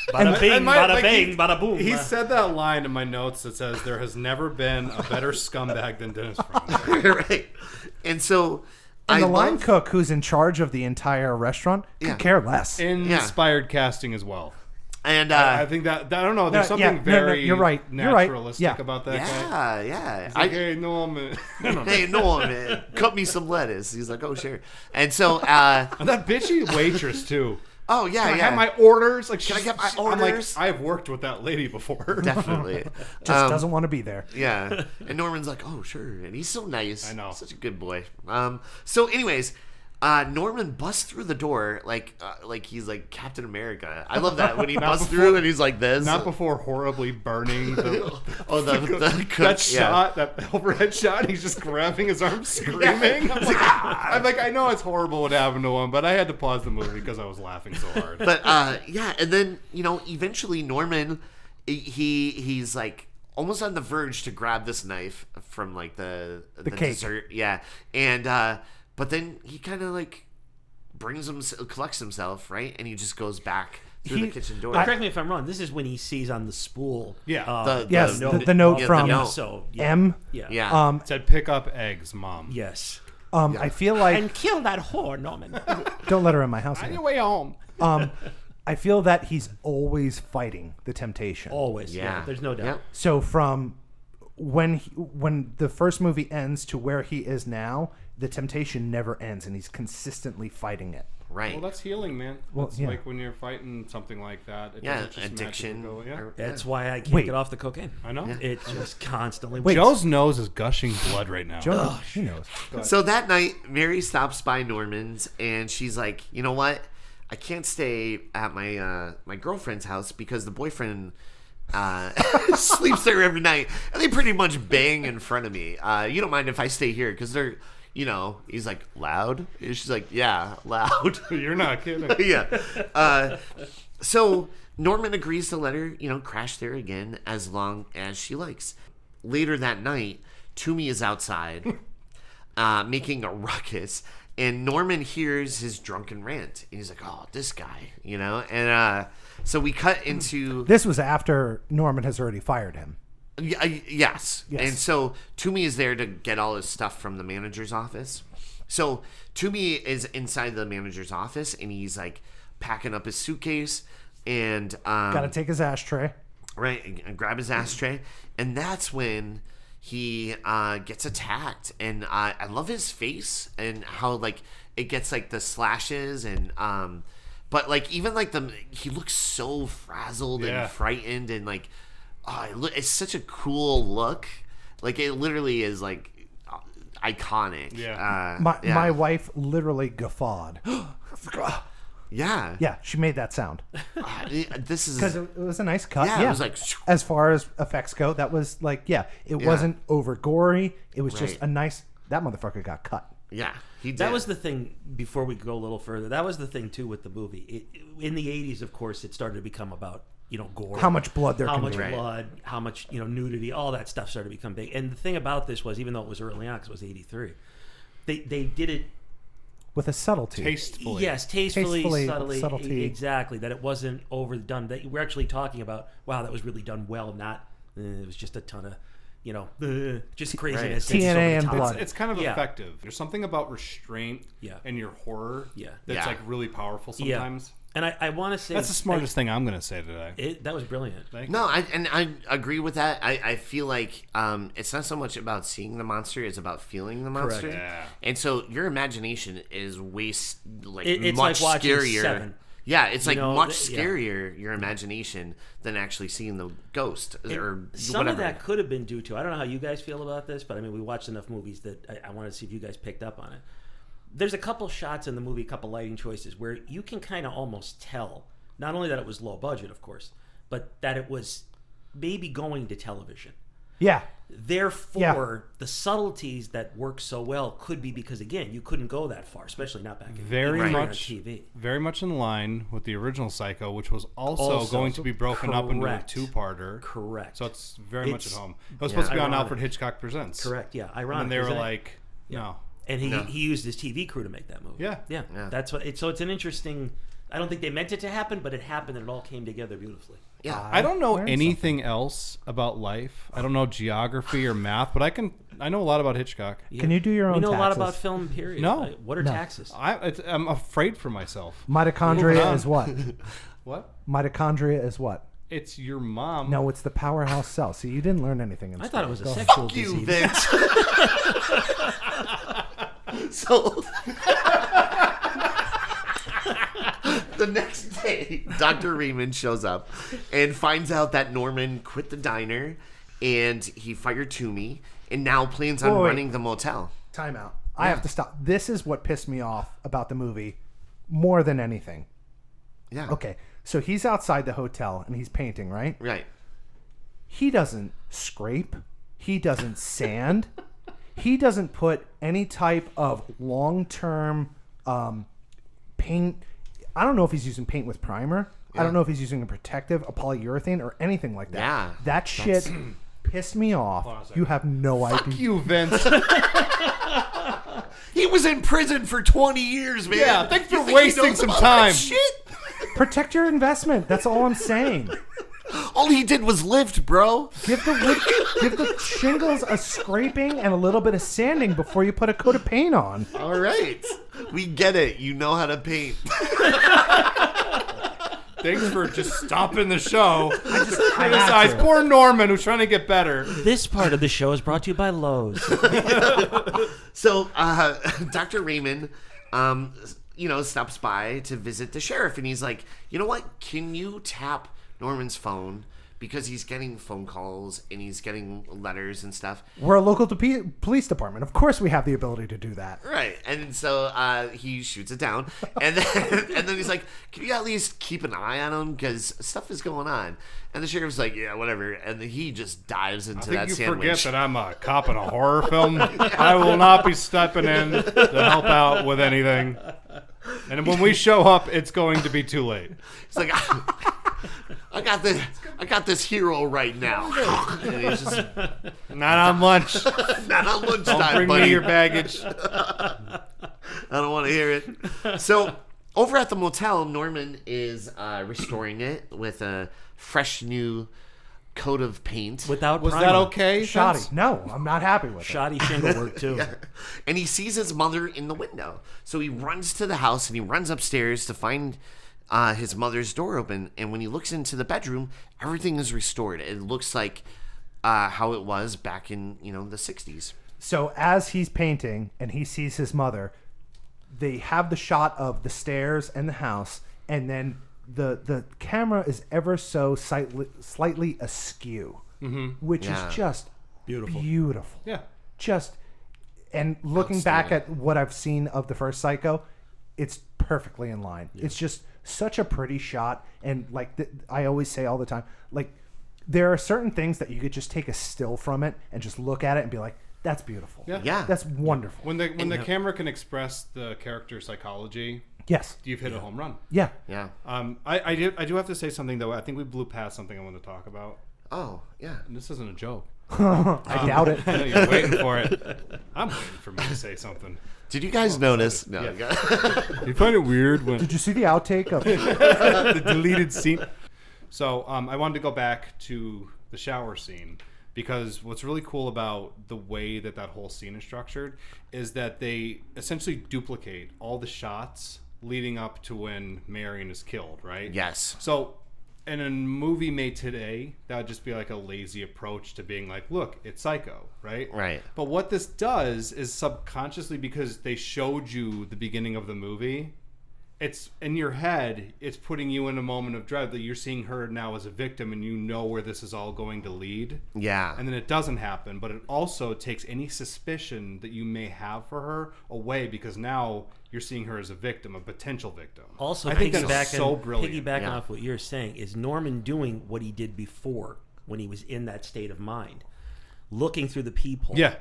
Speaker 3: Bada bing, bada bang,
Speaker 4: he,
Speaker 3: bada boom.
Speaker 4: He said that line in my notes that says, there has never been a better scumbag than Dennis Franz.
Speaker 2: right. And so...
Speaker 1: And the line cook who's in charge of the entire restaurant could care less.
Speaker 4: Inspired casting as well.
Speaker 2: And
Speaker 4: I think that I don't know. There's something very
Speaker 1: you're right.
Speaker 4: naturalistic about that guy.
Speaker 2: Yeah.
Speaker 4: Like, hey Norman,
Speaker 2: hey Norman, cut me some lettuce. He's like, oh sure. And so
Speaker 4: and that bitchy waitress too.
Speaker 2: Oh yeah,
Speaker 4: Can I have my orders? Like,
Speaker 2: can I get my
Speaker 4: orders?
Speaker 2: orders?
Speaker 4: I'm like, I've worked with that lady before.
Speaker 2: Definitely.
Speaker 1: Just doesn't want to be there.
Speaker 2: Yeah. And Norman's like, oh sure, and he's so nice.
Speaker 4: I know.
Speaker 2: Such a good boy. So anyways, Norman busts through the door like he's like Captain America. I love that when he busts through and he's like this.
Speaker 4: Not before horribly burning the
Speaker 2: the
Speaker 4: that shot, that overhead shot. He's just grabbing his arm, screaming. I'm like, I know it's horrible what happened to him, but I had to pause the movie because I was laughing so hard.
Speaker 2: But and then eventually Norman, he's like almost on the verge to grab this knife from like the
Speaker 1: cake.
Speaker 2: dessert, and. But then he kind of like collects himself, right? And he just goes back through the kitchen door.
Speaker 3: Correct me if I'm wrong. This is when he sees on the spool.
Speaker 2: The
Speaker 1: note
Speaker 2: yeah,
Speaker 1: from
Speaker 2: the note.
Speaker 3: So,
Speaker 1: M.
Speaker 2: Yeah.
Speaker 4: It said pick up eggs, Mom.
Speaker 3: Yes.
Speaker 1: I feel like
Speaker 3: And kill that whore, Norman.
Speaker 1: don't let her in my house
Speaker 4: On
Speaker 1: again.
Speaker 4: your way home.
Speaker 1: I feel that he's always fighting the temptation.
Speaker 3: Always.
Speaker 2: Yeah.
Speaker 3: There's no doubt.
Speaker 2: Yep.
Speaker 1: So from when the first movie ends to where he is now, the temptation never ends, and he's consistently fighting it.
Speaker 2: Right.
Speaker 4: Well, that's healing, man.
Speaker 1: Well,
Speaker 4: That's
Speaker 1: yeah.
Speaker 4: like when you're fighting something like that. It doesn't just
Speaker 2: addiction.
Speaker 4: magically go,
Speaker 3: That's why I can't
Speaker 1: Wait.
Speaker 3: get off the cocaine.
Speaker 4: I know.
Speaker 3: It just constantly.
Speaker 1: Wait.
Speaker 4: Joe's nose is gushing blood right now.
Speaker 1: Joe, he knows.
Speaker 2: So that night, Mary stops by Norman's, and she's like, you know what? I can't stay at my girlfriend's house because the boyfriend sleeps there every night, and they pretty much bang in front of me. You don't mind if I stay here because they're, he's like, loud? And she's like, yeah, loud.
Speaker 4: You're not kidding.
Speaker 2: Yeah. So Norman agrees to let her, crash there again as long as she likes. Later that night, Toomey is outside making a ruckus, and Norman hears his drunken rant. And he's like, oh, this guy, And so we cut into...
Speaker 1: This was after Norman has already fired him.
Speaker 2: Yes. And so Toomey is there to get all his stuff from the manager's office. So Toomey is inside the manager's office, and he's like packing up his suitcase and
Speaker 1: Got to take his ashtray.
Speaker 2: right, and grab his ashtray, and that's when he gets attacked, and I love his face and how like it gets like the slashes and but like even like he looks so frazzled and frightened and like it's such a cool look. Like it literally is like iconic.
Speaker 4: Yeah.
Speaker 1: My wife literally guffawed.
Speaker 2: Yeah.
Speaker 1: Yeah, she made that sound
Speaker 2: This is
Speaker 1: because it was a nice cut.
Speaker 2: Yeah,
Speaker 1: Yeah,
Speaker 2: it was like
Speaker 1: as far as effects go, that was like it wasn't over gory. It was just
Speaker 2: Right.
Speaker 1: a nice. That motherfucker got cut.
Speaker 2: yeah. He did.
Speaker 3: That was the thing. Before we go a little further, that was the thing too with the movie. In the '80s, of course, it started to become about gore,
Speaker 1: How much blood there
Speaker 3: how
Speaker 1: can
Speaker 3: much
Speaker 1: be.
Speaker 3: blood, how much nudity, all that stuff started to become big. And the thing about this was, even though it was early on, because it was '83, they did it.
Speaker 1: With a subtlety.
Speaker 4: Tastefully.
Speaker 3: Yes, tastefully,
Speaker 1: subtlety.
Speaker 3: exactly. That it wasn't overdone. That we're actually talking about. Wow, that was really done well. Not it was just a ton of, just craziness.
Speaker 1: Right.
Speaker 3: It's
Speaker 1: TNA
Speaker 3: over the
Speaker 1: and
Speaker 3: top.
Speaker 1: blood.
Speaker 4: It's kind of
Speaker 3: Yeah.
Speaker 4: effective. There's something about restraint and your horror that's
Speaker 2: Yeah.
Speaker 4: like really powerful sometimes.
Speaker 3: And I want to say
Speaker 4: That's the smartest thing I'm going to say today.
Speaker 3: That was brilliant.
Speaker 2: No, I agree with that. I feel like it's not so much about seeing the monster; it's about feeling the monster.
Speaker 3: Correct.
Speaker 4: Yeah.
Speaker 2: And so your imagination is it's
Speaker 3: It's
Speaker 2: much
Speaker 3: like watching
Speaker 2: scarier.
Speaker 3: Seven.
Speaker 2: Yeah, it's like much
Speaker 3: yeah.
Speaker 2: scarier your imagination than actually seeing the ghost or
Speaker 3: Some
Speaker 2: whatever.
Speaker 3: of that could have been due to, I don't know how you guys feel about this, but I mean, we watched enough movies that I wanted to see if you guys picked up on it. There's a couple shots in the movie, a couple lighting choices where you can kind of almost tell, not only that it was low budget, of course, but that it was maybe going to television.
Speaker 1: Yeah.
Speaker 3: Therefore, the subtleties that work so well could be because, again, you couldn't go that far, especially not back in
Speaker 4: Very
Speaker 3: on
Speaker 4: much,
Speaker 3: TV.
Speaker 4: very much in line with the original Psycho, which was also going to be broken up into a
Speaker 3: Correct.
Speaker 4: two-parter.
Speaker 3: Correct.
Speaker 4: So it's very much at
Speaker 3: It's-
Speaker 4: home. It was supposed to be on
Speaker 3: ironic.
Speaker 4: Alfred Hitchcock Presents.
Speaker 3: Correct, yeah. Ironic.
Speaker 4: And they were
Speaker 3: isn't it?
Speaker 4: like, no.
Speaker 3: And he used his TV crew to make that movie.
Speaker 4: Yeah.
Speaker 3: Yeah. That's what. So it's an interesting. I don't think they meant it to happen, but it happened, and it all came together beautifully.
Speaker 2: Yeah.
Speaker 4: I don't know
Speaker 1: learned
Speaker 4: anything else about life. I don't know geography or math, but I know a lot about Hitchcock.
Speaker 3: Yeah.
Speaker 1: Can you do your own
Speaker 3: We know a lot
Speaker 1: taxes?
Speaker 3: about film. Period.
Speaker 4: No.
Speaker 3: What are
Speaker 1: No.
Speaker 3: taxes?
Speaker 4: I'm afraid for myself.
Speaker 1: Mitochondria is what?
Speaker 4: What?
Speaker 1: Mitochondria is what?
Speaker 4: It's your mom.
Speaker 1: No, it's the powerhouse cell. See, you didn't learn anything in
Speaker 3: I
Speaker 1: school.
Speaker 3: thought it was a
Speaker 1: Go ahead.
Speaker 3: sexual
Speaker 2: Fuck you,
Speaker 3: disease.
Speaker 2: Vince. So the next day, Dr. Raymond shows up and finds out that Norman quit the diner and he fired Toomey and now plans on
Speaker 1: Wait.
Speaker 2: running the motel.
Speaker 1: Time out. I have to stop. This is what pissed me off about the movie more than anything.
Speaker 2: Yeah.
Speaker 1: Okay, so he's outside the hotel and he's painting, right?
Speaker 2: Right.
Speaker 1: He doesn't scrape. He doesn't sand. He doesn't put any type of long-term paint. I don't know if he's using paint with primer. I don't know if he's using a protective, a polyurethane, or anything like that.
Speaker 2: Yeah,
Speaker 1: That shit pissed me off. You have no
Speaker 4: Fuck
Speaker 1: idea.
Speaker 4: you, Vince.
Speaker 2: He was in prison for 20 years, man.
Speaker 4: Yeah, thanks
Speaker 2: You
Speaker 4: for
Speaker 2: think he
Speaker 4: wasting
Speaker 2: knows
Speaker 4: some
Speaker 2: about that
Speaker 4: time.
Speaker 2: Shit.
Speaker 1: Protect your investment. That's all I'm saying.
Speaker 2: All he did was lift, bro.
Speaker 1: Give the shingles a scraping and a little bit of sanding before you put a coat of paint on.
Speaker 2: All right. We get it. You know how to paint.
Speaker 4: Thanks for just stopping the show.
Speaker 1: I had
Speaker 4: Criticize
Speaker 1: to.
Speaker 4: poor Norman, who's trying to get better.
Speaker 3: This part of the show is brought to you by Lowe's.
Speaker 2: So, Dr. Raymond, stops by to visit the sheriff, and he's like, you know what? Can you tap Norman's phone? Because he's getting phone calls and he's getting letters and stuff.
Speaker 1: We're a local police department. Of course we have the ability to do that.
Speaker 2: Right. And so he shoots it down. And then he's like, can you at least keep an eye on him? Because stuff is going on. And the sheriff's like, yeah, whatever. And then he just dives into
Speaker 4: I
Speaker 2: that
Speaker 4: think you
Speaker 2: sandwich.
Speaker 4: forget that I'm a cop in a horror film. I will not be stepping in to help out with anything. And when we show up, it's going to be too late.
Speaker 2: It's like, I got this hero right now. And he's just
Speaker 4: Not on lunch.
Speaker 2: not on lunchtime,
Speaker 4: Don't bring
Speaker 2: buddy.
Speaker 4: me your baggage.
Speaker 2: I don't want to hear it. So over at the motel, Norman is restoring it with a fresh new coat of paint.
Speaker 3: Without
Speaker 4: Was
Speaker 3: primer.
Speaker 4: that okay?
Speaker 1: Shoddy.
Speaker 4: Vince?
Speaker 1: No, I'm not happy with it.
Speaker 3: Shoddy shingle work too.
Speaker 2: And he sees his mother in the window. So he runs to the house and he runs upstairs to find his mother's door open. And when he looks into the bedroom, everything is restored. It looks like how it was back in the 60s.
Speaker 1: So as he's painting and he sees his mother, they have the shot of the stairs and the house, and then the camera is ever so slightly askew, which
Speaker 2: Yeah.
Speaker 1: is just beautiful.
Speaker 4: Yeah.
Speaker 1: Just, and looking back at what I've seen of the first Psycho, it's perfectly in line. It's just such a pretty shot, and like I always say all the time, like there are certain things that you could just take a still from it and just look at it and be like, that's beautiful.
Speaker 2: Yeah.
Speaker 1: That's wonderful.
Speaker 4: When the camera can express the character's psychology,
Speaker 1: Yes.
Speaker 4: you've hit a home run.
Speaker 1: Yeah.
Speaker 2: Yeah.
Speaker 4: I do have to say something though. I think we blew past something I want to talk about.
Speaker 2: Oh, yeah.
Speaker 4: And this isn't a joke.
Speaker 1: I doubt it.
Speaker 4: I know you're waiting for it. I'm waiting for me to say something.
Speaker 2: Did you guys notice? No.
Speaker 4: You find it weird when
Speaker 1: Did you see the outtake of
Speaker 4: the deleted scene? So I wanted to go back to the shower scene, because what's really cool about the way that whole scene is structured is that they essentially duplicate all the shots leading up to when Marion is killed, right?
Speaker 2: Yes.
Speaker 4: So in a movie made today, that would just be like a lazy approach to being like, look, it's Psycho, right?
Speaker 2: Right.
Speaker 4: But what this does is subconsciously, because they showed you the beginning of the movie, it's in your head, it's putting you in a moment of dread that you're seeing her now as a victim, and you know where this is all going to lead.
Speaker 2: Yeah.
Speaker 4: And then it doesn't happen, but it also takes any suspicion that you may have for her away, because now you're seeing her as a victim, a potential victim.
Speaker 3: Also,
Speaker 4: I think that's so brilliant.
Speaker 3: piggybacking off what you're saying, is Norman doing what he did before when he was in that state of mind, looking through the peephole,
Speaker 4: Yeah.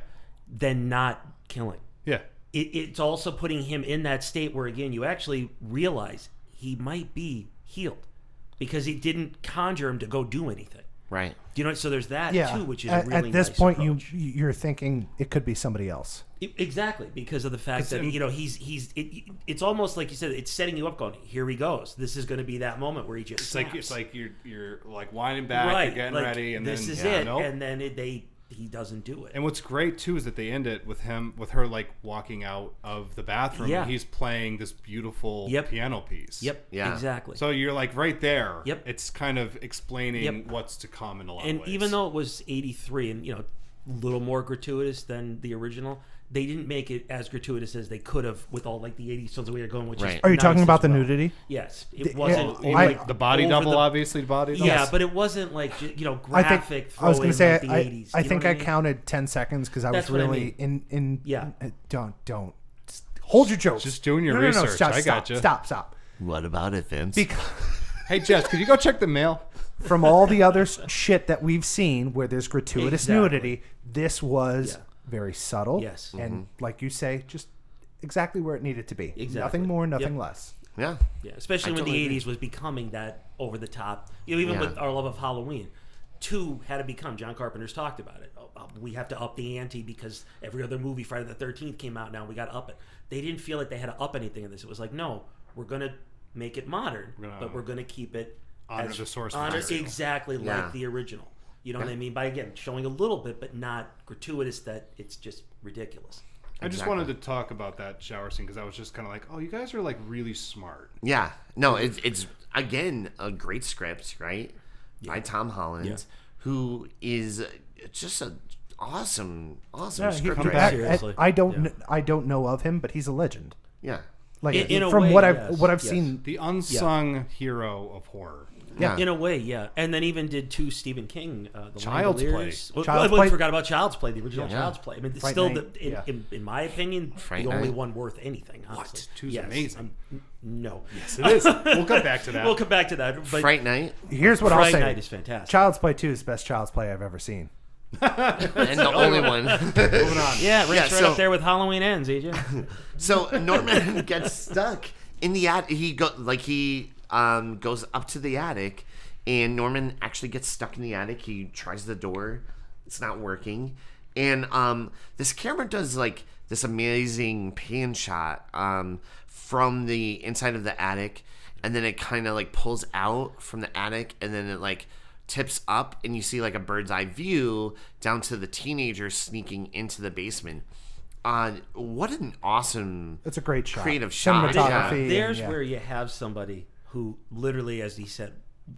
Speaker 3: then not killing.
Speaker 4: Yeah.
Speaker 3: It's also putting him in that state where, again, you actually realize he might be healed because he didn't conjure him to go do anything.
Speaker 2: Right.
Speaker 3: You know, so there's that
Speaker 1: yeah.
Speaker 3: too, which is
Speaker 1: At,
Speaker 3: a really
Speaker 1: at this
Speaker 3: nice
Speaker 1: point,
Speaker 3: approach.
Speaker 1: you're thinking it could be somebody else.
Speaker 3: Exactly, because of the fact that it's almost like you said, it's setting you up, going, here he goes. This is going to be that moment where he just snaps.
Speaker 4: It's like you're like winding back,
Speaker 3: right,
Speaker 4: you're getting
Speaker 3: like,
Speaker 4: ready, and
Speaker 3: this
Speaker 4: then
Speaker 3: is it,
Speaker 4: nope.
Speaker 3: and then he doesn't do it.
Speaker 4: And what's great too is that they end it with her like walking out of the bathroom,
Speaker 3: Yeah.
Speaker 4: and he's playing this beautiful piano piece.
Speaker 3: Yep,
Speaker 2: Yeah.
Speaker 3: exactly.
Speaker 4: So you're like right there.
Speaker 3: Yep.
Speaker 4: It's kind of explaining what's to come in a lot of
Speaker 3: And
Speaker 4: ways.
Speaker 3: even though it was 83 and, a little more gratuitous than the original, they didn't make it as gratuitous as they could have with all like the 80s songs that we were going, which
Speaker 2: Right.
Speaker 3: is
Speaker 1: Are you
Speaker 3: nice
Speaker 1: talking
Speaker 3: as
Speaker 1: about the
Speaker 3: well.
Speaker 1: nudity?
Speaker 3: Yes. It wasn't
Speaker 1: I-
Speaker 4: the body
Speaker 3: over
Speaker 4: double,
Speaker 3: the-
Speaker 4: obviously the body double.
Speaker 3: Yeah, but it wasn't like, graphic
Speaker 1: I was going to
Speaker 3: throwing
Speaker 1: say,
Speaker 3: like the 80s.
Speaker 1: I
Speaker 3: You know
Speaker 1: think
Speaker 3: what
Speaker 1: I
Speaker 3: mean?
Speaker 1: counted 10 seconds because I was
Speaker 3: That's what I
Speaker 1: really
Speaker 3: mean. Yeah.
Speaker 1: Don't. Hold your jokes.
Speaker 4: Just doing your
Speaker 1: No,
Speaker 4: research.
Speaker 1: Stop,
Speaker 4: I
Speaker 1: stop,
Speaker 4: gotcha.
Speaker 1: Stop.
Speaker 2: What about it, Vince?
Speaker 1: Because
Speaker 4: Hey Jess, could you go check the mail?
Speaker 1: from all the other shit that we've seen where there's gratuitous
Speaker 3: Exactly.
Speaker 1: nudity, this was very subtle.
Speaker 3: Yes.
Speaker 1: And like you say, just exactly where it needed to be.
Speaker 3: Exactly.
Speaker 1: Nothing more, nothing
Speaker 3: Yep.
Speaker 1: less.
Speaker 2: yeah.
Speaker 3: Yeah, especially
Speaker 2: I
Speaker 3: when
Speaker 2: totally
Speaker 3: the
Speaker 2: agree.
Speaker 3: 80s was becoming that over the top. Even with our love of Halloween, 2 had to become. John Carpenter's talked about it. We have to up the ante because every other movie, Friday the 13th, came out now. We got to up it. They didn't feel like they had to up anything in this. It was like, no, we're going to make it modern, but we're going to keep it
Speaker 4: Honor the source
Speaker 3: honor
Speaker 4: material.
Speaker 3: exactly
Speaker 2: Yeah.
Speaker 3: like the original. You know what I mean? By, again, showing a little bit, but not gratuitous that it's just ridiculous.
Speaker 4: I just wanted to talk about that shower scene because I was just kind of like, oh, you guys are like really smart.
Speaker 2: Yeah. No, it's again a great script, right? By Tom Holland, who is just an awesome script
Speaker 1: He-
Speaker 2: writer.
Speaker 3: Seriously.
Speaker 1: I don't know of him, but he's a legend.
Speaker 2: Yeah.
Speaker 1: Like
Speaker 3: In a
Speaker 1: from
Speaker 3: way,
Speaker 1: what
Speaker 3: yes.
Speaker 1: I've
Speaker 3: Yes.
Speaker 1: seen.
Speaker 4: The unsung hero of horror.
Speaker 2: Yeah.
Speaker 3: In a way, yeah. And then even did 2 Stephen King, the
Speaker 4: Child's
Speaker 3: Langoliers.
Speaker 4: Play.
Speaker 1: Child's
Speaker 3: I
Speaker 1: Play.
Speaker 3: forgot about Child's Play, the original Child's Play. I mean, it's
Speaker 1: Fright
Speaker 3: still,
Speaker 1: Night,
Speaker 3: in my opinion,
Speaker 2: Fright
Speaker 3: the only
Speaker 2: Night.
Speaker 3: one worth anything. Honestly.
Speaker 4: What? 2's
Speaker 3: Yes.
Speaker 4: amazing.
Speaker 3: No.
Speaker 4: Yes, it is. We'll come back to that.
Speaker 3: We'll come back to that. But
Speaker 2: Fright Night,
Speaker 1: Here's what I'll
Speaker 3: Fright
Speaker 1: say.
Speaker 3: Night is fantastic.
Speaker 1: Child's Play 2 is the best Child's Play I've ever seen.
Speaker 2: and the only one.
Speaker 4: Moving on.
Speaker 3: Yeah, ranks right
Speaker 2: so-
Speaker 3: up there with Halloween Ends, AJ.
Speaker 2: So Norman gets stuck in the attic. He goes up to the attic, and Norman actually gets stuck in the attic. He tries the door, it's not working, and this camera does like this amazing pan shot from the inside of the attic, and then it kind of like pulls out from the attic, and then it like tips up, and you see like a bird's eye view down to the teenagers sneaking into the basement. What an awesome
Speaker 1: It's a great shot.
Speaker 2: creative shot.
Speaker 1: Cinematography.
Speaker 3: There's
Speaker 1: and,
Speaker 3: where you have somebody who literally, as he said,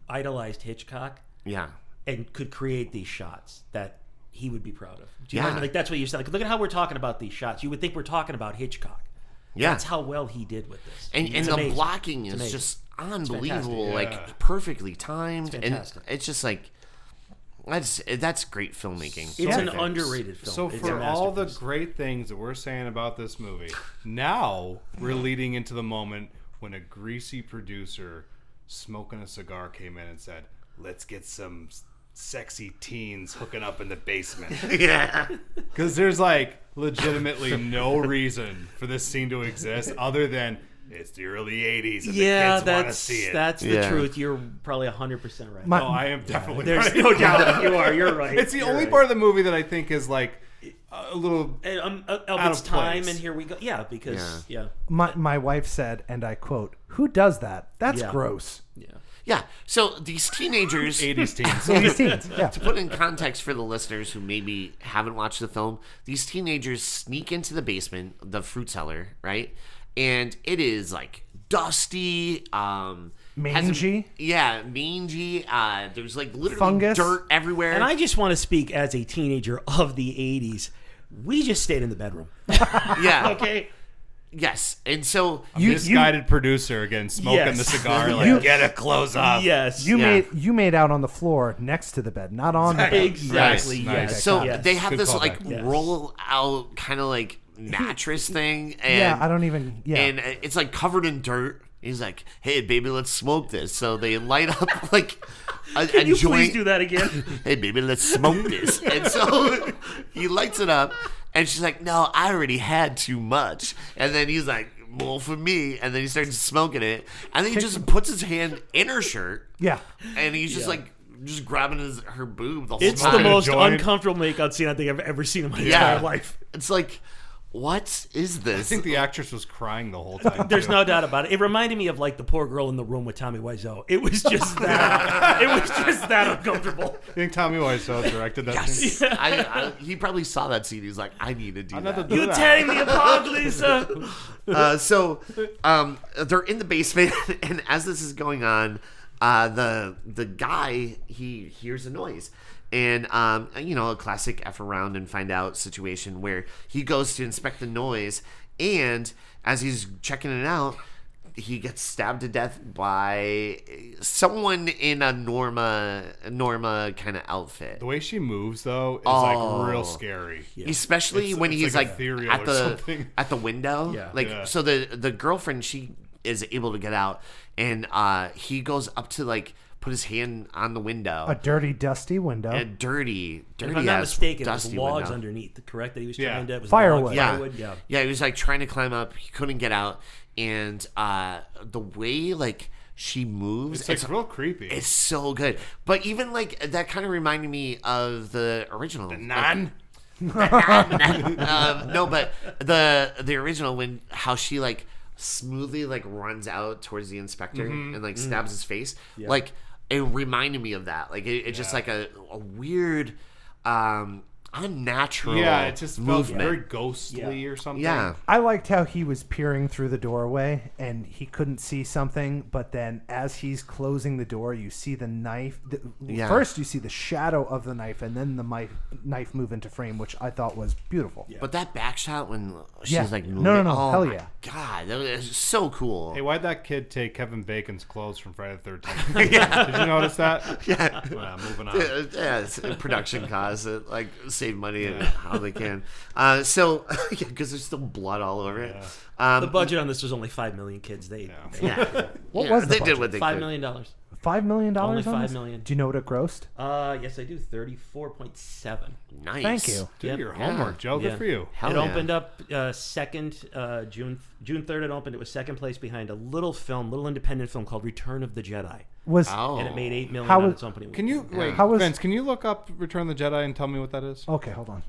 Speaker 3: idolized Hitchcock.
Speaker 2: Yeah.
Speaker 3: and could create these shots that he would be proud of. Do you
Speaker 2: Yeah.
Speaker 3: know? Like that's what you said. Like, look at how we're talking about these shots. You would think we're talking about Hitchcock.
Speaker 2: Yeah.
Speaker 3: That's how well he did with this.
Speaker 2: And
Speaker 3: It's
Speaker 2: the
Speaker 3: amazing.
Speaker 2: blocking
Speaker 3: It's
Speaker 2: is
Speaker 3: amazing.
Speaker 2: just unbelievable,
Speaker 4: fantastic.
Speaker 2: like
Speaker 4: Yeah.
Speaker 2: perfectly timed,
Speaker 3: It's
Speaker 2: and
Speaker 3: fantastic.
Speaker 2: it's just like that's great filmmaking.
Speaker 3: It's
Speaker 2: So
Speaker 3: an
Speaker 2: thanks.
Speaker 3: underrated film.
Speaker 4: So
Speaker 3: It's
Speaker 4: for
Speaker 3: a
Speaker 4: all the
Speaker 3: masterpiece.
Speaker 4: great things that we're saying about this movie, now we're leading into the moment when a greasy producer smoking a cigar came in and said, "Let's get some sexy teens hooking up in the basement."
Speaker 2: Yeah,
Speaker 4: Because there's like legitimately no reason for this scene to exist other than it's the early 80s and
Speaker 3: Yeah,
Speaker 4: the kids want to see it.
Speaker 3: that's the
Speaker 2: Yeah.
Speaker 3: truth. You're probably 100% right.
Speaker 1: My-
Speaker 4: No, I am definitely
Speaker 3: There's
Speaker 4: right.
Speaker 3: no doubt you are. You're right.
Speaker 4: It's the
Speaker 3: You're
Speaker 4: only
Speaker 3: right.
Speaker 4: part of the movie that I think is like a little
Speaker 3: And, of
Speaker 4: out
Speaker 3: its
Speaker 4: of
Speaker 3: time,
Speaker 4: place.
Speaker 3: and here we go. Yeah, because yeah,
Speaker 1: My wife said, and I quote, "Who does that? That's
Speaker 3: Yeah.
Speaker 1: gross."
Speaker 3: yeah.
Speaker 2: yeah. So these teenagers,
Speaker 4: 80s teens.
Speaker 1: These teens, yeah.
Speaker 2: to put in context for the listeners who maybe haven't watched the film, these teenagers sneak into the basement, the fruit cellar, right? And it is like dusty,
Speaker 1: Mangy?
Speaker 2: mangy. There's like literally
Speaker 1: Fungus?
Speaker 2: dirt everywhere.
Speaker 3: And I just want to speak as a teenager of the '80s. We just stayed in the bedroom.
Speaker 2: yeah,
Speaker 3: Okay.
Speaker 2: yes. And so
Speaker 4: Misguided producer again, smoking
Speaker 3: Yes.
Speaker 4: the cigar, like
Speaker 1: You-
Speaker 4: get it close off.
Speaker 3: Yes.
Speaker 2: Yeah.
Speaker 1: You made out on the floor next to the bed, not on the bed.
Speaker 3: Exactly.
Speaker 4: Nice.
Speaker 3: Yes.
Speaker 2: So
Speaker 3: yes.
Speaker 2: they have
Speaker 4: Good
Speaker 2: this
Speaker 4: callback.
Speaker 2: like
Speaker 3: Yes.
Speaker 2: roll out kind of like mattress thing, and
Speaker 1: Yeah, I don't even. Yeah,
Speaker 2: and it's like covered in dirt. He's like, "Hey, baby, let's smoke this." So they light up like a
Speaker 3: Can you
Speaker 2: joint.
Speaker 3: please do that again?
Speaker 2: Hey, baby, let's smoke this. And so he lights it up, and she's like, "No, I already had too much." And then he's like, "More for me." And then he starts smoking it, and then he just puts his hand in her shirt,
Speaker 1: yeah.
Speaker 2: and he's just like just grabbing her boob the whole
Speaker 3: It's
Speaker 2: time.
Speaker 3: the
Speaker 4: Smoking a
Speaker 3: most
Speaker 4: joint.
Speaker 3: uncomfortable makeout scene I think I've ever seen in my
Speaker 2: Yeah.
Speaker 3: entire life.
Speaker 2: It's like, what is this?
Speaker 4: I think the actress was crying the whole time.
Speaker 3: There's
Speaker 4: too.
Speaker 3: no doubt about it. It reminded me of like the poor girl in the room with Tommy Wiseau. It was just that. It was just that uncomfortable.
Speaker 4: You think Tommy Wiseau directed that scene?
Speaker 2: He probably saw that scene. He's like, I need to do
Speaker 4: Another
Speaker 2: that.
Speaker 4: do
Speaker 3: You
Speaker 4: that.
Speaker 3: tearing me apart, Lisa.
Speaker 2: So they're in the basement, and as this is going on, the guy, he hears a noise. And, a classic F around and find out situation where he goes to inspect the noise, and as he's checking it out, he gets stabbed to death by someone in a Norma kind of outfit.
Speaker 4: The way she moves though is
Speaker 2: Oh.
Speaker 4: like real scary.
Speaker 2: Especially
Speaker 4: It's-
Speaker 2: when
Speaker 4: it's
Speaker 2: he's
Speaker 4: like
Speaker 2: like
Speaker 4: ethereal
Speaker 2: at
Speaker 4: or
Speaker 2: the
Speaker 4: something.
Speaker 2: at the window.
Speaker 3: Yeah.
Speaker 4: Yeah.
Speaker 2: So the girlfriend, she is able to get out, and he goes up to like put his hand on the window.
Speaker 1: A dirty, dusty window.
Speaker 2: And dirty
Speaker 3: If I'm not
Speaker 2: ass,
Speaker 3: mistaken, it was
Speaker 2: dusty
Speaker 3: logs
Speaker 2: window.
Speaker 3: underneath. Correct? That he was
Speaker 4: Yeah.
Speaker 3: trying to. It was
Speaker 1: Firewood.
Speaker 3: logs,
Speaker 2: Yeah.
Speaker 3: firewood. Yeah.
Speaker 2: Yeah, he was like trying to climb up. He couldn't get out, and the way like she moves,
Speaker 4: It's like real creepy.
Speaker 2: it's so good. But even like that kind of reminded me of the original.
Speaker 4: Nun.
Speaker 2: No, but the original, when how she like smoothly like runs out towards the inspector and like stabs his face, like it reminded me of that. Like it's just like a weird, unnatural.
Speaker 4: Yeah, it just felt
Speaker 2: movement.
Speaker 4: very ghostly or something.
Speaker 2: Yeah,
Speaker 1: I liked how he was peering through the doorway and he couldn't see something, but then as he's closing the door, you see the knife.
Speaker 2: Yeah.
Speaker 1: First, you see the shadow of the knife, and then the knife move into frame, which I thought was beautiful.
Speaker 2: but that back shot when she's
Speaker 1: Yeah.
Speaker 2: like moving,
Speaker 1: No,
Speaker 2: oh
Speaker 1: hell
Speaker 2: my
Speaker 1: yeah.
Speaker 2: God, that was so cool.
Speaker 4: Hey, why'd that kid take Kevin Bacon's clothes from Friday the 13th? Did you notice that?
Speaker 2: Yeah.
Speaker 4: Well, moving on.
Speaker 2: Yeah, it's production costs. Like save money and how they can. So because there's still blood all over it.
Speaker 3: The budget on this was only 5 million kids.
Speaker 2: Yeah.
Speaker 1: What
Speaker 2: Yeah,
Speaker 1: was the
Speaker 2: they
Speaker 1: budget?
Speaker 2: did what they
Speaker 3: $5
Speaker 2: could.
Speaker 3: million.
Speaker 1: $5 million.
Speaker 3: Only
Speaker 1: on
Speaker 3: $5
Speaker 1: this?
Speaker 3: million.
Speaker 1: Do you know what it grossed?
Speaker 3: Yes, I do. 34.7.
Speaker 2: Nice.
Speaker 1: Thank you.
Speaker 4: Do
Speaker 3: Yep.
Speaker 4: your homework, Joe.
Speaker 3: Yeah.
Speaker 4: Good for you.
Speaker 2: Hell
Speaker 3: It
Speaker 2: yeah.
Speaker 3: opened up second June 3rd. It opened. It was second place behind a little independent film called Return of the Jedi,
Speaker 1: Was
Speaker 2: Oh.
Speaker 3: and it made $8 million
Speaker 1: How
Speaker 3: on
Speaker 1: was-
Speaker 3: its opening week.
Speaker 4: Can you wait,
Speaker 1: How was-
Speaker 4: Vince? Can you look up Return of the Jedi and tell me what that is?
Speaker 1: okay? Hold on.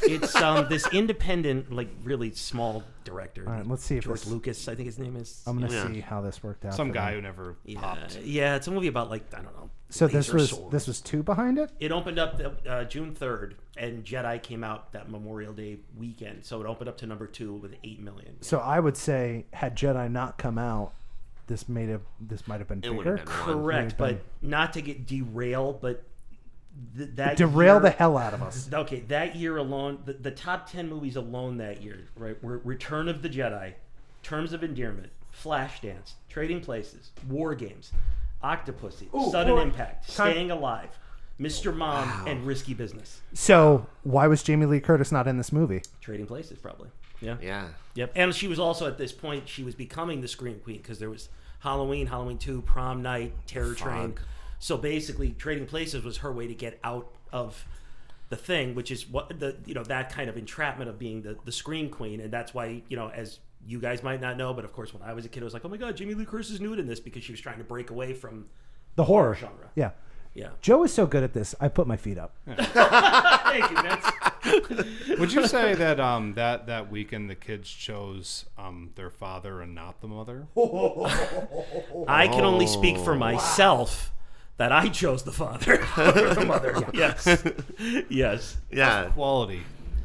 Speaker 3: It's this independent, like really small director.
Speaker 1: All right, let's see if
Speaker 3: George
Speaker 1: this-
Speaker 3: Lucas, I think his name is.
Speaker 1: I'm gonna
Speaker 2: Yeah.
Speaker 1: see how this worked out.
Speaker 4: Some
Speaker 1: for
Speaker 4: guy
Speaker 1: them.
Speaker 4: who never
Speaker 3: Yeah,
Speaker 4: popped.
Speaker 3: yeah, it's a movie about like I don't know.
Speaker 1: So
Speaker 3: laser swords.
Speaker 1: this was 2 behind it.
Speaker 3: It opened up June 3rd, and Jedi came out that Memorial Day weekend. So it opened up to number 2 with 8 million.
Speaker 1: So I would say, had Jedi not come out, this might have been
Speaker 2: It would
Speaker 1: bigger.
Speaker 2: have been one.
Speaker 3: Correct,
Speaker 1: Right,
Speaker 3: but not to get derailed, but that
Speaker 1: Derail
Speaker 3: year,
Speaker 1: the hell out of us.
Speaker 3: Okay, that year alone, the top 10 movies alone that year, right, were Return of the Jedi, Terms of Endearment, Flashdance, Trading Places, War Games, Octopussy, Sudden Impact, Staying Alive, Mr. Mom, and Risky Business.
Speaker 1: So why was Jamie Lee Curtis not in this movie?
Speaker 3: Trading Places, probably. Yeah.
Speaker 2: Yeah.
Speaker 3: Yep. And she was also, at this point, she was becoming the Scream Queen because there was Halloween, Halloween 2, Prom Night, Terror Train. So basically, Trading Places was her way to get out of the thing, which is what that kind of entrapment of being the Scream Queen. And that's why, as you guys might not know, but of course, when I was a kid, I was like, oh my God, Jamie Lee Curtis is nude in this because she was trying to break away from
Speaker 1: The horror
Speaker 3: genre.
Speaker 1: Yeah.
Speaker 3: Yeah.
Speaker 1: Joe is so good at this. I put my feet up.
Speaker 3: Thank you, Vince.
Speaker 4: Would you say that that weekend the kids chose their father and not the mother?
Speaker 3: I can only speak for myself that I chose the father over the mother. Yes. Yes.
Speaker 2: Yeah.
Speaker 4: Quality.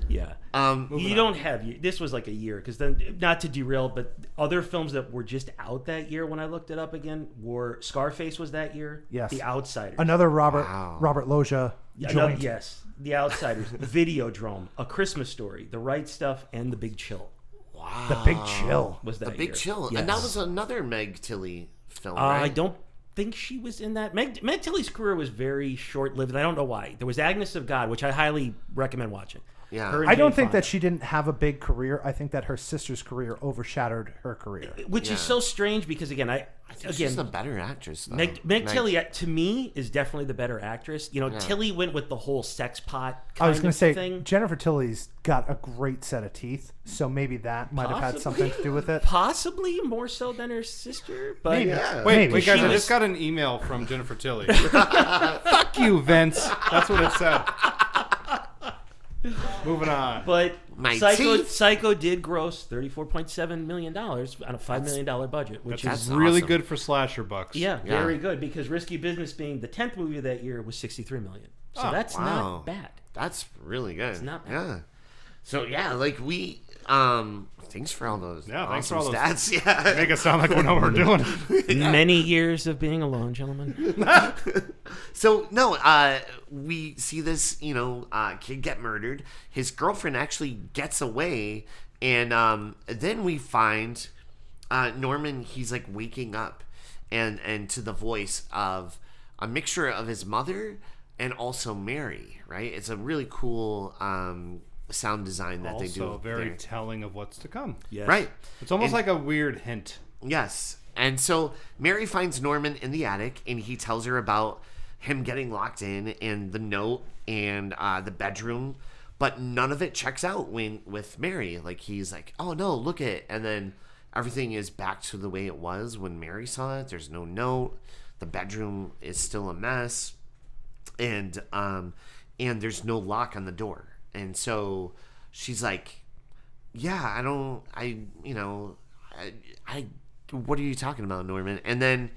Speaker 3: Yeah. You don't have this was like a year because then, not to derail, but other films that were just out that year when I looked it up again were Scarface was that year.
Speaker 1: Yes.
Speaker 3: The Outsiders.
Speaker 1: Another Robert Loggia joint.
Speaker 3: Yes. The Outsiders. Videodrome. A Christmas Story. The Right Stuff, and The Big Chill.
Speaker 2: Wow.
Speaker 1: The Big Chill.
Speaker 3: Was that
Speaker 2: The Big
Speaker 3: year.
Speaker 2: Chill.
Speaker 3: Yes.
Speaker 2: And that was another Meg Tilly film, right?
Speaker 3: I don't think she was in that. Meg Tilly's career was very short-lived, and I don't know why. There was Agnes of God, which I highly recommend watching.
Speaker 2: Yeah.
Speaker 3: Her and
Speaker 1: I don't
Speaker 3: Jane
Speaker 1: think
Speaker 3: Fonda.
Speaker 1: that she didn't have a big career. I think that her sister's career overshadowed her career.
Speaker 3: Which is so strange because, again,
Speaker 2: I think she's the better actress, though.
Speaker 3: Meg Tilly, to me, is definitely the better actress. Tilly went with the whole sex pot
Speaker 1: I was
Speaker 3: going
Speaker 1: going to say,
Speaker 3: thing.
Speaker 1: Jennifer Tilly's got a great set of teeth, so maybe that might have had something to do with it.
Speaker 3: Possibly more so than her sister, but
Speaker 1: Maybe.
Speaker 2: Yeah.
Speaker 4: Wait,
Speaker 1: Maybe.
Speaker 4: guys!
Speaker 3: She
Speaker 4: I
Speaker 3: was-
Speaker 4: just got an email from Jennifer Tilly. Fuck you, Vince. That's what it said. Moving on.
Speaker 3: But
Speaker 2: My
Speaker 3: Psycho,
Speaker 2: teeth.
Speaker 3: Psycho did gross $34.7 million on a $5 million budget, which
Speaker 4: That's
Speaker 3: is
Speaker 4: really
Speaker 2: awesome.
Speaker 4: good for slasher bucks.
Speaker 3: yeah,
Speaker 2: Yeah.
Speaker 3: very good because Risky Business being the 10th movie of that year was $63 million. So
Speaker 4: Oh,
Speaker 3: that's
Speaker 2: wow.
Speaker 3: not bad.
Speaker 2: That's really good. It's
Speaker 3: not bad.
Speaker 2: Yeah. So yeah, like we thanks for all those
Speaker 4: Yeah, thanks for
Speaker 2: awesome
Speaker 4: all those-
Speaker 2: stats. Yeah.
Speaker 4: Make it sound like we know what we're doing.
Speaker 3: Many years of being alone, gentlemen.
Speaker 2: So no, we see this, kid get murdered. His girlfriend actually gets away, and then we find Norman. He's like waking up, and to the voice of a mixture of his mother and also Mary. Right? It's a really cool sound design that they do.
Speaker 4: Also very
Speaker 2: there.
Speaker 4: telling of what's to come.
Speaker 3: Yes.
Speaker 2: Right.
Speaker 4: It's almost
Speaker 2: And-
Speaker 4: like a weird hint.
Speaker 2: Yes. And so Mary finds Norman in the attic, and he tells her about him getting locked in and the note and the bedroom, but none of it checks out with Mary. Like, he's like, oh no, look it. And then everything is back to the way it was when Mary saw it. There's no note. The bedroom is still a mess. And there's no lock on the door. And so she's like, yeah, what are you talking about, Norman? And then,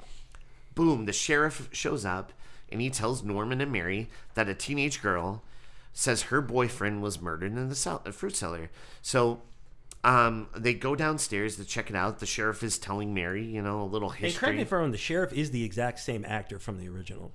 Speaker 2: boom, the sheriff shows up, and he tells Norman and Mary that a teenage girl says her boyfriend was murdered in the fruit cellar. So they go downstairs to check it out. The sheriff is telling Mary, a little
Speaker 3: And correct
Speaker 2: history.
Speaker 3: me if I'm wrong, the sheriff is the exact same actor from the original.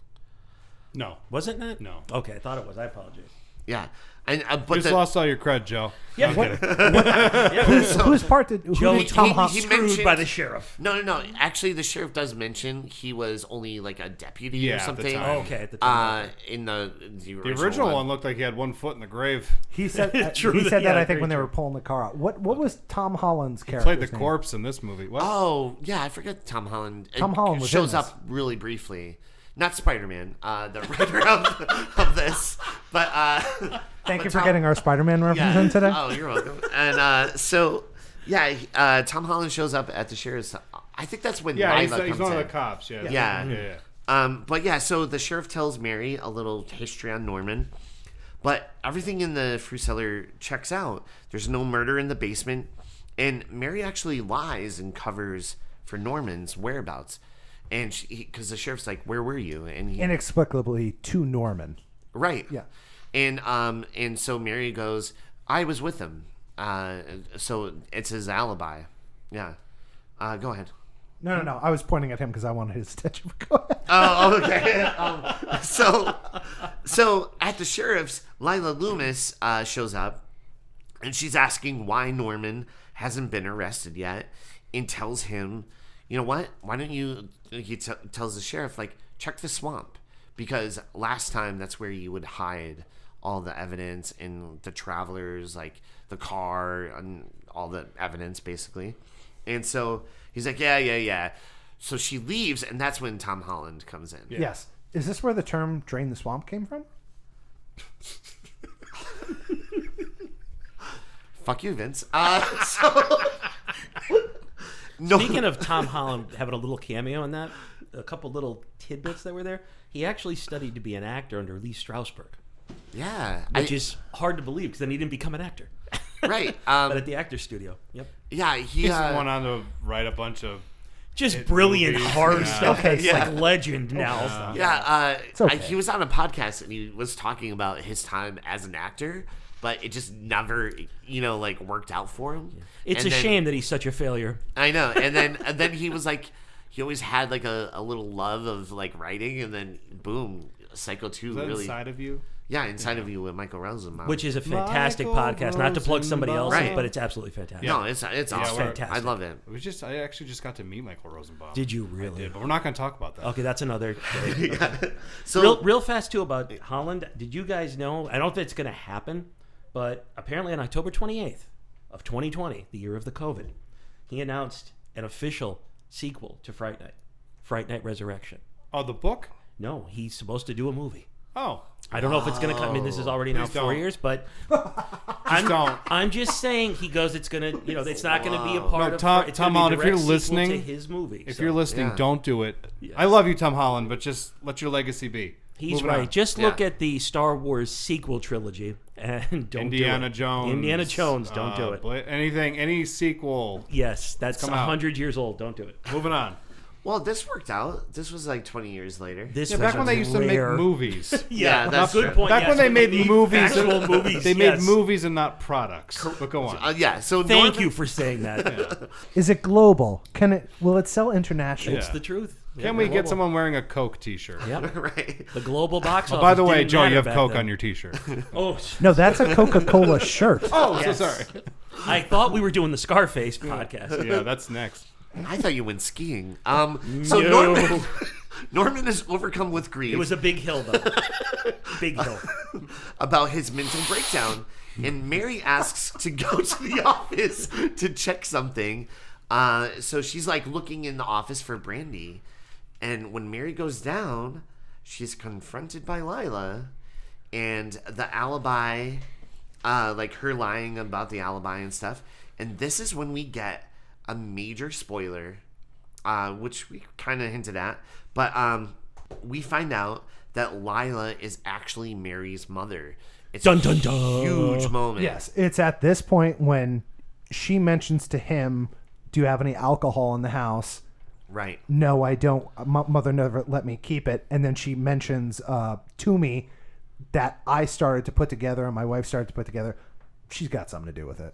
Speaker 4: No.
Speaker 3: Was it not?
Speaker 4: No.
Speaker 3: Okay, I thought it was. I apologize.
Speaker 2: Yeah. And
Speaker 4: You
Speaker 2: but
Speaker 4: just lost all your cred, Joe.
Speaker 3: Yeah.
Speaker 1: Whose part did
Speaker 3: Joe
Speaker 1: Tom
Speaker 2: he-
Speaker 1: Holland?
Speaker 2: he
Speaker 3: screwed
Speaker 2: mentioned-
Speaker 3: by the sheriff.
Speaker 2: No. Actually, the sheriff does mention he was only like a deputy
Speaker 4: Yeah,
Speaker 2: or
Speaker 4: at the
Speaker 2: something.
Speaker 4: time.
Speaker 3: Oh, okay, at the time.
Speaker 2: In the
Speaker 4: The original one looked like he had one foot in the grave.
Speaker 1: He said
Speaker 3: True,
Speaker 1: he said that
Speaker 3: yeah,
Speaker 1: I think
Speaker 3: very
Speaker 1: when they
Speaker 3: true.
Speaker 1: were pulling the car out. What was Tom Holland's character?
Speaker 4: Played the corpse in this movie. What?
Speaker 2: Oh, yeah, I forget Tom Holland.
Speaker 1: Tom Holland was in
Speaker 2: shows
Speaker 1: this.
Speaker 2: up really briefly. Not Spider-Man, the writer of this, but
Speaker 1: Thank
Speaker 2: but
Speaker 1: you for
Speaker 2: Tom-
Speaker 1: getting our Spider-Man reference in today.
Speaker 2: Oh, you're welcome. And Tom Holland shows up at the sheriff's. I think that's when
Speaker 4: yeah,
Speaker 2: Lila
Speaker 4: he's
Speaker 2: comes
Speaker 4: one of
Speaker 2: in.
Speaker 4: the cops. Yeah.
Speaker 2: Yeah. But yeah, so the sheriff tells Mary a little history on Norman, but everything in the fruit cellar checks out. There's no murder in the basement, and Mary actually lies and covers for Norman's whereabouts, and because the sheriff's like, "Where were you?" And he
Speaker 1: Inexplicably to Norman.
Speaker 2: right,
Speaker 1: Yeah.
Speaker 2: and so Mary goes, "I was with him," so it's his alibi. Yeah, go ahead.
Speaker 1: No. I was pointing at him because I wanted his attention. Go ahead.
Speaker 2: Oh, okay. So at the sheriff's, Lila Loomis shows up, and she's asking why Norman hasn't been arrested yet, and tells him, you know what? Why don't you? He tells the sheriff, like, check the swamp, because last time that's where you would hide all the evidence and the travelers, like the car and all the evidence, basically. And so he's like, yeah. So she leaves, and that's when Tom Holland comes in.
Speaker 4: Yeah.
Speaker 1: Yes. Is this where the term "drain the swamp" came from?
Speaker 2: Fuck you, Vince.
Speaker 3: Speaking of Tom Holland having a little cameo in that, a couple little tidbits that were there, he actually studied to be an actor under Lee Strasberg,
Speaker 2: Yeah.
Speaker 3: which is hard to believe because then he didn't become an actor.
Speaker 2: Right.
Speaker 3: But at the actor's studio. Yep.
Speaker 2: Yeah, he
Speaker 4: He's went on to write a bunch of
Speaker 3: Just brilliant,
Speaker 4: movies,
Speaker 3: hard
Speaker 4: yeah.
Speaker 3: stuff.
Speaker 1: Okay,
Speaker 3: It's
Speaker 2: yeah.
Speaker 3: like legend now.
Speaker 1: okay.
Speaker 2: he was on a podcast and he was talking about his time as an actor, but it just never, like worked out for him.
Speaker 3: It's
Speaker 2: And
Speaker 3: a
Speaker 2: then-
Speaker 3: shame that he's such a failure.
Speaker 2: I know. And then he was like, he always had like a little love of like writing, and then boom, Psycho 2
Speaker 4: Is that
Speaker 2: really.
Speaker 4: inside of you?
Speaker 2: Yeah, Inside of You with Michael Rosenbaum.
Speaker 3: Which is a fantastic
Speaker 4: Michael
Speaker 3: podcast. Not to plug somebody
Speaker 4: Rosenbaum.
Speaker 3: else's,
Speaker 2: Right.
Speaker 3: but it's absolutely fantastic.
Speaker 2: no, it's awesome.
Speaker 3: fantastic.
Speaker 2: I love it.
Speaker 4: I actually just got to meet Michael Rosenbaum.
Speaker 3: Did you really?
Speaker 4: Did, but we're not going to talk about that.
Speaker 3: Okay, that's another.
Speaker 2: So
Speaker 3: Real fast too about Holland. Did you guys know? I don't know if it's going to happen, but apparently on October 28th of 2020, the year of the COVID, he announced an official sequel to Fright Night Resurrection.
Speaker 4: Oh, the book?
Speaker 3: No, he's supposed to do a movie.
Speaker 4: Oh,
Speaker 3: I don't know if it's going to come. I mean, this is already now
Speaker 4: Please
Speaker 3: 4
Speaker 4: don't.
Speaker 3: years, but
Speaker 4: don't.
Speaker 3: I'm just saying he goes. It's going to, it's not going to be a part
Speaker 4: No,
Speaker 3: of.
Speaker 4: Tom-
Speaker 3: it's
Speaker 4: Tom
Speaker 3: gonna be a
Speaker 4: Holland, if you're
Speaker 3: direct sequel
Speaker 4: listening-
Speaker 3: to his movie.
Speaker 4: if
Speaker 3: So
Speaker 4: you're listening,
Speaker 2: Yeah.
Speaker 4: don't do it.
Speaker 3: Yes.
Speaker 4: I love you, Tom Holland, but just let your legacy be.
Speaker 3: He's
Speaker 4: Moving
Speaker 3: right.
Speaker 4: on.
Speaker 3: Just look
Speaker 2: Yeah.
Speaker 3: at the Star Wars sequel trilogy and don't
Speaker 4: Indiana
Speaker 3: do it.
Speaker 4: Jones.
Speaker 3: Indiana Jones, don't do it.
Speaker 4: Any sequel.
Speaker 3: Yes, that's
Speaker 4: come out.
Speaker 3: 100 years old. Don't do it.
Speaker 4: Moving on.
Speaker 2: well, this worked out. This was like 20 years later.
Speaker 3: This
Speaker 4: Yeah,
Speaker 3: was
Speaker 4: back when
Speaker 3: a
Speaker 4: they used to
Speaker 3: rare-
Speaker 4: make movies.
Speaker 2: Yeah, that's
Speaker 3: good
Speaker 2: true.
Speaker 3: point.
Speaker 4: Back
Speaker 3: yes,
Speaker 4: when they made movies,
Speaker 3: actual movies.
Speaker 4: they
Speaker 3: yes.
Speaker 4: made movies and not products. But go on.
Speaker 2: Yeah. So
Speaker 3: Thank
Speaker 2: Norman,
Speaker 3: you for saying that.
Speaker 1: Is it global? Will it sell internationally?
Speaker 3: It's the truth.
Speaker 4: Can we get someone wearing a Coke T-shirt?
Speaker 3: Yep.
Speaker 2: right.
Speaker 3: The global box office.
Speaker 4: By the way,
Speaker 3: didn't
Speaker 4: Joe, you
Speaker 3: matter
Speaker 4: have
Speaker 3: back
Speaker 4: Coke
Speaker 3: then.
Speaker 4: on your T-shirt.
Speaker 3: Oh,
Speaker 1: No, that's a Coca-Cola shirt.
Speaker 4: Oh,
Speaker 3: Yes.
Speaker 4: so sorry.
Speaker 3: I thought we were doing the Scarface podcast.
Speaker 4: Yeah, that's next.
Speaker 2: I thought you went skiing. So
Speaker 3: No.
Speaker 2: Norman is overcome with grief.
Speaker 3: It was a big hill, though. Big hill.
Speaker 2: about his mental breakdown, and Mary asks to go to the office to check something. So she's like looking in the office for Brandy, and when Mary goes down, she's confronted by Lila, and the alibi, like her lying about the alibi and stuff. And this is when we get a major spoiler, which we kind of hinted at, but we find out that Lila is actually Mary's mother. It's
Speaker 3: Dun,
Speaker 2: a
Speaker 3: dun, dun.
Speaker 2: huge moment.
Speaker 1: Yes, it's at this point when she mentions to him, "Do you have any alcohol in the house?"
Speaker 2: Right.
Speaker 1: No, I don't. Mother never let me keep it. And then she mentions to me that I started to put together and my wife started to put together. She's got something to do with it.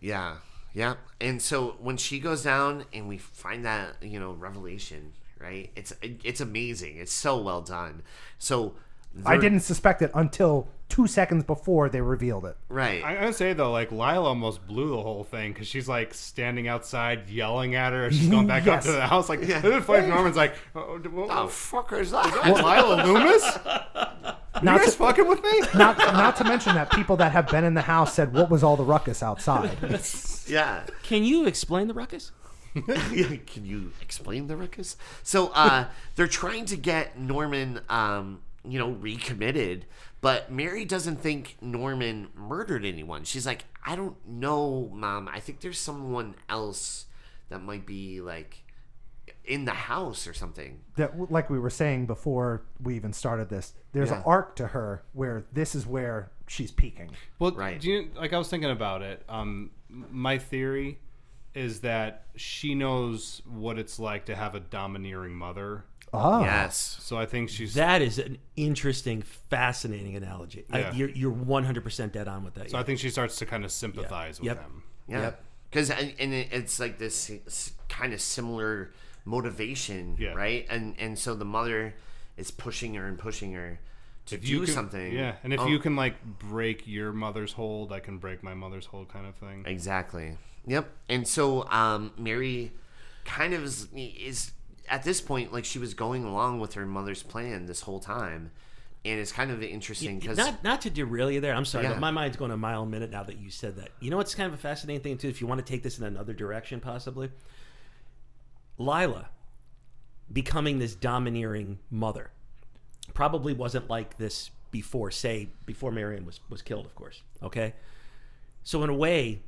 Speaker 2: Yeah. Yeah. And so when she goes down and we find that, revelation, right? It's amazing. It's so well done. So
Speaker 1: I didn't suspect it until 2 seconds before they revealed it.
Speaker 2: Right.
Speaker 4: I'm gonna say though, like Lila almost blew the whole thing because she's like standing outside yelling at her. She's going back up
Speaker 1: Yes.
Speaker 4: to the house. Like, isn't it funny if Norman's like,
Speaker 2: Oh, fuck is that?
Speaker 4: Lila Loomis? You
Speaker 1: Not
Speaker 4: guys
Speaker 1: to,
Speaker 4: fucking with me?
Speaker 1: not to mention that people that have been in the house said, "What was all the ruckus outside?"
Speaker 2: Yeah.
Speaker 3: Can you explain the ruckus?
Speaker 2: Can you explain the ruckus? So they're trying to get Norman, recommitted, but Mary doesn't think Norman murdered anyone. She's like, I don't know, Mom. I think there's someone else that might be like in the house or something.
Speaker 1: That, like we were saying before we even started this, there's
Speaker 2: Yeah.
Speaker 1: an arc to her where this is where she's peaking.
Speaker 4: Well,
Speaker 2: Right.
Speaker 4: do you, like I was thinking about it. My theory is that she knows what it's like to have a domineering mother.
Speaker 1: Oh,
Speaker 2: Yes.
Speaker 4: So I think she's.
Speaker 3: That is an interesting, fascinating analogy.
Speaker 4: Yeah.
Speaker 3: You're 100% dead on with that.
Speaker 4: So I think she starts to kind of sympathize with
Speaker 3: Yep.
Speaker 4: them.
Speaker 2: Yeah.
Speaker 3: Yep.
Speaker 2: Because it's like this kind of similar motivation,
Speaker 4: Yeah.
Speaker 2: right? And so the mother is pushing her and pushing her to
Speaker 4: If you
Speaker 2: do
Speaker 4: can-
Speaker 2: something.
Speaker 4: Yeah, and if
Speaker 2: Oh,
Speaker 4: you can like break your mother's hold, I can break my mother's hold, kind of thing.
Speaker 2: Exactly. Yep. And so Mary kind of is at this point like she was going along with her mother's plan this whole time, and it's kind of interesting because
Speaker 3: Not to derail you there. I'm sorry,
Speaker 2: Yeah.
Speaker 3: but my mind's going a mile a minute now that you said that. You know what's kind of a fascinating thing too? If you want to take this in another direction, possibly, Lila becoming this domineering mother probably wasn't like this before Marion was killed, of course. Okay, so in a way,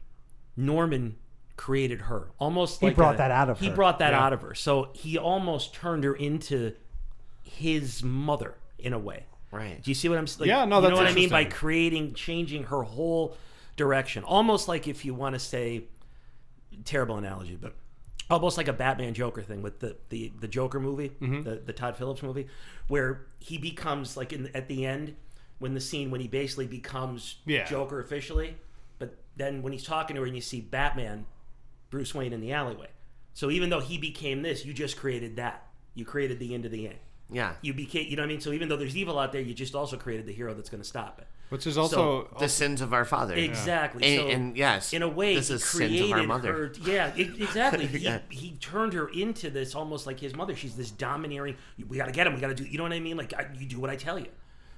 Speaker 3: Norman created her almost.
Speaker 1: He brought that out of her.
Speaker 3: He brought that out of her. So he almost turned her into his mother in a way.
Speaker 2: right.
Speaker 3: Do you see what I'm saying?
Speaker 4: Yeah, no,
Speaker 3: you
Speaker 4: that's
Speaker 3: know what I mean by
Speaker 4: interesting.
Speaker 3: changing her whole direction. Almost like if you want to say, terrible analogy, but almost like a Batman Joker thing with the Joker movie, the Todd Phillips movie, where he becomes like at the end when he basically becomes Joker officially, but then when he's talking to her and you see Batman, Bruce Wayne in the alleyway. So even though he became this, you just created that. You created the yin to the yang.
Speaker 2: Yeah.
Speaker 3: You became, you know what I mean? So even though there's evil out there, you just also created the hero that's going to stop it.
Speaker 4: Which is also
Speaker 2: The sins of our father.
Speaker 3: Exactly. So
Speaker 2: And yes,
Speaker 3: in a way,
Speaker 2: this
Speaker 3: he
Speaker 2: is
Speaker 3: created
Speaker 2: sins of our mother.
Speaker 3: her. Yeah, exactly.
Speaker 2: Yeah.
Speaker 3: He turned her into this almost like his mother. She's this domineering. We got to get him. We got to do. You know what I mean? Like you do what I tell you.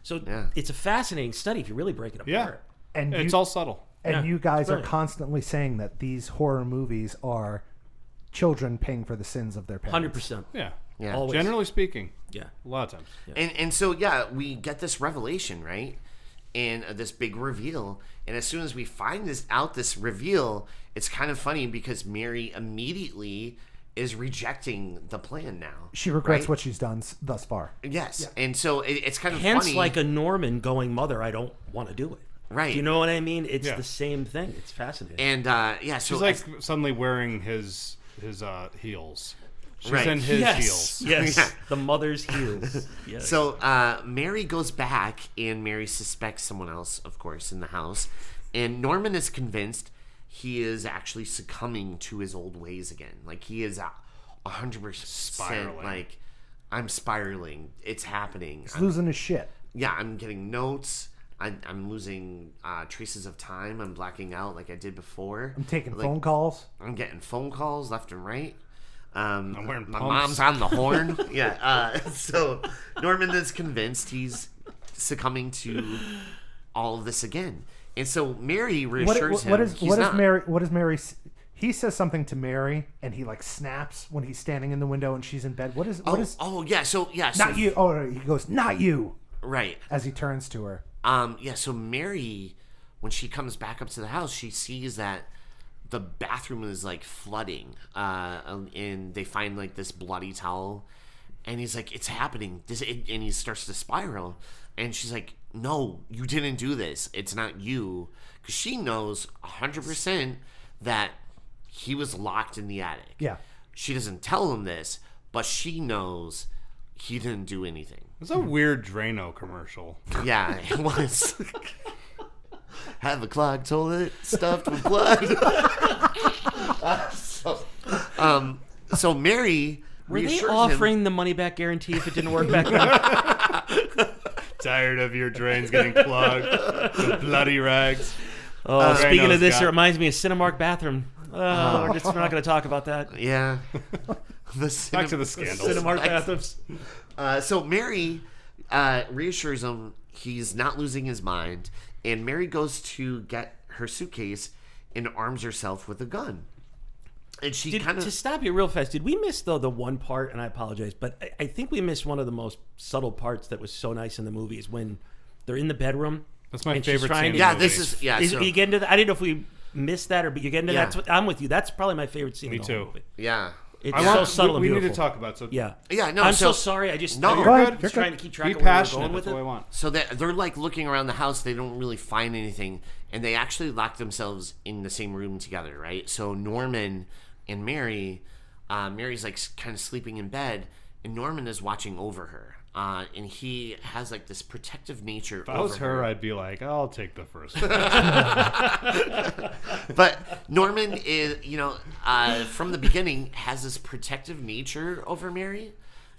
Speaker 3: So it's a fascinating study if you really break it apart.
Speaker 4: yeah,
Speaker 1: And
Speaker 4: it's
Speaker 1: you,
Speaker 4: all subtle.
Speaker 1: and
Speaker 3: Yeah,
Speaker 1: you guys
Speaker 3: it's
Speaker 1: are
Speaker 3: brilliant.
Speaker 1: constantly saying that these horror movies are children paying for the sins of their parents.
Speaker 3: 100%.
Speaker 4: Yeah,
Speaker 2: Yeah.
Speaker 3: Always.
Speaker 4: generally speaking,
Speaker 3: Yeah.
Speaker 4: a lot of times.
Speaker 2: And so we get this revelation, right? And this big reveal. And as soon as we find this reveal, it's kind of funny because Mary immediately is rejecting the plan now.
Speaker 1: She regrets
Speaker 2: right?
Speaker 1: what she's done thus far.
Speaker 2: Yes. And so it's kind of
Speaker 3: Hence,
Speaker 2: funny.
Speaker 3: like a Norman going, "Mother, I don't want to do it."
Speaker 2: Right.
Speaker 3: Do you know what I mean? It's
Speaker 4: Yeah.
Speaker 3: the same thing. It's fascinating.
Speaker 2: And so
Speaker 4: She's like suddenly wearing his heels. She's
Speaker 2: Right.
Speaker 4: in his
Speaker 3: yes.
Speaker 4: heels.
Speaker 3: Yes.
Speaker 2: Yeah.
Speaker 3: The mother's heels. Yes.
Speaker 2: So Mary goes back, and Mary suspects someone else, of course, in the house. And Norman is convinced he is actually succumbing to his old ways again. Like he is 100%
Speaker 4: Spiraling.
Speaker 2: like, I'm spiraling. It's happening.
Speaker 1: He's losing his shit.
Speaker 2: Yeah, I'm getting notes. I'm losing traces of time. I'm blacking out like I did before.
Speaker 1: I'm taking
Speaker 2: Like,
Speaker 1: phone calls.
Speaker 2: I'm getting phone calls left and right.
Speaker 4: I'm wearing
Speaker 2: My
Speaker 4: pumps.
Speaker 2: mom's on the horn. Yeah. So Norman is convinced he's succumbing to all of this again, and so Mary reassures him.
Speaker 1: What is
Speaker 2: not.
Speaker 1: Mary? What is Mary? He says something to Mary, and he like snaps when he's standing in the window and she's in bed. What is?
Speaker 2: Oh yeah. So
Speaker 1: Not you. Oh, no, he goes, not you,
Speaker 2: Right.
Speaker 1: as he turns to her.
Speaker 2: Yeah. So Mary, when she comes back up to the house, she sees that the bathroom is like flooding, and they find like this bloody towel, and he's like, "It's happening." And he starts to spiral, and she's like, "No, you didn't do this. It's not you," because she knows 100% that he was locked in the attic.
Speaker 1: Yeah.
Speaker 2: She doesn't tell him this, but she knows he didn't do anything.
Speaker 4: It's a weird Drano commercial.
Speaker 2: Yeah, it was. Have a clogged toilet stuffed with blood. So Mary
Speaker 3: Were they
Speaker 2: reassures
Speaker 3: offering the money back guarantee if it didn't work back then?
Speaker 4: Tired of your drains getting clogged with bloody rags.
Speaker 3: Oh, speaking of this,
Speaker 4: Scott.
Speaker 3: it reminds me of Cinemark bathroom. We're not going to talk about that.
Speaker 2: him. Yeah.
Speaker 4: Back to the scandals.
Speaker 3: Cinemark bathrooms.
Speaker 2: So Mary reassures him he's not losing his mind, and Mary goes to get her suitcase and arms herself with a gun. And she kind
Speaker 3: To
Speaker 2: of
Speaker 3: stop you real fast, did we miss, though, the one part, and I apologize, but I think we missed one of the most subtle parts that was so nice in the movie is when they're in the bedroom.
Speaker 4: That's my
Speaker 3: and she's
Speaker 4: favorite
Speaker 3: trying
Speaker 4: scene.
Speaker 3: to-
Speaker 4: in
Speaker 2: yeah.
Speaker 4: the
Speaker 2: This
Speaker 4: movies.
Speaker 2: is yeah.
Speaker 3: Is
Speaker 2: So,
Speaker 3: you get into that? I didn't know if we missed that, or but you get into
Speaker 2: Yeah.
Speaker 3: that's what I'm with you. That's probably my favorite scene
Speaker 4: Me
Speaker 3: in the whole
Speaker 4: too.
Speaker 3: movie.
Speaker 2: yeah.
Speaker 3: It's
Speaker 4: I
Speaker 3: so
Speaker 4: want,
Speaker 3: subtle
Speaker 4: we
Speaker 3: and
Speaker 4: need to
Speaker 3: beautiful.
Speaker 4: talk about so
Speaker 3: Yeah.
Speaker 2: Yeah, no,
Speaker 3: I'm so
Speaker 2: so-
Speaker 3: sorry. I just
Speaker 2: No,
Speaker 3: I
Speaker 2: you're
Speaker 1: good.
Speaker 3: was
Speaker 1: You're
Speaker 3: trying
Speaker 1: good.
Speaker 3: to keep track
Speaker 4: Be
Speaker 3: of where we're
Speaker 4: passionate.
Speaker 3: going
Speaker 4: That's
Speaker 3: with
Speaker 4: what I
Speaker 3: it.
Speaker 4: want.
Speaker 2: So that they're like looking around the house, they don't really find anything, and they actually lock themselves in the same room together, right? So Norman and Mary, Mary's like kind of sleeping in bed, and Norman is watching over her, and he has like this protective nature.
Speaker 4: If I was her, I'd be like, I'll take the first one.
Speaker 2: But Norman is, from the beginning, has this protective nature over Mary.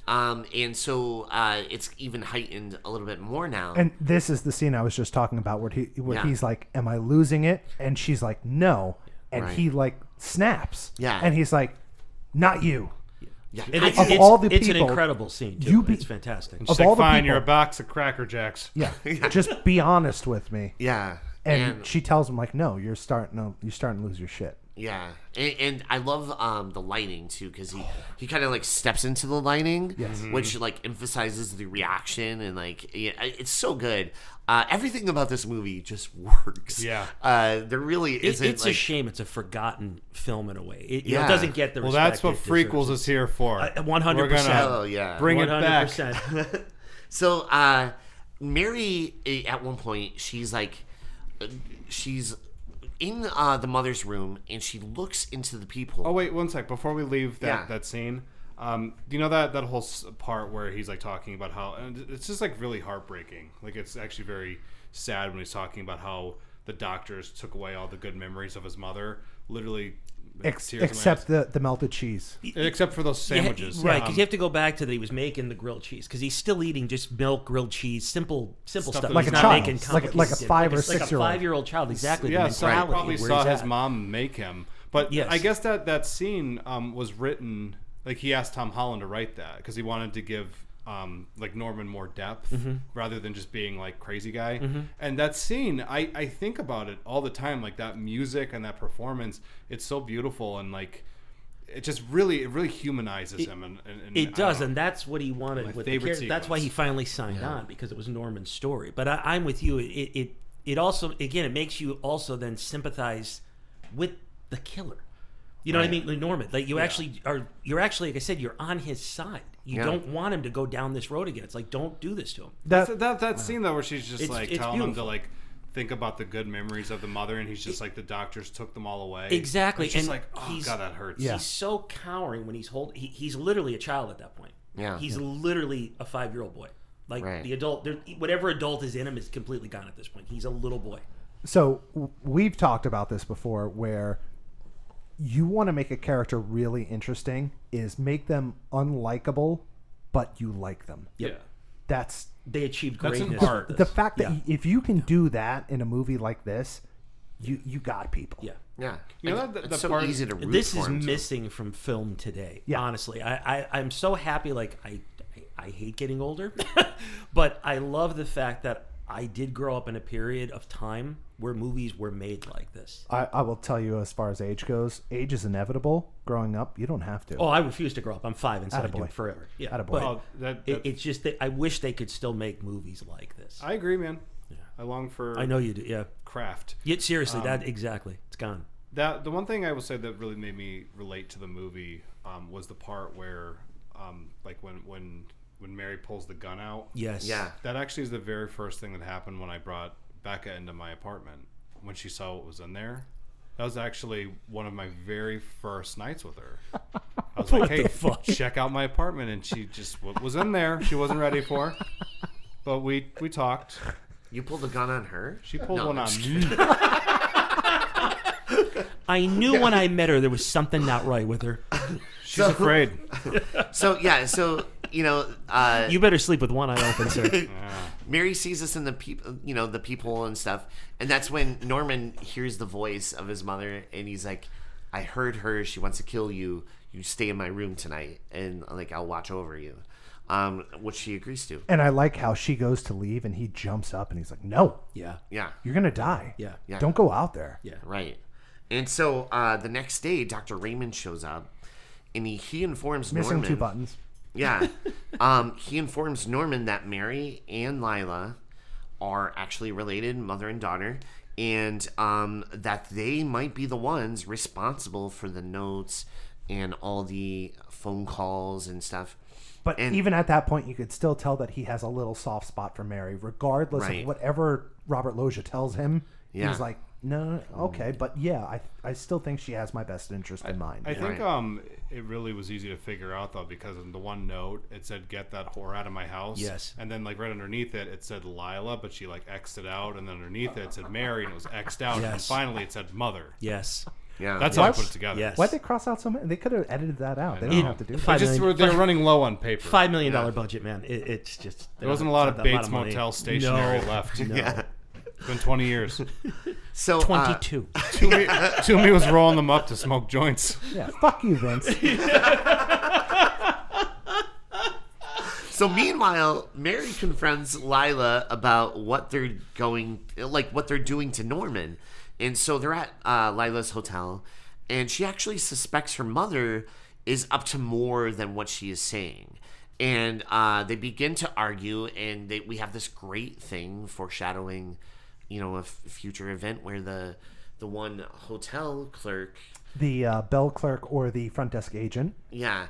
Speaker 2: And so it's even heightened a little bit more now.
Speaker 1: And this is the scene I was just talking about where
Speaker 2: Yeah.
Speaker 1: he's like, "Am I losing it?" And she's like, "No." And
Speaker 2: Right.
Speaker 1: he like snaps.
Speaker 2: Yeah.
Speaker 1: And he's like, "Not you."
Speaker 2: yeah,
Speaker 3: And
Speaker 2: I-
Speaker 3: it's,
Speaker 1: all the
Speaker 3: it's an
Speaker 1: people,
Speaker 3: incredible scene, too.
Speaker 1: it's
Speaker 3: it's fantastic.
Speaker 4: She's
Speaker 1: Of
Speaker 4: like,
Speaker 1: all the
Speaker 4: fine,
Speaker 1: people-
Speaker 4: you're a box of Cracker Jacks.
Speaker 1: Yeah. Just be honest with me.
Speaker 2: yeah.
Speaker 1: And she tells him like, "No, you're starting to lose your shit."
Speaker 2: Yeah, and I love the lighting too, because he kind of like steps into the lighting, which like emphasizes the reaction, and like it's so good. Everything about this movie just works.
Speaker 4: Yeah.
Speaker 2: There really isn't.
Speaker 3: It's
Speaker 2: like,
Speaker 3: a shame. It's a forgotten film in a way. It,
Speaker 2: Yeah.
Speaker 3: it doesn't get the
Speaker 4: Well,
Speaker 3: respect
Speaker 4: that's what
Speaker 3: it
Speaker 4: Freakquels
Speaker 3: deserves.
Speaker 4: is here for.
Speaker 3: 100%.
Speaker 4: We're gonna
Speaker 2: oh yeah.
Speaker 4: bring it back.
Speaker 3: 100%.
Speaker 2: So Mary, at one point, she's like, she's in the mother's room, and she looks into the people.
Speaker 4: Oh wait, one sec. Before we leave
Speaker 2: Yeah.
Speaker 4: that scene, do you know that whole part where he's like talking about how, and it's just like really heartbreaking. Like it's actually very sad when he's talking about how the doctors took away all the good memories of his mother. Literally, tears in my
Speaker 1: Except
Speaker 4: eyes.
Speaker 1: the melted cheese.
Speaker 4: Except for those sandwiches,
Speaker 3: Right, because you have to go back to that he was making the grilled cheese, because he's still eating just milk, grilled cheese, simple stuff.
Speaker 4: that
Speaker 1: Like
Speaker 3: He's
Speaker 1: a
Speaker 3: not
Speaker 1: child.
Speaker 3: making
Speaker 1: Like a
Speaker 3: complicated-
Speaker 1: 5 or
Speaker 3: like
Speaker 1: 6-year-old.
Speaker 3: Like a 5-year-old child, exactly.
Speaker 4: Yeah,
Speaker 3: the
Speaker 4: so he
Speaker 3: mentality,
Speaker 4: probably
Speaker 3: where
Speaker 4: saw
Speaker 3: he's
Speaker 4: his
Speaker 3: at.
Speaker 4: mom make him. But
Speaker 3: Yes.
Speaker 4: I guess that scene was written, like he asked Tom Holland to write that because he wanted to give like Norman more depth rather than just being like crazy guy. And that scene, I think about it all the time, like that music and that performance, it's so beautiful, and like it really humanizes him. And
Speaker 3: It
Speaker 4: I
Speaker 3: does,
Speaker 4: don't know.
Speaker 3: and that's what he wanted
Speaker 4: My
Speaker 3: with the
Speaker 4: favorite
Speaker 3: character. That's why he
Speaker 4: sequence.
Speaker 3: finally signed on, because it was Norman's story. But I'm with you. It also, again, it makes you also then sympathize with the killer. You know what I mean? Like Norman, like you're actually, like I said, you're on his side. You
Speaker 2: Yeah.
Speaker 3: don't want him to go down this road again. It's like, don't do this to him.
Speaker 4: That scene though, where she's just
Speaker 3: It's-
Speaker 4: like
Speaker 3: it's
Speaker 4: telling him to
Speaker 3: beautiful.
Speaker 4: like think about the good memories of the mother, and he's just like, the doctors took them all away.
Speaker 3: Exactly.
Speaker 4: It's just
Speaker 3: And
Speaker 4: like, oh god, that hurts.
Speaker 1: Yeah.
Speaker 3: He's so cowering when he's he's literally a child at that point.
Speaker 2: Yeah.
Speaker 3: He's literally a 5-year-old boy. Like
Speaker 2: Right.
Speaker 3: the adult, whatever adult is in him is completely gone at this point. He's a little boy.
Speaker 1: So we've talked about this before, where you want to make a character really interesting is make them unlikable, but you like them.
Speaker 4: Yeah.
Speaker 1: That's
Speaker 3: They achieved
Speaker 4: That's an
Speaker 3: greatness. with
Speaker 4: art.
Speaker 3: this.
Speaker 1: the fact that
Speaker 3: Yeah.
Speaker 1: if you can do that in a movie like this, you got people.
Speaker 3: Yeah.
Speaker 2: Yeah,
Speaker 4: You know
Speaker 2: Like,
Speaker 4: that-
Speaker 2: it's
Speaker 4: the
Speaker 2: so
Speaker 4: part-
Speaker 2: easy to root
Speaker 3: This
Speaker 2: for
Speaker 3: is
Speaker 2: him, too.
Speaker 3: missing from film today.
Speaker 1: Yeah.
Speaker 3: Honestly, I'm so happy. Like I hate getting older, but I love the fact that I did grow up in a period of time where movies were made like this.
Speaker 1: I will tell you, as far as age goes, age is inevitable. Growing up, you don't have to.
Speaker 3: Oh, I refuse to grow up. I'm 5 and 7
Speaker 1: Attaboy.
Speaker 3: forever. Yeah,
Speaker 1: Attaboy.
Speaker 3: but
Speaker 4: Oh, that-
Speaker 3: it's just that I wish they could still make movies like this.
Speaker 4: I agree, man. I long for
Speaker 3: I know you do. Yeah.
Speaker 4: craft.
Speaker 3: Yeah, seriously, that exactly. It's gone.
Speaker 4: That the one thing I will say that really made me relate to the movie was the part where like when Mary pulls the gun out.
Speaker 3: Yes.
Speaker 2: Yeah,
Speaker 4: That actually is the very first thing that happened when I brought Becca into my apartment. When she saw what was in there, that was actually one of my very first nights with her. I was like,
Speaker 3: What
Speaker 4: "Hey,
Speaker 3: the fuck?
Speaker 4: check out my apartment," and she just what was in there. She wasn't ready for, but we talked.
Speaker 2: you pulled a gun on her.
Speaker 4: She pulled
Speaker 2: No,
Speaker 4: one
Speaker 2: I'm
Speaker 4: on
Speaker 2: just
Speaker 4: me.
Speaker 3: I knew when I met her there was something not right with her.
Speaker 4: She's afraid.
Speaker 2: So yeah, so you know,
Speaker 3: You better sleep with one eye open, sir.
Speaker 2: Mary sees us in the people, the people and stuff, and that's when Norman hears the voice of his mother, and he's like, "I heard her. She wants to kill you. You stay in my room tonight, and like I'll watch over you," which she agrees to.
Speaker 1: And I like how she goes to leave and he jumps up and he's like, "No,
Speaker 3: Yeah.
Speaker 2: Yeah,
Speaker 1: you're gonna die.
Speaker 3: Yeah.
Speaker 2: Yeah.
Speaker 1: Don't go out there."
Speaker 3: Yeah.
Speaker 2: right. And so the next day, Dr. Raymond shows up, and he informs
Speaker 1: Missing
Speaker 2: Norman.
Speaker 1: 2 buttons.
Speaker 2: Yeah. He informs Norman that Mary and Lila are actually related, mother and daughter, and that they might be the ones responsible for the notes and all the phone calls and stuff.
Speaker 1: But
Speaker 2: And-
Speaker 1: even at that point, you could still tell that he has a little soft spot for Mary, regardless
Speaker 2: Right.
Speaker 1: of whatever Robert Loggia tells him.
Speaker 2: Yeah.
Speaker 1: He's like, no, okay, but yeah, I still think she has my best interest in mind.
Speaker 4: I think
Speaker 2: Right.
Speaker 4: it really was easy to figure out though, because in the one note it said "get that whore out of my house."
Speaker 3: Yes.
Speaker 4: And then like right underneath it said Lila, but she like X'd it out, and then underneath it said Mary, and it was X'd out, and then
Speaker 3: Yes.
Speaker 4: finally it said mother.
Speaker 3: Yes.
Speaker 2: Yeah.
Speaker 4: That's how I
Speaker 1: What?
Speaker 4: put it together.
Speaker 3: Yes.
Speaker 1: Why'd they cross out so many? They could have edited that out. They
Speaker 4: I
Speaker 1: don't
Speaker 4: know.
Speaker 1: have to do
Speaker 3: Five
Speaker 1: that.
Speaker 4: They
Speaker 3: million-
Speaker 4: were running low on paper.
Speaker 3: $5 million budget, man. It's just
Speaker 4: There wasn't a lot of
Speaker 3: that
Speaker 4: Bates
Speaker 3: money.
Speaker 4: Motel stationery
Speaker 3: No.
Speaker 4: left.
Speaker 3: No.
Speaker 2: Yeah.
Speaker 4: It's been 20 years.
Speaker 2: So
Speaker 3: 22.
Speaker 4: Toomey was rolling them up to smoke joints.
Speaker 1: Yeah, fuck you, Vince.
Speaker 2: So meanwhile, Mary confronts Lila about what they're doing to Norman, and so they're at Lila's hotel, and she actually suspects her mother is up to more than what she is saying, and they begin to argue, and we have this great thing foreshadowing, a future event where the one hotel clerk,
Speaker 1: The bell clerk or the front desk agent.
Speaker 2: yeah,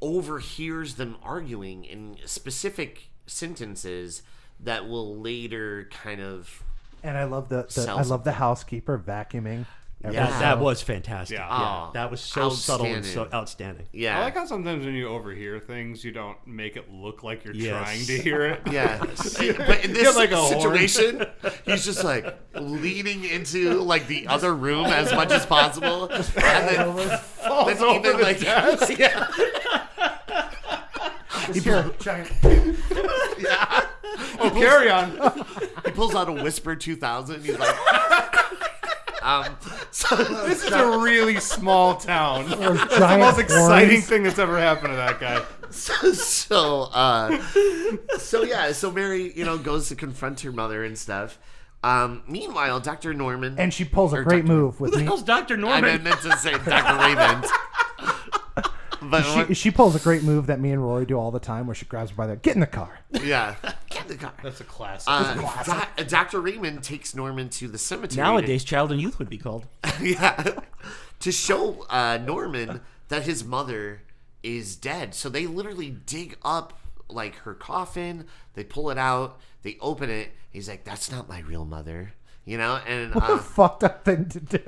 Speaker 2: overhears them arguing in specific sentences that will later kind of
Speaker 1: And I love the
Speaker 2: Sells
Speaker 1: I love the housekeeper vacuuming.
Speaker 3: Yeah,
Speaker 1: every
Speaker 3: that
Speaker 1: so-
Speaker 3: was fantastic.
Speaker 2: Yeah.
Speaker 3: Yeah,
Speaker 2: Oh,
Speaker 3: that was so subtle and so
Speaker 2: outstanding.
Speaker 3: outstanding.
Speaker 2: yeah
Speaker 4: I like how sometimes when you overhear things, you don't make it look like you're
Speaker 3: Yes.
Speaker 4: trying to hear it.
Speaker 2: yeah but in
Speaker 4: You
Speaker 2: this
Speaker 4: have, like, a horn.
Speaker 2: situation he's just like leaning into like the other room as much as possible and then
Speaker 4: Falls over
Speaker 2: even
Speaker 4: the
Speaker 2: like
Speaker 4: desk.
Speaker 2: yeah yeah
Speaker 4: Oh, carry on.
Speaker 2: he pulls out a Whisper 2000 he's like so
Speaker 4: This is a really small town. It's the
Speaker 1: giant
Speaker 4: most exciting
Speaker 1: horns.
Speaker 4: thing that's ever happened to that guy.
Speaker 2: so Mary goes to confront her mother and stuff. Meanwhile, Dr. Norman
Speaker 1: And she pulls a
Speaker 2: or
Speaker 1: great
Speaker 2: Dr.
Speaker 1: move with
Speaker 3: Who the
Speaker 1: me.
Speaker 3: hell's Dr.
Speaker 2: I
Speaker 3: Norman?
Speaker 2: meant to say Dr. Raymond. But
Speaker 1: She pulls a great move that me and Rory do all the time, where she grabs her by the get in the car.
Speaker 2: yeah, get in the car.
Speaker 4: That's a classic.
Speaker 2: Dr. Raymond takes Norman to the cemetery.
Speaker 3: Nowadays, child and youth would be called.
Speaker 2: yeah, to show Norman that his mother is dead. So they literally dig up like her coffin. They pull it out. They open it. He's like, "That's not my real mother," And
Speaker 1: What a fucked up thing to do.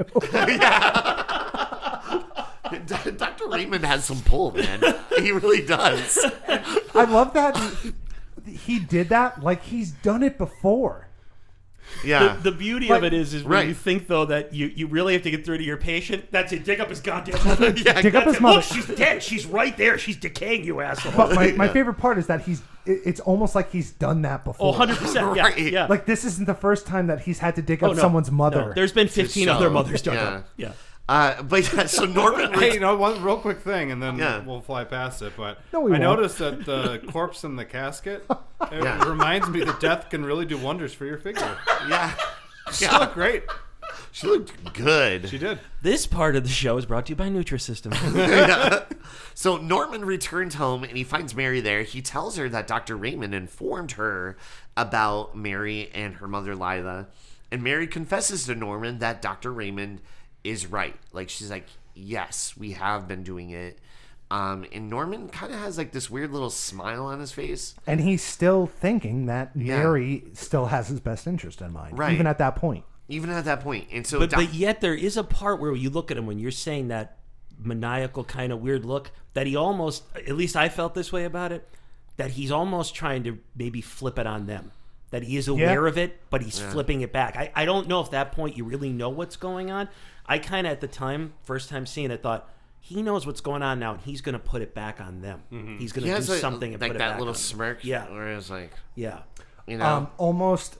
Speaker 2: Dr. Raymond has some pull, man. He really does.
Speaker 1: I love that he did that like he's done it before.
Speaker 2: Yeah.
Speaker 3: The beauty
Speaker 1: Like-
Speaker 3: of it is when
Speaker 2: Right.
Speaker 3: you think, though, that you really have to get through to your patient. That's it. Dig up his goddamn mother.
Speaker 2: Yeah,
Speaker 1: Dig up his
Speaker 3: Look,
Speaker 1: mother.
Speaker 3: she's dead. She's right there. She's decaying, you asshole.
Speaker 1: But my favorite part is that it's almost like he's done that before.
Speaker 3: Oh, 100%. Yeah,
Speaker 2: Right.
Speaker 3: yeah.
Speaker 1: Like this isn't the first time that he's had to dig up
Speaker 3: Oh, no.
Speaker 1: someone's mother.
Speaker 3: No, there's been 15
Speaker 2: show.
Speaker 3: other mothers dug
Speaker 2: Yeah.
Speaker 3: up. Yeah.
Speaker 2: But yeah, so Norman.
Speaker 4: Hey, one real quick thing, and then
Speaker 2: Yeah.
Speaker 4: we'll fly past it. But
Speaker 1: No, we
Speaker 4: I
Speaker 1: won't.
Speaker 4: noticed that the corpse in the casket
Speaker 2: Yeah.
Speaker 4: reminds me that death can really do wonders for your figure.
Speaker 2: Yeah.
Speaker 4: She
Speaker 2: Yeah.
Speaker 4: looked great.
Speaker 2: She looked good.
Speaker 4: She did.
Speaker 3: This part of the show is brought to you by Nutrisystem.
Speaker 2: So Norman returns home and he finds Mary there. He tells her that Dr. Raymond informed her about Mary and her mother Lila. And Mary confesses to Norman that Dr. Raymond is right. Like, she's like, yes, we have been doing it. And Norman kind of has like this weird little smile on his face.
Speaker 1: And he's still thinking that
Speaker 2: Yeah.
Speaker 1: Mary still has his best interest in mind,
Speaker 2: Right.
Speaker 1: even at that point.
Speaker 2: Even at that point. And so
Speaker 3: But yet there is a part where you look at him when you're saying that maniacal kind of weird look that he almost, at least I felt this way about it, that he's almost trying to maybe flip it on them. That he is aware of it, but he's flipping it back. I don't know if that point you really know what's going on. I kind of at the time, first time seeing it, thought he knows what's going on now and he's going to put it back on them. He's going
Speaker 2: he
Speaker 3: to
Speaker 2: has
Speaker 3: do something and
Speaker 2: like
Speaker 3: put it
Speaker 2: that
Speaker 3: back
Speaker 2: little
Speaker 3: on them.
Speaker 2: smirk.
Speaker 3: Yeah.
Speaker 2: Where it's like,
Speaker 3: Yeah.
Speaker 1: Almost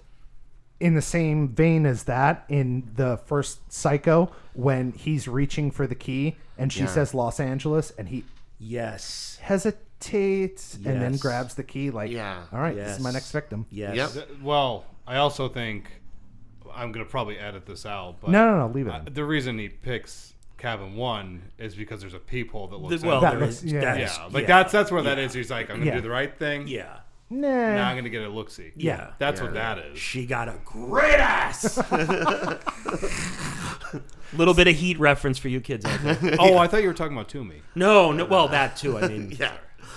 Speaker 1: in the same vein as that in the first Psycho, when he's reaching for the key and she
Speaker 2: Yeah.
Speaker 1: says Los Angeles and he
Speaker 3: Yes.
Speaker 1: hesitates and then
Speaker 3: Yes.
Speaker 1: grabs the key like,
Speaker 2: Yeah.
Speaker 1: all right, this is my
Speaker 3: Yes.
Speaker 1: next victim.
Speaker 3: Yes.
Speaker 2: Yep.
Speaker 4: Well, I also think I'm going to probably edit this out. But
Speaker 1: No, leave it in.
Speaker 4: the reason he picks cabin 1 is because there's a peephole that looks
Speaker 3: Well,
Speaker 4: out.
Speaker 1: That
Speaker 3: there
Speaker 1: looks-
Speaker 3: is.
Speaker 1: yeah.
Speaker 3: that
Speaker 4: Yeah,
Speaker 3: is-
Speaker 4: like
Speaker 3: yeah.
Speaker 4: that's where that is. He's like, I'm going to
Speaker 1: Yeah.
Speaker 4: do the right thing.
Speaker 3: Yeah.
Speaker 1: Nah.
Speaker 4: Now I'm going to get a look-see.
Speaker 3: Yeah.
Speaker 4: That's what that is.
Speaker 3: She got a great ass. Little bit of Heat reference for you kids out there.
Speaker 4: Oh, I thought you were talking about Toomey.
Speaker 3: No, well, that too. I mean,
Speaker 2: yeah.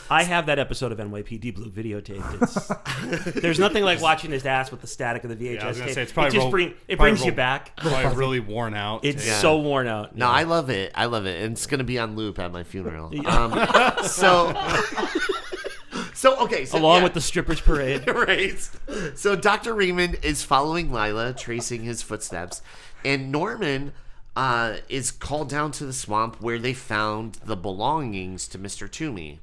Speaker 3: I have that episode of NYPD Blue videotaped. There's nothing like watching his ass with the static of the VHS
Speaker 4: Yeah, I was gonna
Speaker 3: tape.
Speaker 4: say, it's probably
Speaker 3: it just
Speaker 4: probably
Speaker 3: brings you back.
Speaker 4: Probably really worn out.
Speaker 3: It's
Speaker 2: Yeah.
Speaker 3: so worn out.
Speaker 2: No,
Speaker 3: Yeah.
Speaker 2: I love it. I love it. And it's going to be on loop at my funeral. So okay. So,
Speaker 3: Along
Speaker 2: yeah.
Speaker 3: with the strippers parade.
Speaker 2: Right. So Dr. Raymond is following Lila, tracing his footsteps. And Norman is called down to the swamp where they found the belongings to Mr. Toomey.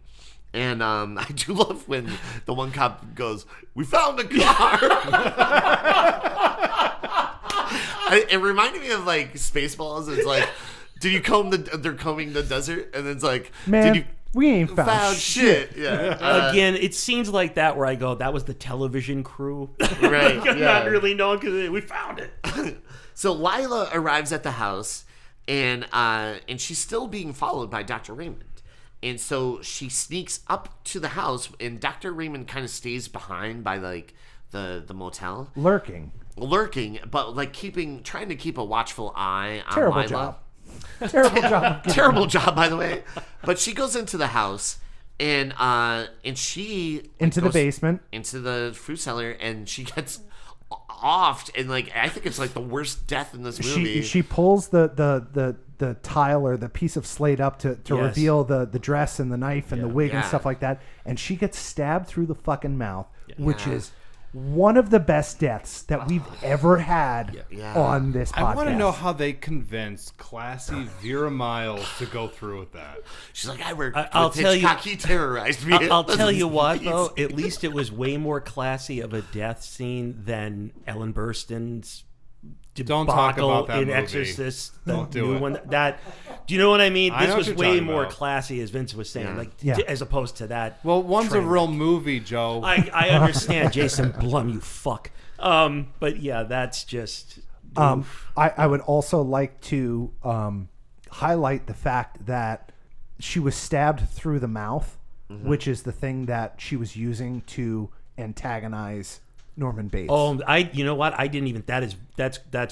Speaker 2: And I do love when the one cop goes, "We found a car." It reminded me of like Spaceballs. It's like, did you comb they're combing the desert, and it's like,
Speaker 1: Man,
Speaker 2: did you
Speaker 1: we ain't found
Speaker 2: shit? Yeah.
Speaker 3: Again, it seems like that where I go, that was the television crew.
Speaker 2: Right.
Speaker 3: I'm
Speaker 2: Yeah.
Speaker 3: not really knowing because we found it.
Speaker 2: So Lila arrives at the house, and she's still being followed by Dr. Raymond. And so she sneaks up to the house, and Dr. Raymond kind of stays behind by like the motel,
Speaker 1: lurking,
Speaker 2: but like trying to keep a watchful eye on
Speaker 1: terrible
Speaker 2: Lila.
Speaker 1: job. Terrible job.
Speaker 2: Terrible job, by the way. But she goes into the house, and she
Speaker 1: Into the
Speaker 2: goes
Speaker 1: basement.
Speaker 2: into the fruit cellar, and she gets offed, and like I think it's like the worst death in this movie.
Speaker 1: She pulls the tile or the piece of slate up to
Speaker 3: Yes.
Speaker 1: reveal the dress and the knife and the wig and
Speaker 2: Yeah.
Speaker 1: stuff like that, and she gets stabbed through the fucking mouth, which is one of the best deaths that we've ever had on this podcast.
Speaker 4: I want to know how they convinced classy Vera Miles to go through with that.
Speaker 2: She's like, I worked
Speaker 3: I'll
Speaker 2: with
Speaker 3: tell you-
Speaker 2: Hitchcock. He terrorized me.
Speaker 3: I'll tell you what, though. At least it was way more classy of a death scene than Ellen Burstyn's
Speaker 4: Don't talk
Speaker 3: debacle
Speaker 4: about that
Speaker 3: in
Speaker 4: movie.
Speaker 3: Exorcist. The
Speaker 4: Don't do
Speaker 3: new
Speaker 4: it.
Speaker 3: one. Do you know what I mean?
Speaker 4: I
Speaker 3: This
Speaker 4: know what
Speaker 3: was
Speaker 4: you're
Speaker 3: way
Speaker 4: talking
Speaker 3: more
Speaker 4: about.
Speaker 3: classy, as Vince was saying,
Speaker 2: Yeah.
Speaker 3: as opposed to that.
Speaker 4: Well, one's a
Speaker 3: train
Speaker 4: real
Speaker 3: wreck.
Speaker 4: movie, Joe.
Speaker 3: I understand, Jason Blum, you fuck. But yeah, that's just.
Speaker 1: I would also like to highlight the fact that she was stabbed through the mouth, which is the thing that she was using to antagonize Norman Bates.
Speaker 3: You know what? I didn't even. That's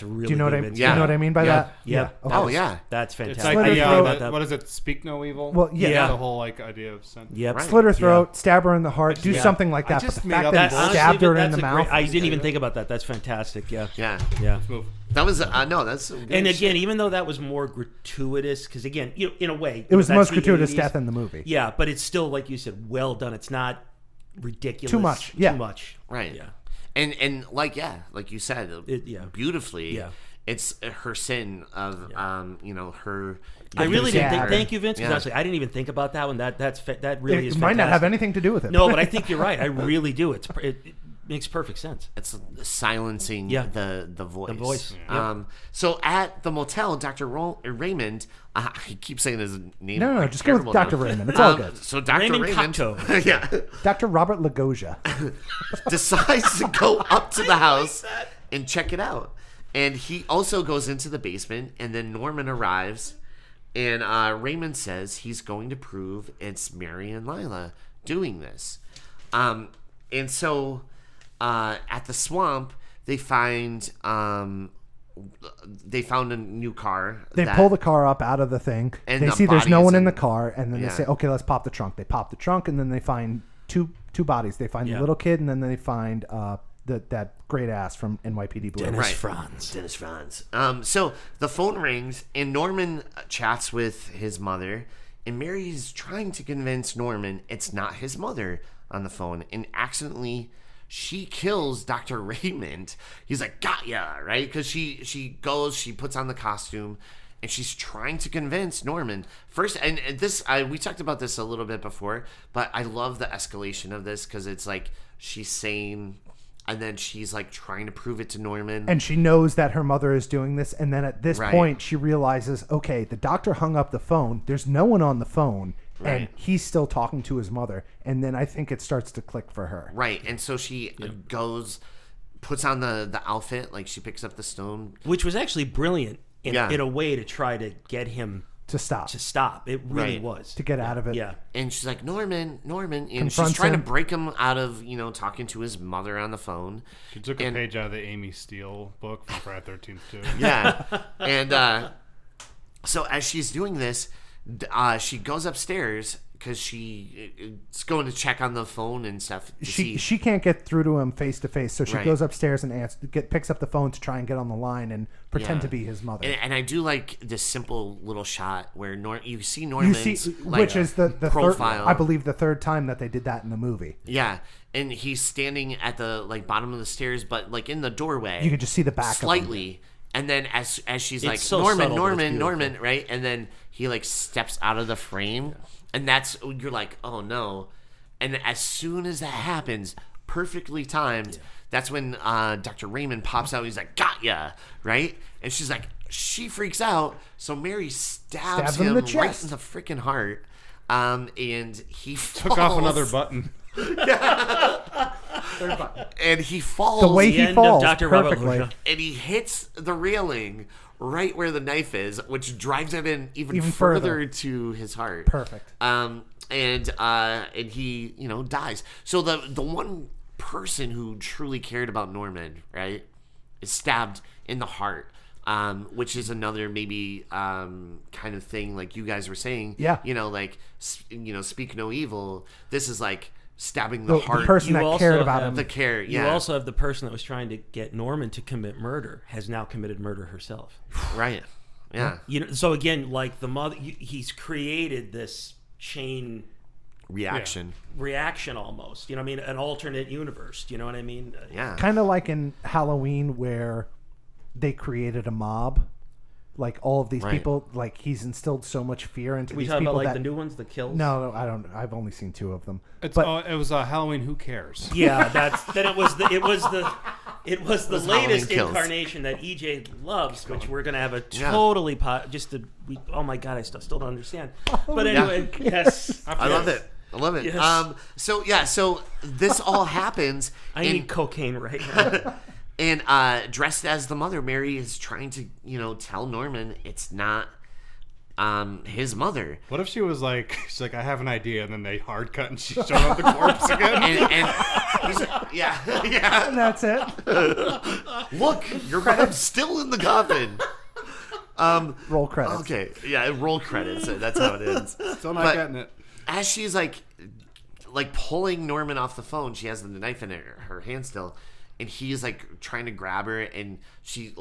Speaker 3: really.
Speaker 1: do you know what I
Speaker 3: good,
Speaker 1: mean?
Speaker 3: Vince.
Speaker 1: Do you know what I mean by that?
Speaker 3: Yeah.
Speaker 1: Okay.
Speaker 2: Oh yeah.
Speaker 3: That's
Speaker 4: It's
Speaker 3: fantastic.
Speaker 4: like
Speaker 1: Slit her throat.
Speaker 3: that.
Speaker 4: what is it? Speak no evil.
Speaker 1: Well, yeah.
Speaker 4: The whole like idea of sin.
Speaker 3: Yep.
Speaker 2: Right.
Speaker 1: Slit her throat, stab her in the heart, do
Speaker 3: Yeah.
Speaker 1: something like
Speaker 4: I
Speaker 1: that.
Speaker 4: just
Speaker 1: But the
Speaker 4: made
Speaker 1: fact
Speaker 4: up
Speaker 1: that
Speaker 4: bullshit.
Speaker 1: he stabbed her in
Speaker 3: that's
Speaker 1: the
Speaker 3: a
Speaker 1: mouth.
Speaker 3: great- I didn't even think about that. That's fantastic. Yeah.
Speaker 2: Yeah.
Speaker 3: Yeah.
Speaker 4: Move.
Speaker 2: That was no. That's good
Speaker 3: And
Speaker 2: shit.
Speaker 3: again, even though that was more gratuitous, because again, in a way,
Speaker 1: It was the
Speaker 3: that's
Speaker 1: most gratuitous
Speaker 3: 80s.
Speaker 1: death in the movie.
Speaker 3: Yeah, but it's still, like you said, well done. It's not ridiculous.
Speaker 1: Too much, yeah.
Speaker 3: Too much.
Speaker 2: Right.
Speaker 3: Yeah.
Speaker 2: And like you said, beautifully.
Speaker 3: Yeah.
Speaker 2: It's her sin of her.
Speaker 3: I really didn't think.
Speaker 1: Dad.
Speaker 3: Thank you, Vince. 'Cause
Speaker 2: Yeah.
Speaker 3: actually, I didn't even think about that one. That really
Speaker 1: It
Speaker 3: is.
Speaker 1: might not have
Speaker 3: fantastic.
Speaker 1: anything to do with it.
Speaker 3: No, but I think you're right. I really do. It makes perfect sense.
Speaker 2: It's silencing
Speaker 3: Yeah.
Speaker 2: the voice.
Speaker 3: The voice.
Speaker 2: So at the motel, Dr. Raymond, I keep saying his name.
Speaker 1: No,
Speaker 2: like
Speaker 1: just go with
Speaker 2: terrible
Speaker 1: Dr.
Speaker 2: now.
Speaker 1: Raymond. It's all good.
Speaker 2: So Dr.
Speaker 3: Raymond
Speaker 2: Raymond,
Speaker 3: Cocteau.
Speaker 2: yeah,
Speaker 1: Dr. Robert Lagosha.
Speaker 2: decides to go up to the house and check it out. And he also goes into the basement, and then Norman arrives, and Raymond says he's going to prove it's Mary and Lila doing this. And so at the swamp, they find a new car.
Speaker 1: They pull the car up out of the thing.
Speaker 2: And
Speaker 1: They
Speaker 2: the
Speaker 1: see there's no
Speaker 2: body
Speaker 1: one
Speaker 2: is
Speaker 1: in the
Speaker 2: in-
Speaker 1: car, and then they
Speaker 2: Yeah.
Speaker 1: say, "Okay, let's pop the trunk." They pop the trunk, and then they find two bodies. They find the
Speaker 3: Yeah.
Speaker 1: little kid, and then they find that great ass from NYPD Blue.
Speaker 3: Dennis
Speaker 2: Right.
Speaker 3: Franz.
Speaker 2: Dennis Franz. So the phone rings, and Norman chats with his mother, and Mary's trying to convince Norman it's not his mother on the phone, and accidentally she kills Dr. Raymond. He's like, got ya, right? Because she puts on the costume, and she's trying to convince Norman first. And this, we talked about this a little bit before, but I love the escalation of this because it's like she's saying, and then she's like trying to prove it to Norman.
Speaker 1: And she knows that her mother is doing this, and then at this
Speaker 2: Right.
Speaker 1: point, she realizes, okay, the doctor hung up the phone. There's no one on the phone, and
Speaker 2: Right.
Speaker 1: he's still talking to his mother. And then I think it starts to click for her.
Speaker 2: Right, and so she goes, puts on the outfit, like she picks up the stone.
Speaker 3: Which was actually brilliant in a way to try to get him
Speaker 1: To stop.
Speaker 3: to stop. It really
Speaker 2: Right.
Speaker 3: was.
Speaker 1: To get out of it.
Speaker 3: Yeah.
Speaker 2: And she's like, Norman, and she's
Speaker 1: Confronts
Speaker 2: trying
Speaker 1: him.
Speaker 2: to break him out of, talking to his mother on the phone.
Speaker 4: She took a
Speaker 2: And-
Speaker 4: page out of the Amy Steele book from Friday 13th too.
Speaker 2: Yeah. And so as she's doing this, she goes upstairs because she's going to check on the phone and stuff to see.
Speaker 1: She can't get through to him face to face, so she
Speaker 2: Right.
Speaker 1: goes upstairs and picks up the phone to try and get on the line and pretend
Speaker 2: Yeah.
Speaker 1: to be his mother.
Speaker 2: And I do like this simple little shot where you see
Speaker 1: You
Speaker 2: Norman's
Speaker 1: see,
Speaker 2: like,
Speaker 1: which is the
Speaker 2: profile.
Speaker 1: third, I believe, the third time that they did that in the movie.
Speaker 2: Yeah, and he's standing at the bottom of the stairs, but in the doorway.
Speaker 1: You could just see the back of him.
Speaker 2: slightly, And then as she's like,
Speaker 3: so
Speaker 2: Norman,
Speaker 3: subtle, but it's beautiful.
Speaker 2: Norman, right? And then he like steps out of the frame, and that's you're like, oh no. And as soon as that happens, perfectly timed, that's when Dr. Raymond pops out. He's like, got ya, right? And she's like, she freaks out. So Mary stabs him
Speaker 1: him in the
Speaker 2: right
Speaker 1: chest.
Speaker 2: in the freaking heart. And he
Speaker 4: Took off
Speaker 2: falls.
Speaker 4: another button.
Speaker 2: And he falls.
Speaker 1: The way
Speaker 3: The
Speaker 1: he
Speaker 3: end
Speaker 1: falls
Speaker 3: of Dr. Robert
Speaker 1: perfectly.
Speaker 3: Lucia.
Speaker 2: And he hits the railing right where the knife is, which drives it in even
Speaker 1: further.
Speaker 2: further to his heart.
Speaker 1: Perfect.
Speaker 2: And he, dies. So the one person who truly cared about Norman, right, is stabbed in the heart. Which is another maybe kind of thing like you guys were saying.
Speaker 1: Yeah.
Speaker 2: Speak no evil. This is like stabbing the
Speaker 1: The
Speaker 2: heart.
Speaker 1: person
Speaker 3: You
Speaker 1: that
Speaker 3: also
Speaker 1: cared about
Speaker 3: have
Speaker 1: him.
Speaker 2: the care.
Speaker 3: You
Speaker 2: Yeah.
Speaker 3: also have the person that was trying to get Norman to commit murder has now committed murder herself.
Speaker 2: Right. Yeah.
Speaker 3: So again, like the mother, he's created this chain
Speaker 2: Reaction.
Speaker 3: reaction almost. You know what I mean? An alternate universe. Do you know what I mean?
Speaker 2: Yeah.
Speaker 1: Kind of like in Halloween where they created a mob. Like all of these
Speaker 2: Right.
Speaker 1: people, like he's instilled so much fear into
Speaker 3: We
Speaker 1: these
Speaker 3: talking
Speaker 1: people
Speaker 3: about like
Speaker 1: that
Speaker 3: the new ones, the kills.
Speaker 1: no, I don't. I've only seen 2 of them.
Speaker 4: It was Halloween. Who cares?
Speaker 3: Yeah, then it was the
Speaker 2: Halloween
Speaker 3: latest
Speaker 2: Kills.
Speaker 3: incarnation that EJ loves, which we're gonna have a
Speaker 2: Yeah.
Speaker 3: totally oh my god, I still don't understand. But anyway, yes,
Speaker 2: I love it. I love it.
Speaker 3: Yes.
Speaker 2: So this all happens.
Speaker 3: I need cocaine right now.
Speaker 2: And dressed as the mother, Mary is trying to, tell Norman it's not his mother.
Speaker 4: What if she's like, I have an idea, and then they hard cut and she showed up the corpse again?
Speaker 2: And he's like, yeah.
Speaker 1: And that's it.
Speaker 2: Look, your mom's still in the coffin.
Speaker 1: Roll credits.
Speaker 2: Okay, yeah, roll credits. That's how it ends.
Speaker 4: Still not
Speaker 2: But
Speaker 4: getting it.
Speaker 2: as she's like pulling Norman off the phone, she has the knife in her hand still, and he's like trying to grab her, and she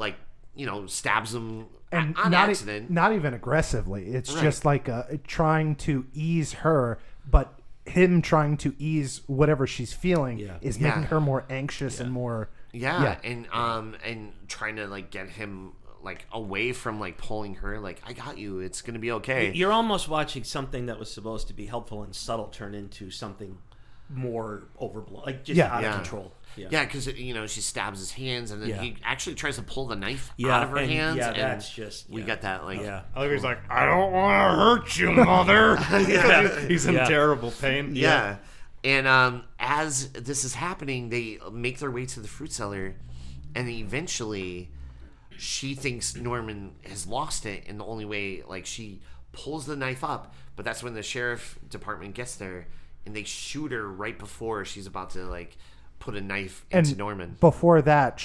Speaker 2: stabs him
Speaker 1: And
Speaker 2: on accident.
Speaker 1: not even aggressively. It's
Speaker 2: Right.
Speaker 1: just like trying to ease her, but him trying to ease whatever she's feeling is making her more anxious and more.
Speaker 2: Yeah, and trying to get him away from pulling her. I got you. It's gonna be okay.
Speaker 3: You're almost watching something that was supposed to be helpful and subtle turn into something more overblown, out of control.
Speaker 2: Yeah, because she stabs his hands, and then he actually tries to pull the knife
Speaker 3: Yeah,
Speaker 2: out of her
Speaker 3: and-
Speaker 2: hands.
Speaker 3: yeah,
Speaker 2: and
Speaker 3: that's just-
Speaker 2: we
Speaker 3: yeah.
Speaker 2: got that
Speaker 3: Yeah.
Speaker 4: I think he's like, I don't want to hurt you, mother. He's in
Speaker 3: Yeah.
Speaker 4: terrible pain.
Speaker 2: Yeah. And as this is happening, they make their way to the fruit cellar, and eventually she thinks Norman has lost it, and the only way, she pulls the knife up, but that's when the sheriff department gets there, and they shoot her right before she's about to put a knife into
Speaker 1: And
Speaker 2: Norman.
Speaker 1: before that,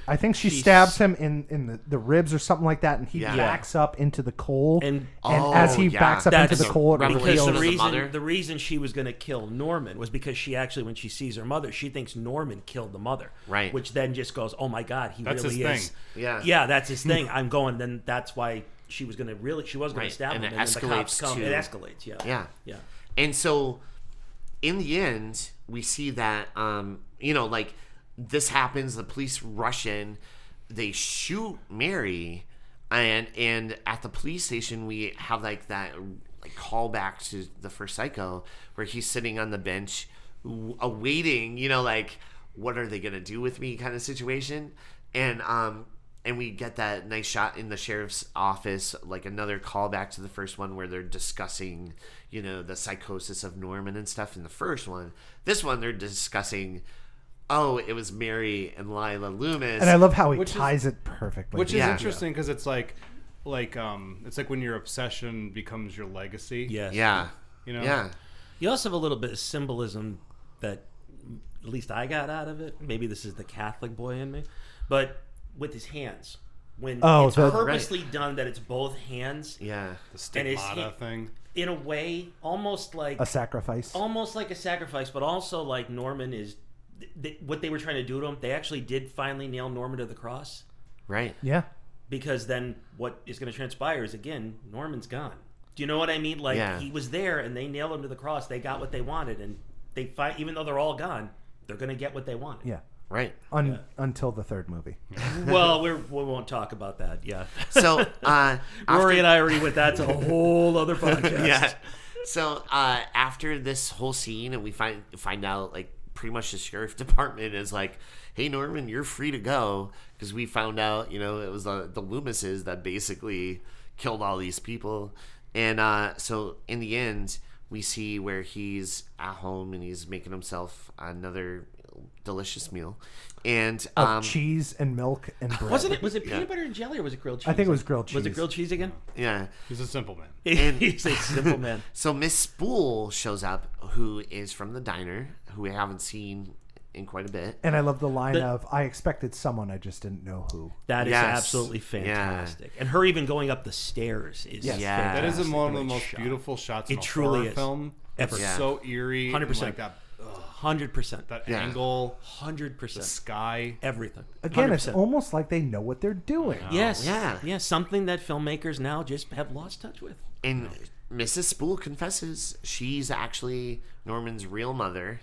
Speaker 1: I think she stabs him in the ribs or something like that, and he
Speaker 2: Yeah.
Speaker 1: backs up into the coal.
Speaker 3: And-
Speaker 1: as he backs up into the coal, it
Speaker 2: Revelation
Speaker 3: Because
Speaker 2: of
Speaker 3: the
Speaker 2: the mother.
Speaker 3: reason she was going to kill Norman was because she actually, when she sees her mother, she thinks Norman killed the mother.
Speaker 2: Right.
Speaker 3: Which then just goes, oh my God,
Speaker 4: That's
Speaker 3: really
Speaker 4: his
Speaker 3: is.
Speaker 4: thing.
Speaker 2: Yeah.
Speaker 3: Yeah, that's his thing. I'm going. Then that's why she was going to
Speaker 2: Right,
Speaker 3: stab
Speaker 2: and
Speaker 3: him.
Speaker 2: it
Speaker 3: And then the cops
Speaker 2: escalates
Speaker 3: come.
Speaker 2: to-
Speaker 3: It escalates. Yeah.
Speaker 2: Yeah.
Speaker 3: Yeah.
Speaker 2: And so, in the end, we see that, this happens. The police rush in. They shoot Mary. And at the police station, we have that callback to the first Psycho, where he's sitting on the bench, awaiting, what are they going to do with me kind of situation. And we get that nice shot in the sheriff's office, another callback to the first one where they're discussing, the psychosis of Norman and stuff in the first one. This one, they're discussing, it was Mary and Lila Loomis.
Speaker 1: and I love how he
Speaker 4: Which is-
Speaker 1: ties it perfectly.
Speaker 4: Which is
Speaker 2: Yeah.
Speaker 4: interesting because it's it's like when your obsession becomes your legacy.
Speaker 3: Yes.
Speaker 2: Yeah.
Speaker 4: Yeah.
Speaker 3: You also have a little bit of symbolism that at least I got out of it. Maybe this is the Catholic boy in me. But with his hands. When it's purposely done that it's both hands.
Speaker 2: Yeah.
Speaker 4: The
Speaker 3: And his
Speaker 4: stigmata
Speaker 3: hand-
Speaker 4: thing.
Speaker 3: In a way, almost like
Speaker 1: a sacrifice.
Speaker 3: almost like a sacrifice, but also like Norman is what they were trying to do to him. They actually did finally nail Norman to the cross,
Speaker 2: Right.
Speaker 1: Yeah.
Speaker 3: because then what is going to transpire is, again, Norman's gone. Do you know what I mean? He was there and they nailed him to the cross. They got what they wanted, and they fight. Even though they're all gone, they're going to get what they wanted.
Speaker 1: Yeah.
Speaker 2: Right.
Speaker 1: Until the third movie.
Speaker 3: Well, we won't talk about that. Yeah.
Speaker 2: So
Speaker 3: Rory and I already went. That's a whole other podcast.
Speaker 2: Yeah. So after this whole scene, and we find out like pretty much the sheriff department is like, "Hey Norman, you're free to go," because we found out it was the Loomises that basically killed all these people, and so in the end we see where he's at home and he's making himself another delicious meal, and
Speaker 1: cheese and milk and bread.
Speaker 3: Was it peanut butter and jelly, or was it grilled cheese?
Speaker 1: I think it was grilled cheese.
Speaker 3: Was it grilled cheese again?
Speaker 2: Yeah,
Speaker 4: He's a simple man.
Speaker 3: He's a simple man.
Speaker 2: so Miss Spool shows up, who is from the diner, who we haven't seen in quite a bit.
Speaker 1: And I love the line of, "I expected someone, I just didn't know who."
Speaker 3: That is
Speaker 2: Yes.
Speaker 3: absolutely fantastic. And her even going up the stairs is
Speaker 2: Yeah.
Speaker 3: fantastic.
Speaker 4: That is one of the
Speaker 3: Great
Speaker 4: most
Speaker 3: shot.
Speaker 4: beautiful shots in
Speaker 3: It
Speaker 4: a
Speaker 3: truly
Speaker 4: horror
Speaker 3: is.
Speaker 4: film.
Speaker 3: Ever.
Speaker 4: It's
Speaker 2: Yeah.
Speaker 4: so eerie.
Speaker 3: 100%.
Speaker 4: And like
Speaker 3: 100%.
Speaker 4: that
Speaker 2: Yeah.
Speaker 4: angle,
Speaker 3: 100%.
Speaker 4: the sky.
Speaker 3: Everything.
Speaker 1: Again, it's
Speaker 3: 100%.
Speaker 1: almost like they know what they're doing.
Speaker 3: Yes.
Speaker 2: Yeah.
Speaker 3: Yeah. Something that filmmakers now just have lost touch with.
Speaker 2: And Mrs. Spool confesses she's actually Norman's real mother.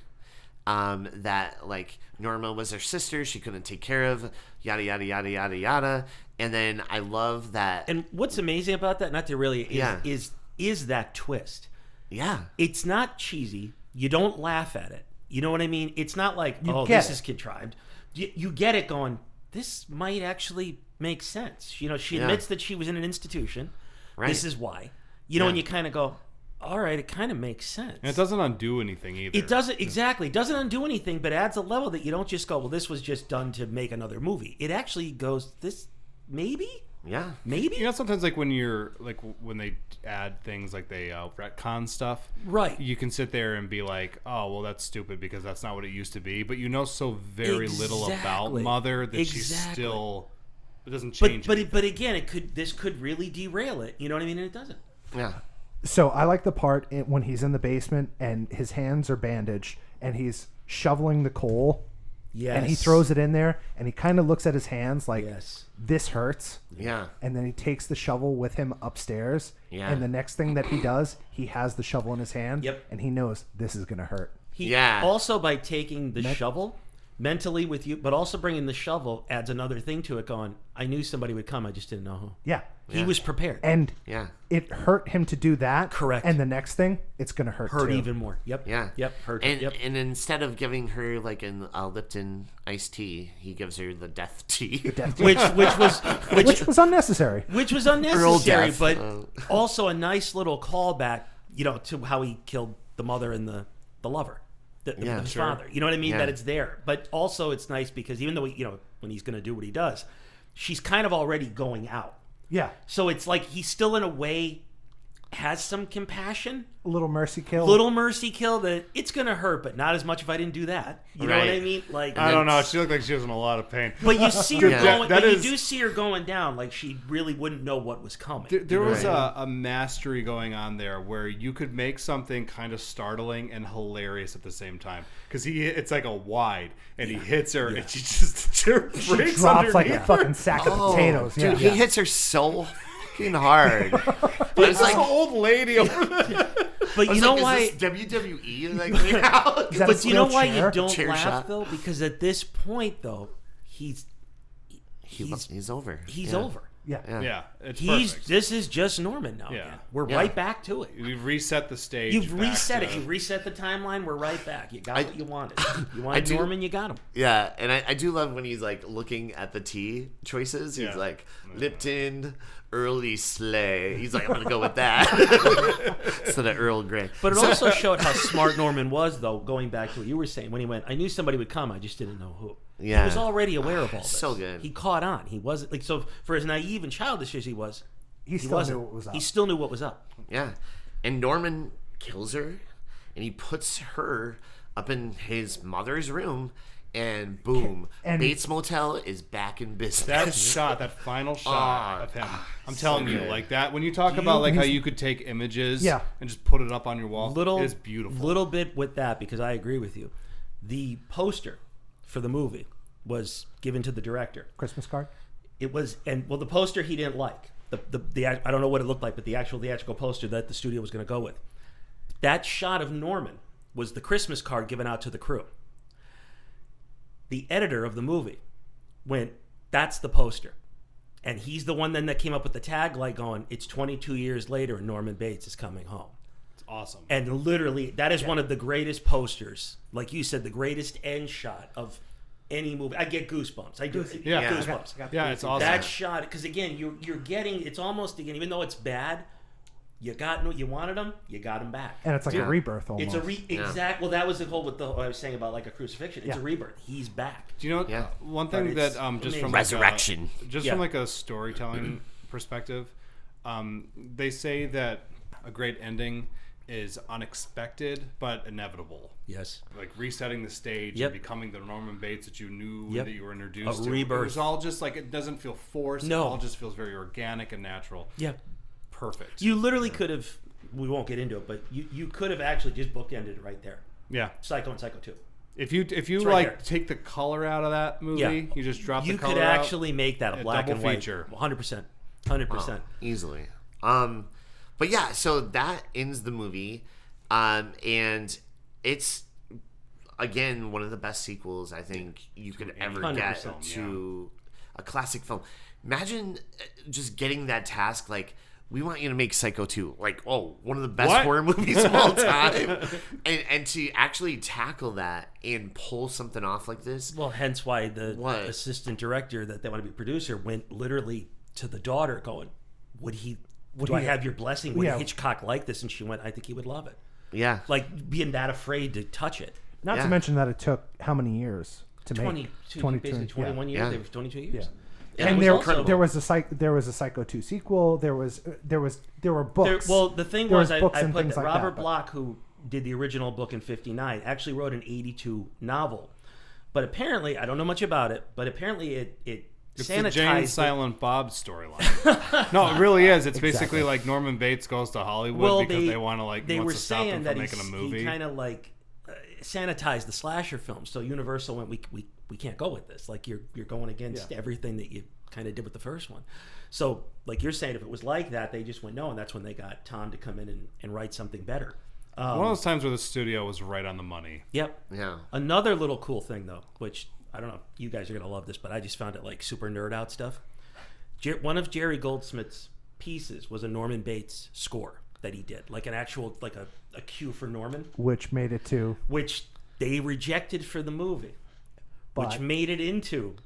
Speaker 2: That like Norma was her sister, she couldn't take care of, yada yada yada yada yada. And then I love that.
Speaker 3: And what's amazing about that, not to really, is that twist.
Speaker 2: Yeah,
Speaker 3: It's not cheesy. You don't laugh at it. You know what I mean? It's not like,
Speaker 1: You
Speaker 3: oh,
Speaker 1: get
Speaker 3: this
Speaker 1: it.
Speaker 3: is contrived. You get it going, this might actually make sense. She
Speaker 2: Yeah.
Speaker 3: admits that she was in an institution.
Speaker 2: Right.
Speaker 3: This is why. And you kind of go, all right, it kind of makes sense.
Speaker 4: And it doesn't undo anything either.
Speaker 3: It doesn't, exactly. It doesn't undo anything, but adds a level that you don't just go, well, this was just done to make another movie. It actually goes, this, maybe?
Speaker 2: yeah,
Speaker 3: Maybe?
Speaker 4: You know, sometimes like when you're like when they add things like they retcon stuff,
Speaker 3: Right.
Speaker 4: You can sit there and be like, "Oh, well, that's stupid because that's not what it used to be." But you know so very little about
Speaker 3: Exactly.
Speaker 4: Mother that she's
Speaker 3: Exactly.
Speaker 4: still. It doesn't change.
Speaker 3: But again, this could really derail it. You know what I mean? And it doesn't.
Speaker 2: yeah,
Speaker 1: So I like the part when he's in the basement and his hands are bandaged and he's shoveling the coal.
Speaker 3: Yes.
Speaker 1: And he throws it in there and he kind of looks at his hands like,
Speaker 3: Yes.
Speaker 1: this hurts.
Speaker 2: yeah,
Speaker 1: And then he takes the shovel with him upstairs.
Speaker 2: Yeah.
Speaker 1: And the next thing that he does, he has the shovel in his hand.
Speaker 3: Yep.
Speaker 1: And he knows this is going to hurt.
Speaker 2: Yeah.
Speaker 3: Also, by taking the shovel mentally with you, but also bringing the shovel adds another thing to it. Going, I knew somebody would come. I just didn't know who.
Speaker 1: Yeah.
Speaker 3: He was prepared.
Speaker 1: And
Speaker 2: yeah,
Speaker 1: it hurt him to do that.
Speaker 3: Correct.
Speaker 1: And the next thing, it's going to hurt
Speaker 3: Hurt
Speaker 1: too.
Speaker 3: even more. Yep.
Speaker 2: yeah,
Speaker 3: Yep. Hurt.
Speaker 2: And
Speaker 3: Yep.
Speaker 2: and instead of giving her like a Lipton iced tea, he gives her the death tea.
Speaker 1: Death tea.
Speaker 3: Which
Speaker 1: was unnecessary.
Speaker 3: Which was unnecessary,
Speaker 2: Death.
Speaker 3: but also a nice little callback, to how he killed the mother and the lover, his
Speaker 2: sure.
Speaker 3: father. You know what I mean?
Speaker 2: Yeah.
Speaker 3: That it's there, but also it's nice because even though when he's going to do what he does, she's kind of already going out.
Speaker 1: Yeah.
Speaker 3: So it's like he still, in a way, has some compassion.
Speaker 1: A little mercy kill.
Speaker 3: Little mercy kill that it's going to hurt, but not as much if I didn't do that. You know what I
Speaker 2: Right.
Speaker 3: mean? Like,
Speaker 4: I don't know. She looked like she was in a lot of pain.
Speaker 3: but you see her
Speaker 2: Yeah.
Speaker 3: going.
Speaker 4: That
Speaker 3: but
Speaker 4: is-
Speaker 3: you do see her going down, like she really wouldn't know what was coming.
Speaker 4: There was
Speaker 2: Right.
Speaker 4: a mastery going on there where you could make something kind of startling and hilarious at the same time. Because it's like a wide, and he hits her, and she just breaks
Speaker 1: She drops like a
Speaker 4: underneath her.
Speaker 1: fucking sack of potatoes. Yeah.
Speaker 2: Dude, he hits her so fucking hard. But it's
Speaker 4: It's
Speaker 2: like,
Speaker 4: an old lady over there.
Speaker 3: But
Speaker 2: I was
Speaker 3: you know
Speaker 2: like,
Speaker 3: why?
Speaker 2: is this WWE like now?
Speaker 1: Is that a
Speaker 3: But you know
Speaker 1: steel
Speaker 3: why
Speaker 1: chair?
Speaker 3: you don't
Speaker 2: Chair
Speaker 3: laugh
Speaker 2: shot.
Speaker 3: though? Because at this point, though, he's
Speaker 2: He's over.
Speaker 3: he's
Speaker 2: Yeah.
Speaker 3: over.
Speaker 1: Yeah.
Speaker 4: Yeah, it's
Speaker 3: He's
Speaker 4: perfect.
Speaker 3: this is just Norman now.
Speaker 4: Yeah.
Speaker 3: Again. We're
Speaker 2: Yeah.
Speaker 3: right back to it.
Speaker 4: You've reset the stage.
Speaker 3: You've
Speaker 4: back
Speaker 3: reset
Speaker 4: to-
Speaker 3: it. You've reset the timeline. We're right back. You got what you wanted. You
Speaker 2: I
Speaker 3: wanted
Speaker 2: do-
Speaker 3: Norman. You got him.
Speaker 2: Yeah, and I do love when he's like looking at the tea choices. He's
Speaker 4: Yeah.
Speaker 2: like Lipton, Early Slay. He's like, I'm gonna go with that instead of Earl Grey.
Speaker 3: But it also showed how smart Norman was, though. Going back to what you were saying when he went, I knew somebody would come. I just didn't know who.
Speaker 2: Yeah.
Speaker 3: He was already aware of all this.
Speaker 2: So good.
Speaker 3: He caught on. He wasn't like so. For as naive and childish as he was,
Speaker 1: He still
Speaker 3: wasn't.
Speaker 1: knew what was up.
Speaker 3: He still knew what was up.
Speaker 2: Yeah, and Norman kills her, and he puts her up in his mother's room, and boom,
Speaker 1: And-
Speaker 2: Bates Motel is back in business.
Speaker 4: That shot, that final shot of him. I'm telling you,
Speaker 2: good.
Speaker 4: like that. When you talk about like how you could take images
Speaker 1: Yeah.
Speaker 4: and just put it up on your wall, it is beautiful.
Speaker 3: Little bit with that because I agree with you. The poster for the movie was given to the director.
Speaker 1: Christmas card.
Speaker 3: It was, and well, the poster he didn't like. The I don't know what it looked like, but the actual theatrical poster that the studio was going to go with. That shot of Norman was the Christmas card given out to the crew. the editor of the movie went, "That's the poster." And he's the one then that came up with the tagline going, "It's 22 years later and Norman Bates is coming home."
Speaker 4: It's awesome.
Speaker 3: And literally, that is one of the greatest posters. Like you said, the greatest end shot of any movie. I get goosebumps. I do.
Speaker 4: Yeah.
Speaker 3: Goosebumps.
Speaker 4: Yeah, it's awesome.
Speaker 3: That shot, because again, you're getting, it's almost, again, even though it's bad, you wanted them, you got them back.
Speaker 1: And it's like a rebirth almost.
Speaker 3: It's a exact. Well, that was the whole with what I was saying about like a crucifixion. It's a rebirth. He's back.
Speaker 4: Do you know one thing that just from
Speaker 2: resurrection,
Speaker 4: from like a storytelling perspective, they say that a great ending is unexpected but inevitable.
Speaker 3: Yes.
Speaker 4: Like resetting the stage and becoming the Norman Bates that you knew that you were introduced to.
Speaker 3: Rebirth.
Speaker 4: It was all just like, it doesn't feel forced.
Speaker 3: No.
Speaker 4: It all just feels very organic and natural.
Speaker 3: Yeah.
Speaker 4: Perfect.
Speaker 3: You literally could have. We won't get into it, but you could have actually just bookended it right there.
Speaker 4: Yeah.
Speaker 3: Psycho and Psycho 2.
Speaker 4: If you
Speaker 3: right
Speaker 4: like
Speaker 3: there.
Speaker 4: take the color out of that movie, you just drop the color out.
Speaker 3: You could actually make that a black
Speaker 4: double
Speaker 3: and white
Speaker 4: feature.
Speaker 3: 100%. 100%.
Speaker 2: Easily. But yeah, so that ends the movie, and it's again one of the best sequels I think you could ever get
Speaker 3: 100%,
Speaker 2: to a classic film. Imagine just getting that task, like, we want you to make Psycho 2, like, one of the best horror movies of all time, and to actually tackle that and pull something off like this.
Speaker 3: Well, hence why the assistant director that they want to be producer went literally to the daughter going, do I have your blessing? Would Hitchcock like this? And she went, I think he would love it.
Speaker 2: Yeah.
Speaker 3: Like being that afraid to touch it.
Speaker 1: Not to mention that it took how many years to make?
Speaker 3: 21 years. They were 22 years.
Speaker 1: Yeah.
Speaker 3: And
Speaker 1: And
Speaker 3: there
Speaker 1: there was a Psycho 2 sequel. There were books.
Speaker 3: The thing was, I
Speaker 1: books
Speaker 3: put
Speaker 1: and
Speaker 3: that
Speaker 1: things like
Speaker 3: Robert
Speaker 1: that,
Speaker 3: Bloch, who did the original book in '59, actually wrote an '82 novel. But apparently, I don't know much about it, but apparently it's
Speaker 4: the Jay and Silent Bob storyline. No, it really is. It's basically like Norman Bates goes to Hollywood because they want to
Speaker 3: They were
Speaker 4: wants to stop
Speaker 3: saying
Speaker 4: him
Speaker 3: that
Speaker 4: from making a movie.
Speaker 3: he kind of like sanitized the slasher film. So Universal went, we can't go with this. Like you're going against everything that you kind of did with the first one. So like you're saying, if it was like that, they just went no, and that's when they got Tom to come in and write something better.
Speaker 4: One of those times where the studio was right on the money.
Speaker 3: Yep.
Speaker 2: Yeah.
Speaker 3: Another little cool thing though, which I don't know if you guys are gonna love this, but I just found it like super nerd out stuff. One of Jerry Goldsmith's pieces was a Norman Bates score that he did, like an actual like a cue for Norman,
Speaker 1: which made it to
Speaker 3: which they rejected for the movie, which made it into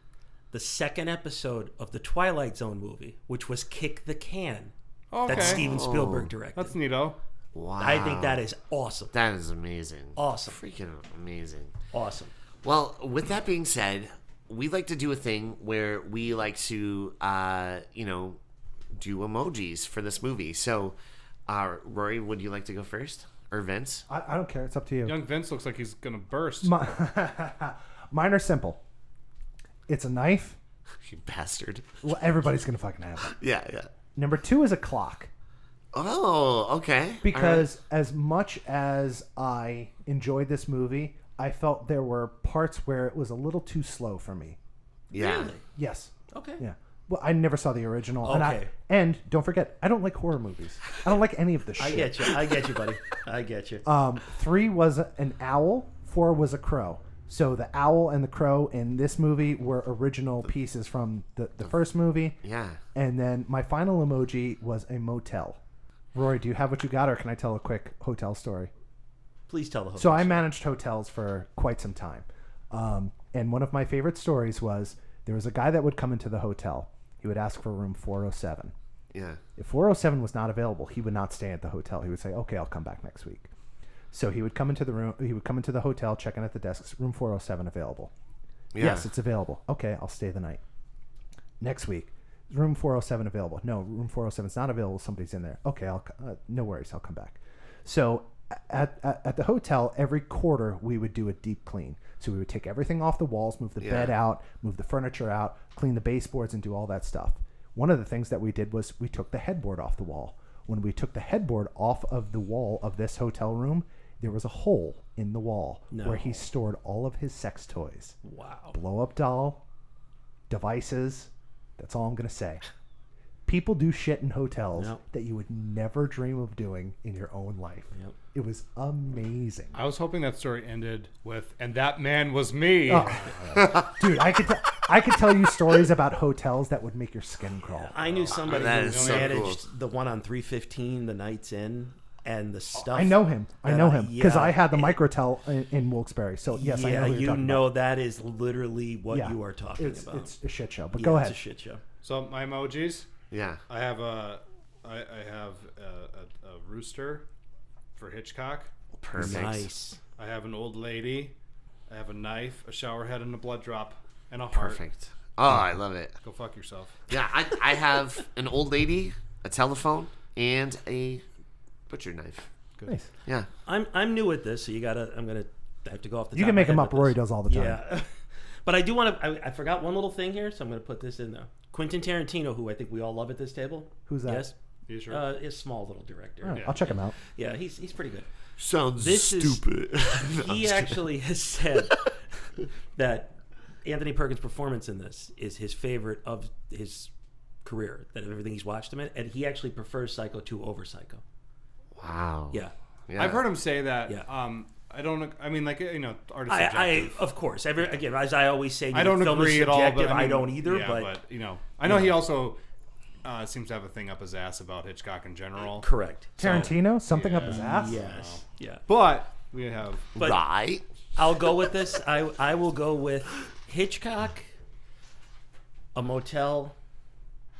Speaker 3: the second episode of the Twilight Zone movie, which was Kick the Can, that Steven Spielberg directed.
Speaker 4: That's neato.
Speaker 2: Wow.
Speaker 3: I think that is awesome.
Speaker 2: That is amazing.
Speaker 3: Awesome.
Speaker 2: Freaking amazing.
Speaker 3: Awesome.
Speaker 2: Well, with that being said, we like to do a thing where we like to, do emojis for this movie. So, Rory, would you like to go first? Or Vince?
Speaker 1: I don't care. It's up to you.
Speaker 4: Young Vince looks like he's going to burst.
Speaker 1: Mine are simple. It's a knife.
Speaker 2: You bastard.
Speaker 1: Well, everybody's going to fucking have it.
Speaker 2: Yeah.
Speaker 1: Number 2 is a clock.
Speaker 2: Oh, okay.
Speaker 1: Because as much as I enjoyed this movie, I felt there were parts where it was a little too slow for me.
Speaker 2: Yeah.
Speaker 3: Really?
Speaker 1: Yes.
Speaker 3: Okay.
Speaker 1: Yeah. Well, I never saw the original.
Speaker 3: Okay.
Speaker 1: And don't forget, I don't like horror movies. I don't like any of the shit.
Speaker 3: I get you, buddy. I get you.
Speaker 1: 3 was an owl. 4 was a crow. So the owl and the crow in this movie were original pieces from the first movie.
Speaker 2: Yeah.
Speaker 1: And then my final emoji was a motel. Roy, do you have what you got, or can I tell a quick hotel story?
Speaker 3: Please tell the host.
Speaker 1: So I managed hotels for quite some time. And one of my favorite stories was there was a guy that would come into the hotel. He would ask for room 407.
Speaker 2: Yeah.
Speaker 1: If 407 was not available, he would not stay at the hotel. He would say, okay, I'll come back next week. So he would come into the room. He would come into the hotel, check in at the desks. Room 407 available.
Speaker 2: Yeah.
Speaker 1: Yes, it's available. Okay, I'll stay the night. Next week, room 407 available. No, room 407 is not available. Somebody's in there. Okay, no worries. I'll come back. So at the hotel, every quarter we would do a deep clean. So we would take everything off the walls, move the bed out, move the furniture out, clean the baseboards, and do all that stuff. One of the things that we did was we took the headboard off the wall. When we took the headboard off of the wall of this hotel room, there was a hole in the wall where he stored all of his sex toys.
Speaker 3: Wow.
Speaker 1: Blow-up doll, devices. That's all I'm going to say. People do shit in hotels
Speaker 3: Yep.
Speaker 1: that you would never dream of doing in your own life.
Speaker 3: Yep.
Speaker 1: It was amazing.
Speaker 4: I was hoping that story ended with, and that man was me.
Speaker 1: Dude, I could tell you stories about hotels that would make your skin crawl.
Speaker 3: I knew somebody
Speaker 2: That
Speaker 3: who
Speaker 2: is so
Speaker 3: managed the one on 315, the Nights Inn, and the stuff.
Speaker 1: I know him. I know him because
Speaker 3: yeah.
Speaker 1: I had the microtel in Wilkes-Barre. So yes, I know who you're
Speaker 3: you
Speaker 1: talking
Speaker 3: know
Speaker 1: about.
Speaker 3: that is literally what
Speaker 1: Yeah.
Speaker 3: you are talking
Speaker 1: It's
Speaker 3: about.
Speaker 1: a shit show. But
Speaker 3: Yeah,
Speaker 1: go
Speaker 3: it's
Speaker 1: ahead.
Speaker 3: a shit show.
Speaker 4: So my emojis.
Speaker 2: Yeah.
Speaker 4: I have a rooster for Hitchcock.
Speaker 2: Perfect.
Speaker 3: Nice.
Speaker 4: I have an old lady. I have a knife, a shower head, and a blood drop, and a heart.
Speaker 2: Perfect. Oh, I love it.
Speaker 4: Go fuck yourself.
Speaker 2: Yeah, I have an old lady, a telephone, and a butcher knife.
Speaker 4: Good.
Speaker 1: Nice.
Speaker 2: Yeah.
Speaker 3: I'm new at this, so I have to go off the.
Speaker 1: You
Speaker 3: top
Speaker 1: can
Speaker 3: of
Speaker 1: make
Speaker 3: my
Speaker 1: him
Speaker 3: head
Speaker 1: up.
Speaker 3: with
Speaker 1: Rory
Speaker 3: this.
Speaker 1: does all the time.
Speaker 3: Yeah, but I do want to. I forgot one little thing here, so I'm going to put this in there. Quentin Tarantino, who I think we all love at this table.
Speaker 1: Who's that?
Speaker 3: Yes,
Speaker 4: You sure?
Speaker 3: a small little director.
Speaker 1: All right,
Speaker 4: Yeah.
Speaker 1: I'll check him out.
Speaker 3: Yeah, he's pretty good.
Speaker 2: Sounds
Speaker 3: This is-
Speaker 2: stupid.
Speaker 3: He actually has said that Anthony Perkins' performance in this is his favorite of his career. That everything he's watched him in, and he actually prefers Psycho 2 over Psycho.
Speaker 2: Wow.
Speaker 3: Yeah.
Speaker 2: Yeah.
Speaker 4: I've heard him say that.
Speaker 3: Yeah.
Speaker 4: I don't. I mean, like, art is
Speaker 3: I
Speaker 4: subjective.
Speaker 3: of course, again, as I always say,
Speaker 4: I don't
Speaker 3: film is
Speaker 4: agree at all.
Speaker 3: subjective.
Speaker 4: But
Speaker 3: I don't either.
Speaker 4: Yeah,
Speaker 3: but
Speaker 4: I know he also seems to have a thing up his ass about Hitchcock in general.
Speaker 3: correct.
Speaker 1: Tarantino, something up his ass.
Speaker 3: Yes. Yeah.
Speaker 4: But we have.
Speaker 3: But
Speaker 2: Right.
Speaker 3: I'll go with this. I will go with Hitchcock, a motel,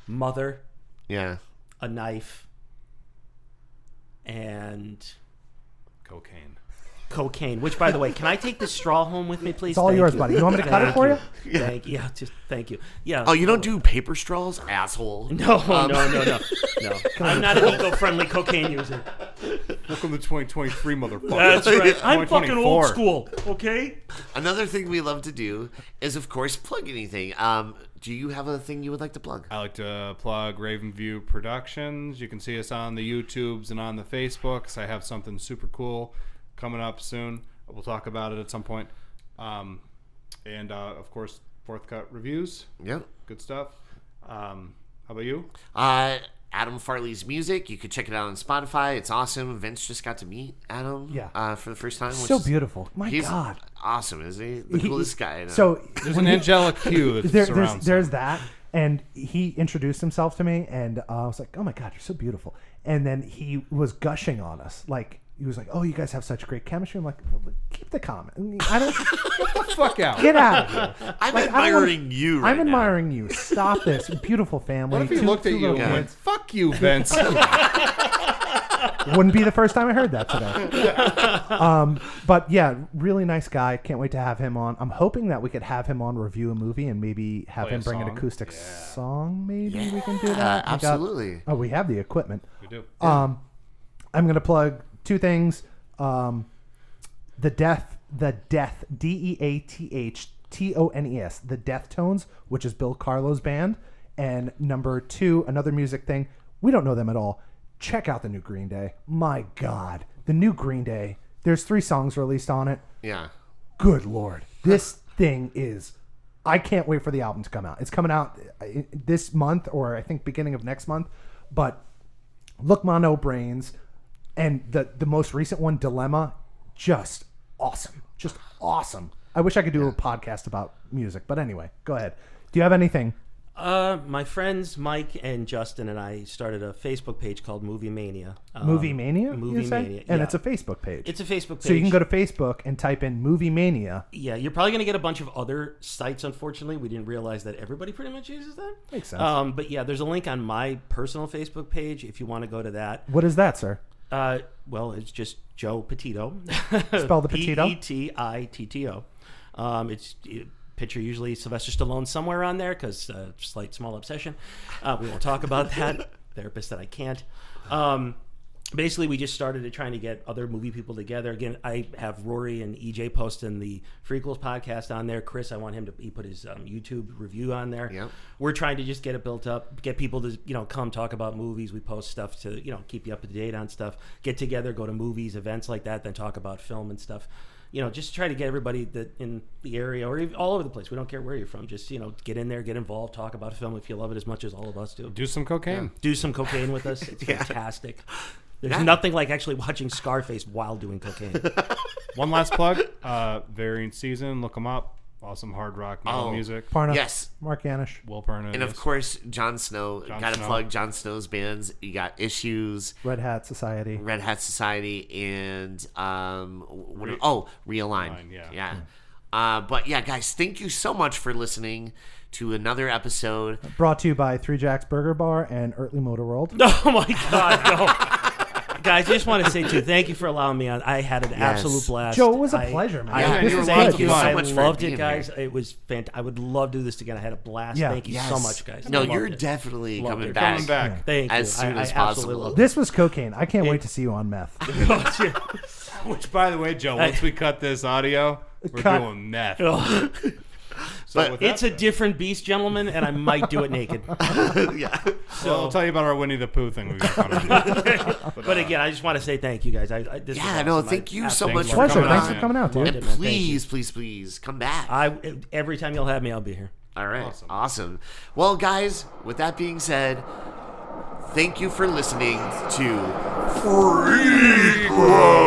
Speaker 3: mother,
Speaker 2: Yeah.
Speaker 3: a knife, and cocaine. Which, by the way, can I take this straw home with me, please?
Speaker 1: It's all
Speaker 3: Thank
Speaker 1: yours,
Speaker 3: you.
Speaker 1: buddy. You want me to cut it
Speaker 3: Thank
Speaker 1: for you?
Speaker 3: Thank you. Yeah, just thank you. Yeah.
Speaker 2: Oh, you don't do paper straws, asshole.
Speaker 3: No. I'm not an eco-friendly cocaine user.
Speaker 4: Welcome to 2023, motherfucker.
Speaker 3: That's right. I'm fucking old
Speaker 4: 2024.
Speaker 3: school. Okay.
Speaker 2: Another thing we love to do is, of course, plug anything. Do you have a thing you would like to plug?
Speaker 4: I like to plug Ravenview Productions. You can see us on the YouTubes and on the Facebooks. I have something super cool coming up soon. We'll talk about it at some point. And of course, Fourth Cut Reviews.
Speaker 2: Yep.
Speaker 4: Good stuff. How about you?
Speaker 2: Adam Farley's music. You could check it out on Spotify. It's awesome. Vince just got to meet Adam for the first time. Which
Speaker 1: So
Speaker 2: is-
Speaker 1: beautiful. My
Speaker 2: he's
Speaker 1: God.
Speaker 2: awesome, isn't he? The coolest guy. I know.
Speaker 1: So
Speaker 4: There's
Speaker 1: when
Speaker 4: an
Speaker 1: he-
Speaker 4: angelic hue that surrounds
Speaker 1: there's
Speaker 4: him.
Speaker 1: that, and he introduced himself to me, and I was like, "Oh my God, you're so beautiful!" And then he was gushing on us, like he was like, "Oh, you guys have such great chemistry." I'm like, well, "Keep the comment. I don't
Speaker 4: Fuck out.
Speaker 1: get out of here."
Speaker 2: I'm
Speaker 1: Like, I don't
Speaker 2: admiring you right
Speaker 1: I'm
Speaker 2: now.
Speaker 1: admiring you. Stop this, beautiful family.
Speaker 4: What if he
Speaker 1: Two-
Speaker 4: looked at
Speaker 1: two
Speaker 4: you
Speaker 1: little
Speaker 4: and went,
Speaker 1: kids.
Speaker 4: fuck you, Vince?
Speaker 1: Wouldn't be the first time I heard that today. But yeah, really nice guy. Can't wait to have him on. I'm hoping that we could have him on, review a movie, and maybe have
Speaker 4: Play a
Speaker 1: him bring an
Speaker 4: song.
Speaker 1: acoustic
Speaker 4: Yeah.
Speaker 1: song. Maybe we can do that. We got-
Speaker 2: absolutely.
Speaker 1: we have the equipment.
Speaker 4: We do.
Speaker 1: I'm going to plug two things. The Death, DEATHTONES, the Deathtones, which is Bill Carlo's band. And number two, another music thing. We don't know them at all. Check out the new Green Day. My God. The new Green Day. There's 3 songs released on it.
Speaker 2: Yeah.
Speaker 1: Good Lord. This thing is... I can't wait for the album to come out. It's coming out this month, or I think beginning of next month. But look, Mono Brains, and the most recent one, Dilemma, just awesome. Just awesome. I wish I could do a podcast about music. But anyway, go ahead. Do you have anything?
Speaker 3: My friends Mike and Justin and I started a Facebook page called Movie Mania.
Speaker 1: Movie Mania?
Speaker 3: Movie
Speaker 1: you say?
Speaker 3: Mania,
Speaker 1: And
Speaker 3: yeah.
Speaker 1: it's a Facebook page.
Speaker 3: It's a Facebook page.
Speaker 1: So you can go to Facebook and type in Movie Mania.
Speaker 3: Yeah, you're probably going to get a bunch of other sites, unfortunately. We didn't realize that everybody pretty much uses that.
Speaker 1: Makes sense.
Speaker 3: But yeah, there's a link on my personal Facebook page if you want to go to that.
Speaker 1: What is that, sir?
Speaker 3: Well, it's just Joe Petitto.
Speaker 1: Spell the Petitto.
Speaker 3: Petitto. Picture usually Sylvester Stallone somewhere on there because slight small obsession. We won't talk about that. Therapist that I can't. Basically, we just started trying to get other movie people together. Again, I have Rory and EJ posting the FREAKQUELS podcast on there. Chris, I want him to he put his YouTube review on there.
Speaker 2: Yep.
Speaker 3: We're trying to just get it built up, get people to come talk about movies. We post stuff to keep you up to date on stuff. Get together, go to movies, events like that, then talk about film and stuff. just try to get everybody that in the area or even all over the place. We don't care where you're from. Just, get in there, get involved, talk about a film if you love it as much as all of us do.
Speaker 4: Do some cocaine.
Speaker 3: Do some cocaine with us. It's fantastic. There's nothing like actually watching Scarface while doing cocaine.
Speaker 4: One last plug. Variant Season. Look them up. Awesome hard rock metal music.
Speaker 1: Parna.
Speaker 2: Yes.
Speaker 1: Mark Yanish.
Speaker 4: Will Perna.
Speaker 2: And of course, Jon Snow. Got to
Speaker 4: Snow.
Speaker 2: plug Jon Snow's bands. You got Issues,
Speaker 1: Red Hat Society.
Speaker 2: Red Hat Society, and Realign.
Speaker 4: Realign, yeah.
Speaker 2: But yeah, guys, thank you so much for listening to another episode.
Speaker 1: Brought to you by Three Jacks Burger Bar and Ertley Motor World.
Speaker 3: Oh my God, no. Guys, I just want to say, too, thank you for allowing me on. I had an absolute blast.
Speaker 1: Joe, it was a pleasure, man.
Speaker 2: you were
Speaker 3: Thank
Speaker 2: welcome.
Speaker 3: you.
Speaker 2: So
Speaker 3: I
Speaker 2: much for
Speaker 3: loved
Speaker 2: being
Speaker 3: it, guys.
Speaker 2: here.
Speaker 3: It was fantastic. I would love to do this again. I had a blast.
Speaker 1: Yeah.
Speaker 3: Thank you so much, guys.
Speaker 2: No,
Speaker 3: I loved
Speaker 2: you're
Speaker 3: it.
Speaker 2: definitely
Speaker 3: Loved
Speaker 2: coming
Speaker 3: it.
Speaker 2: back.
Speaker 4: Coming back.
Speaker 3: Thank you.
Speaker 2: as soon as
Speaker 3: I
Speaker 2: possible.
Speaker 3: absolutely loved
Speaker 1: This was cocaine. I can't wait to see you on meth.
Speaker 3: it.
Speaker 4: Which, by the way, Joe, once we cut this audio, we're
Speaker 1: Cut.
Speaker 4: doing meth.
Speaker 2: But
Speaker 4: with that
Speaker 3: It's a different beast, gentlemen, and I might do it naked.
Speaker 2: Yeah.
Speaker 4: Well, I'll tell you about our Winnie the Pooh thing we've got coming up.
Speaker 3: But again, I just want to say thank you, guys. This was
Speaker 2: Yeah, no,
Speaker 3: awesome.
Speaker 2: thank you so
Speaker 3: absolutely
Speaker 2: much for
Speaker 3: loved it.
Speaker 1: Pleasure.
Speaker 2: coming
Speaker 1: Thanks
Speaker 2: on.
Speaker 1: for coming out, dude.
Speaker 3: Loved
Speaker 2: And
Speaker 3: it, man. Thank you.
Speaker 2: please come back.
Speaker 3: Every time you'll have me, I'll be here.
Speaker 2: All right. Awesome. Well, guys, with that being said, thank you for listening to Freakquels.